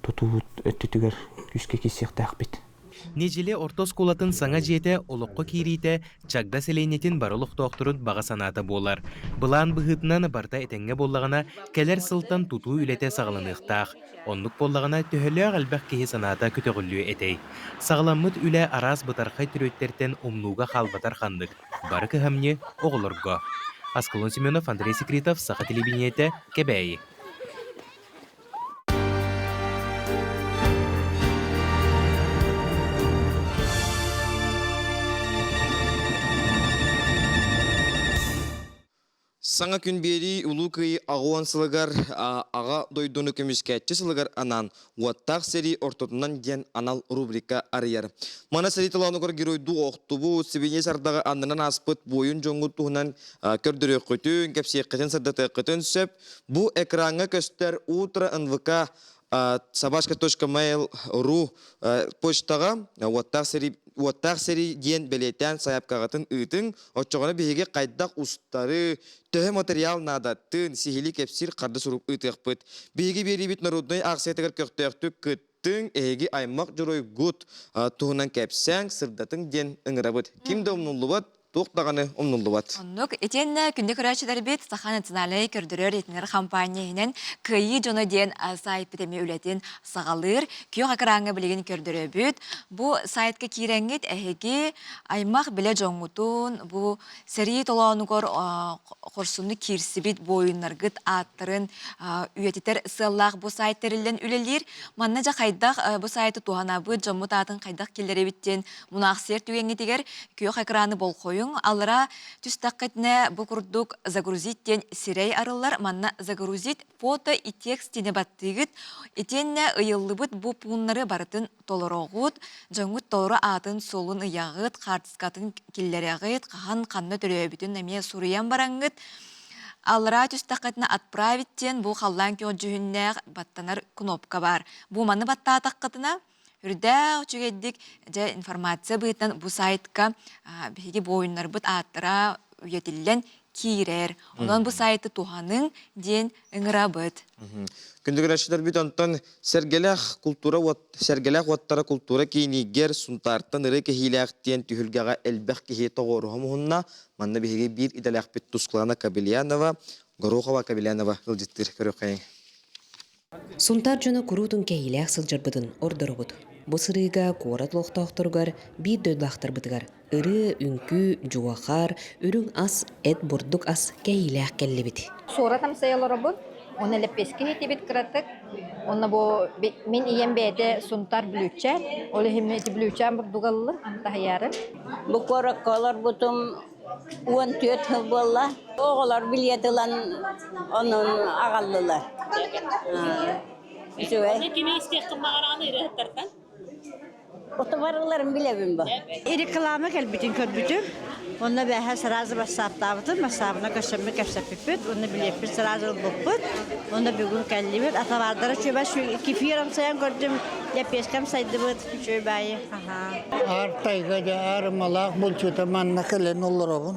тұтуыт өттітігер күске кесеқтақ бет. Нежеле ортос колатын саңа жете олыққы кейрейті чагда селейнетін барылық тоқтырын баға санаты болар. Бұлан бұғытынан барта етенге боллағына кәлер сылтан тұту үлете сағылынықтақ. Онлық боллағына төхілі әлбәқ кейі саната көтіғілі етей. Сағыламыт үлі арас бұтарқай түрөттерден омнуға қалбатар қандық. Бары көхамне оғылырға. Аскалон Семенов, Андрей Секретов, Саха телевидениеті, Кебәйі. Саңа күн бери улу кыйы ағуан сылыгар аға дойдуны көміскәтчі сылыгар анан уаттақ сери ортотунан ден анал рубрика арияр. Мана сери таланугар геройду оқтубу сибине сардағы анынан аспыт бойын жоңғы туғынан көрдірі көтін, кәпсиеккетін сардаты көтін сөп. Бу экранға көстер утра НВК sabashka.mail.ru почтаға уаттақ сери ден белетен саяпкағатын үтін, отчоғаны бейге қайдақ ұстары, төхі материал надаттын, сихили кепсир қарды сұруп үтіқ бұд. Бейге бері бит народной ақсетігір көқтіяқты күттің, әйге аймақ жүрой ғұд тұғынан кәпсәң, сырдатын ден үңірі бұд. Кімді ұмнулы бұд? Тоқтағаны омнулы бат. Оннук, етен күнде көрәчілер бет Саха националай көрдірер етінер компанияйынан күйі жоны ден сайт бітеме үлетін сағалыр, күйі қақыраңы білеген көрдірер бет. Бұ сайтқа кейренгет әйге аймақ біле жоңғытын, бұ сәрі толауынығыр қорсуны керсі бет бойынларғыт аттырын үйететер сыллақ бұ сайттарылен үлелер. Манна жа қайдақ бұ сайты туғана бұд жомыт атын қайдақ келдері біттен мұнақсер түгенетігер күйі қақыраны бол қойын. Алыра түстаққытне бұ күрдік загрузиттен сирей арылар, манна загрузит фото и текст тене баттығыт, етенне ұйылы бұд бұ пұнлары барытын толырағыт, жоңғыт толыры атын солын ұяғыт, қартыскатын келлерегіт, қаған қанны түрі өбітін әме сұрыян бараңғыт. Алыра түстаққытне отправиттен бұ қаллан кең жүхінне баттанар кнопка бар. Бұ маны батта атаққытына үрді өчігедік информация бұйтын бұл сайтқа бігі бойынлар бұт аттыра үйетілен кейрер. Онан бұл сайты туғаның ден үңіра бұт. Күндігір әшілер бүт онтан сәргеләқ уаттара культура кейінігер сұнтарттан ұры кехиләқтен түйілгеға әлбәқ кехе тоғыру мұхынна манна бігі бір идаләқ бүт тұсқылана Кабелянова, Горохова Кабелянова ғылжеттір көріқайын. Сунтар жона курутун кейләк сылжырбытын ордырыбыт. Бұсырыға қорат лоқтақтырғар, бір дөйлақтыр бұтығар. Үрі, үнкі, жуақар, үрің ас, әт бұрдық ас кейләк кәлі біт. Соратам сайылары бұд, оны ләпеске хеті біт қыратық. Оны мен иен бәді сунтар бүлүчәр, олы хеметі бүлүчәр бұрдығалылы, антағы ярым. Бұқораққалар бұтым 14 yıl bolla. Oğullar bilyetilen onun ağallılar. Onu kime istedim bağıranı ürettirden? Otobarlarım bilevim bu. İri kılamı gel bütün körbütüm. Onunla ben sırası basaptavdım. Masabına kaşımı kapsapıpıt. Onu bilip bir sırası buput. Onu bir gün kellibit. Atavarlara şöyle şu iki firam sayan gördüm. Yapeskam saydıbıt şöyle. Artayga da armalak bulçuta manna kelen olur abun.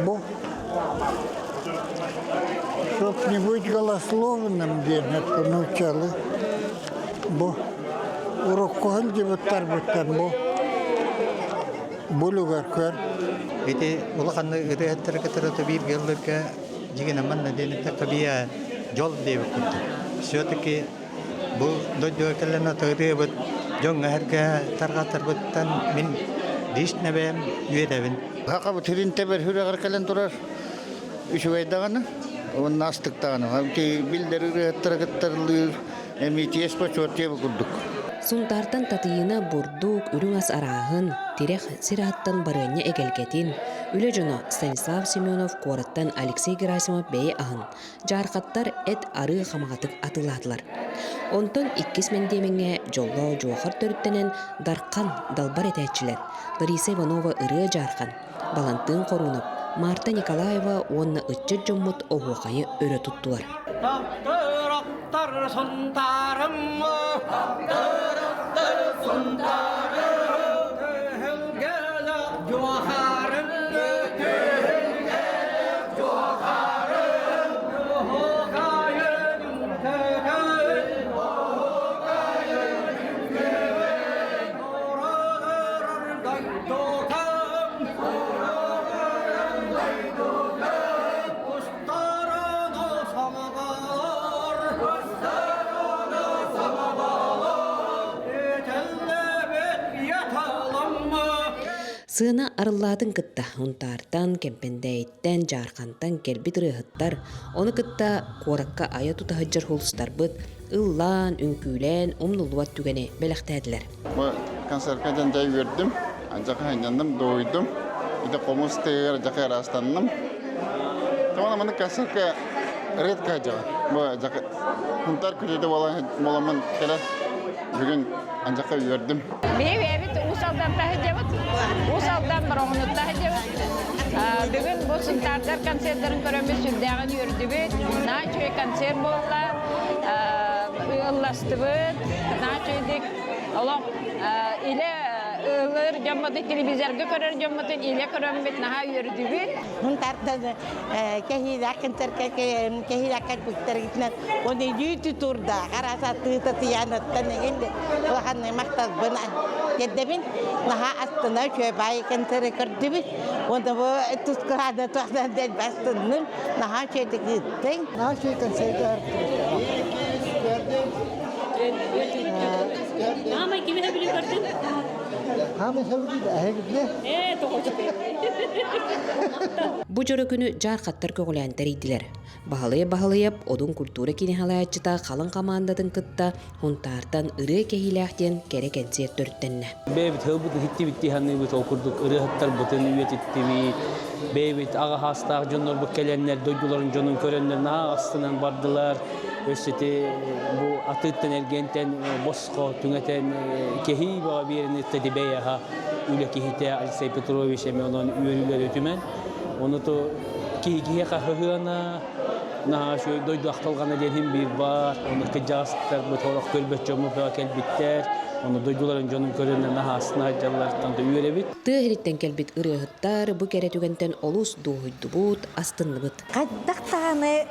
Bu что-нибудь голословным денег научали. Бо урок кохан дебаттар буттан бо булугар көр. Эти улаханны ырыаттар катарата бир геллерге жеген аманна денетта кабия жол деп кутты. Все-таки бу дойдокалана тойребут жоңгарга таргатарбыттан мен дишнебем юедебин. Хака бу тиринте бер хүрөгөр келен турар. Үшөйдаганы, он настыктаганы. Ки билдер ырыаттар катарлыр. Эмитиес почортеп курдук. Сунтартан татыйына бурдук үрүң ас арахын, тирек сираттан барыня эгелгетин, үле жоно Станислав Семенов кораттан Алексей Герасимов бей ахын. Жарқаттар эт ары хамагатык атыладылар. Онтон 2 мендеменге жоллоо жуахар төрүттенен даркан далбар этечилер. Лариса Иванова ыры жаркан. Балантын Корунов, Марта Николаева онна ытчы жоммут огуакайы өрө туттулар. Сына арылатын кытта, унтартан, кемпендейттен, жарқантан келбит рыхыттар, оны кытта коракка ая тутахыджар холстар быт, ыллан, үнкүлен, умнулуат түгене белектәділер. Бұл концертка жандай өрдім, жақа хайнандым, дойдым, иде комустығыр жақа растаным. Тамана маны концертка редка жаға. Бұл жақа хунтар күреді боламын келе, бүгін анжаққа өрдім. Бейбет усалдан тахыджабыт, усалдан бұрғыны тахыджабыт. Бүгін бұл сынтардар концерттерін көріміз сүрдәғын үрдібіт, начой концерт болла, ылластыбыт, начойдік, олық, иле ылыр жамматы телевизорға көрір жамматын, иле көрімбет, наға үрдібіт. Huntardan kehilak kenterke kehilakan putar gitlan oni yutu turda karasa tuta tiyanatan ngende lahan maktab bana kedebin laha astana çöbay kentere kerdibit onda bu tuskada tuada del bastının laha çedik gittin laha çekan seydar Ama kimi hebili gördün? Hame sebudi ahegde. Бу жөрөкүнү жаркаттар көгөләнтер идилер. Баһалыя-баһалыяп одун культура кинехалаячыта қалың командатын кытта хунтартан ыры кехиләхтен кере концерт төрттенне. Бебит хылбыт хитти битти ханны бит окурдук ыры хаттар бутын үетиттиби. Бебит ага хастаг жоннор бу келеннер дойдуларын жонун көрөннөр на астынан бардылар. Өсөтө бу атыттан элгентен боско түңетен кехи ба берини тедибеяха үле кихите Алексей Петрович эмонон үйрүлөр өтүмен. Onu da kiye kahıhına na şu doydu aktalgana dedim bir var. Onu kıcasıklar bu torak gölbet camı bakel bitter. Onu doyduların canım köründe na hasna jallardan da üyerebit. Tığıritten kelbit ırıhıttar bu kere tügenten olus doğuydubut astınlıbıt. Qaddaqtağını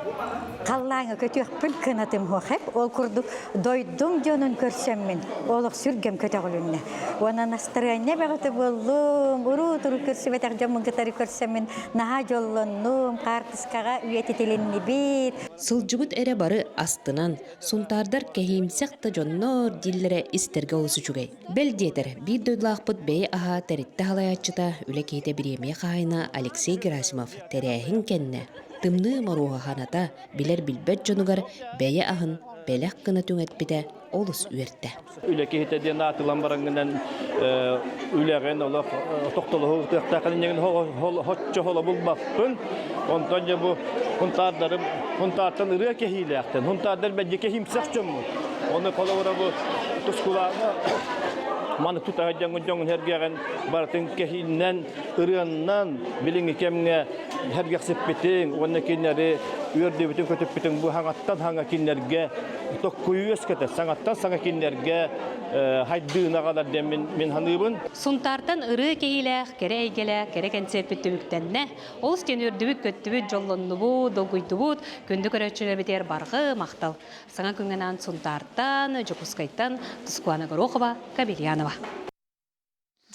qallağı kötüyük pülkünatım hoqep ol kurduk doydum canın körsemmin oluq sürgem kötüğülünne. Ona настроение bağıtı bollum uru turu körsebetak jamın gıtarı körsemmin naha jollonnum qartıskağa üyetitilinni bit. Sılcıbıt ere barı astınan suntardar kehimsek da jonnor dillere isterge olsu çugay. Bel diyeter bir döydlaqpıt bey aha teritte halayatçıta üle keyte bir yemeğe kayna Alexey Gerasimov terehin kenne. Tımnı maruha hanata biler bilbet jonugar beye ahın белек кына түңетпіде олыс үйертті. Ülecki hitediyen atılan barangından ülegen olaq toqtolu hıqtaqan ingen hotça hola bulmaqpın. Ondan bu huntardan ırıya kehileqten. Huntardar bence kehimsaq jommu. Onu kolavara bu tuskulağı Manı tutacağın jongun hergegen bartın kehinden ırıyandan bilin ikemge hergek seppetin onu kinleri üyerde bütün kötüp bütün bu hangattan hanga kinlerge tokkuyus kete sangattan sanga kinlerge haydığına kadar demin min hanıbın. Suntartan ırı kehileq kere eygele kere kenser püttülüktenne olus kenürdübüt köttübüt jollonnubu dolguydubut kündü köröçüle biter bargı maqtal. Sana küngenan suntartan jokuskaytan tuskuana goroqba Kabelyanova.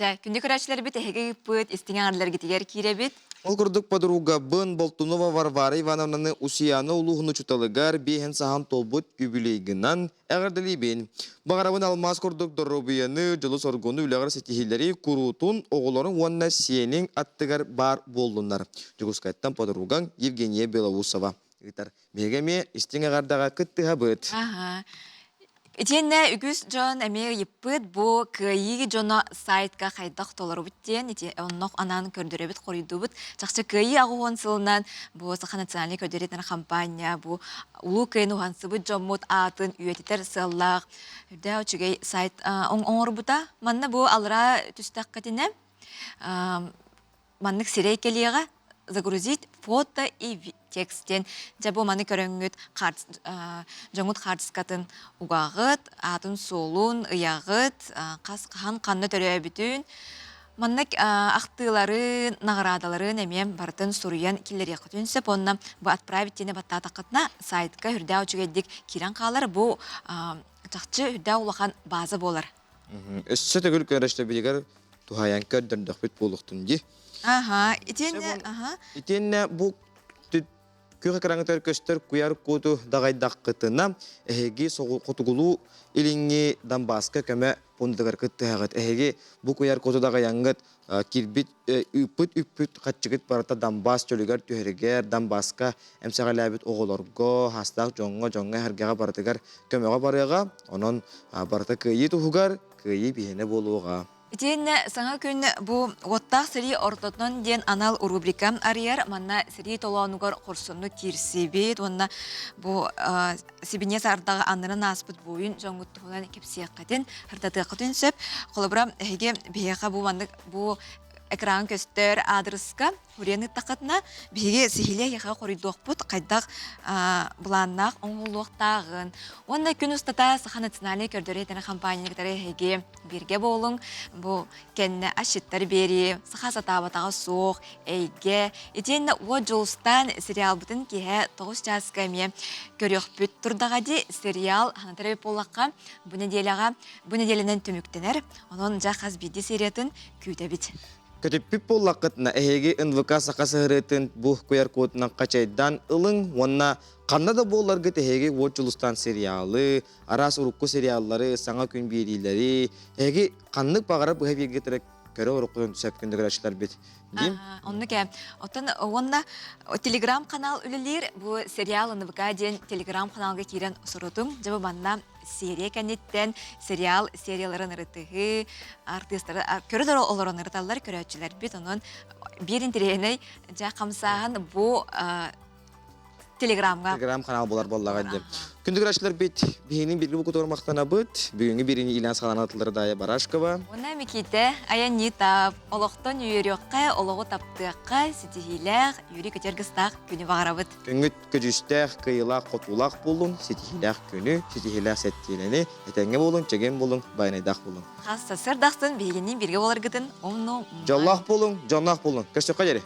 Ja, күнді көрәчілер бит әйге пыт, істіңәрлер гитігер кире бит. Ол күрдік подруга Бын Болтунова Варвара Ивановнаны Усияны улуғыны чуталыгар бейхен сахан толбут юбилейгінан әғірділі бен. Бағарабын алмаз күрдік Дорробияны жылы соргоны үләғір сетихилері күрутун оғыларын уанна сиенің аттығар бар болдынар. Жүгіскайттан подругаң Евгения Белоусова. Гитар бегеме істіңәғардаға күттіға бұд. Итенне үгіз жон әмеге еппіт бұ күйі жона сайтқа қайдақ толары бүттен, оннық анан көрдірі бүт қорыйды бүт. Жақшы күйі ағуын сылынан бұ Саха национальный көдеретін компания, бұ ұлы күйін ұғансы бүт жоммут атын үйететер сыллақ. Үрді өчігей сайт оңыр бұта. Манны бұ алыра түстақ кәтіне маннық сирей келеға загрузить фото и текстен. Жабу маны көріңгіт жоңыт қартыскатын уғағыт, атын солун, ұяғыт, қасқан қанны төрі бүтін. Маннық ақтыларын, нағырадаларын әмен бартын сұруян келер еқытүнсіп, онына бұл отправиттені батта тақытына сайтқа үрді өчігедік керен қалар, бұл жақчы үрді ұлақан базы болар. Өссі төгіл көрішті білігер тухаян көрдірдік бүт болуқтын де. Итенне бұл күйі қараңытар көстер күйар көту дағайдақ қытына әйге қотығылу иліңе Донбасқа көмі пұндығар күтті әғыт. Әйге бұл күйар көту дағайаңғыт кирбит үппіт қатчығыт барата Донбас чөлігер түйірігер Донбасқа әмсәғаләбіт оғыларғы, хастақ жоңға әргеға баратығар көмеға барыға, онын барата күйі тұхығар, күйі бейіне болуға. Итенне саңа күн бу оттақ сири ортотнон ден анал рубрикам арияр, манна сири толуанугар қорсонну кирсибет, онна бу сибине сардағы анырын аспыт буын жоңгуттуғынан кепсияққатын, хырдатыққатын сөп, қолыбыра әйге бейеқа бу мандық бу экран көстер адресқа хүрені тақытына бейге сихиле яға қоридуақ бұд қайдақ бұланнақ оңғылуақтағын. Онда күн ұстата Саха национальный көрдіретіні компаниялықтары әйге берге болың. Бұл кәнні ашыттар бері, Саха сатабатаға соқ, әйге. Етені о жолыстан сериал бұтын кеге 9 жасқа ме көрек бүт тұрдаға де сериал ханатары болаққа бұ неделінен түміктенер. Оның жақаз бейді сериятын күйті біт. Көтіппіп болақытына әйге НВК сақасы ғыретін бұх көйер көтінен қачайдан ұлың, онына қаннада боларғы әйге Уочулустан сериалы, Арас Урукку сериаллары, Саңа күн берейлері, әйге қаннық бағарап бұға берге тұрек көрі ұрыққыдың түсәп күндігір ашылар бет. Онны ке, онна телеграм канал үлілер, бұл сериал НВК ден телеграм каналға керен сұрудың, жабы банна серия кәнеттен сериал серияларын ұрытығы, артистары, көрі дұры оларын ұрыталар, көрі өтчілер бет, оның бір интерейіне жа қамсағын бұл Телеграм канал болар боллаға деп. Күндігір ашылар бет, бейінің белгі бұқыт ормақтана бұд, бүгінгі беріне илан сағалан атылары дая Барашкова. Оны мекейті, аян тап, олықтан үйеріққа, олығы таптыққа, сетихиләқ, үйері көтергістақ күні бағара бұд. Күнгіт көжістәқ, қиылақ, қотулақ болың, сетихиләқ күні, сетихиләқ сәттелені, әтәңге болың, чеген болың, байнайдақ болың. Қас сасырдақсын, бейгенен берге болар гыдын, Жоллақ болың, жонақ болың. Көстіққа жәрі.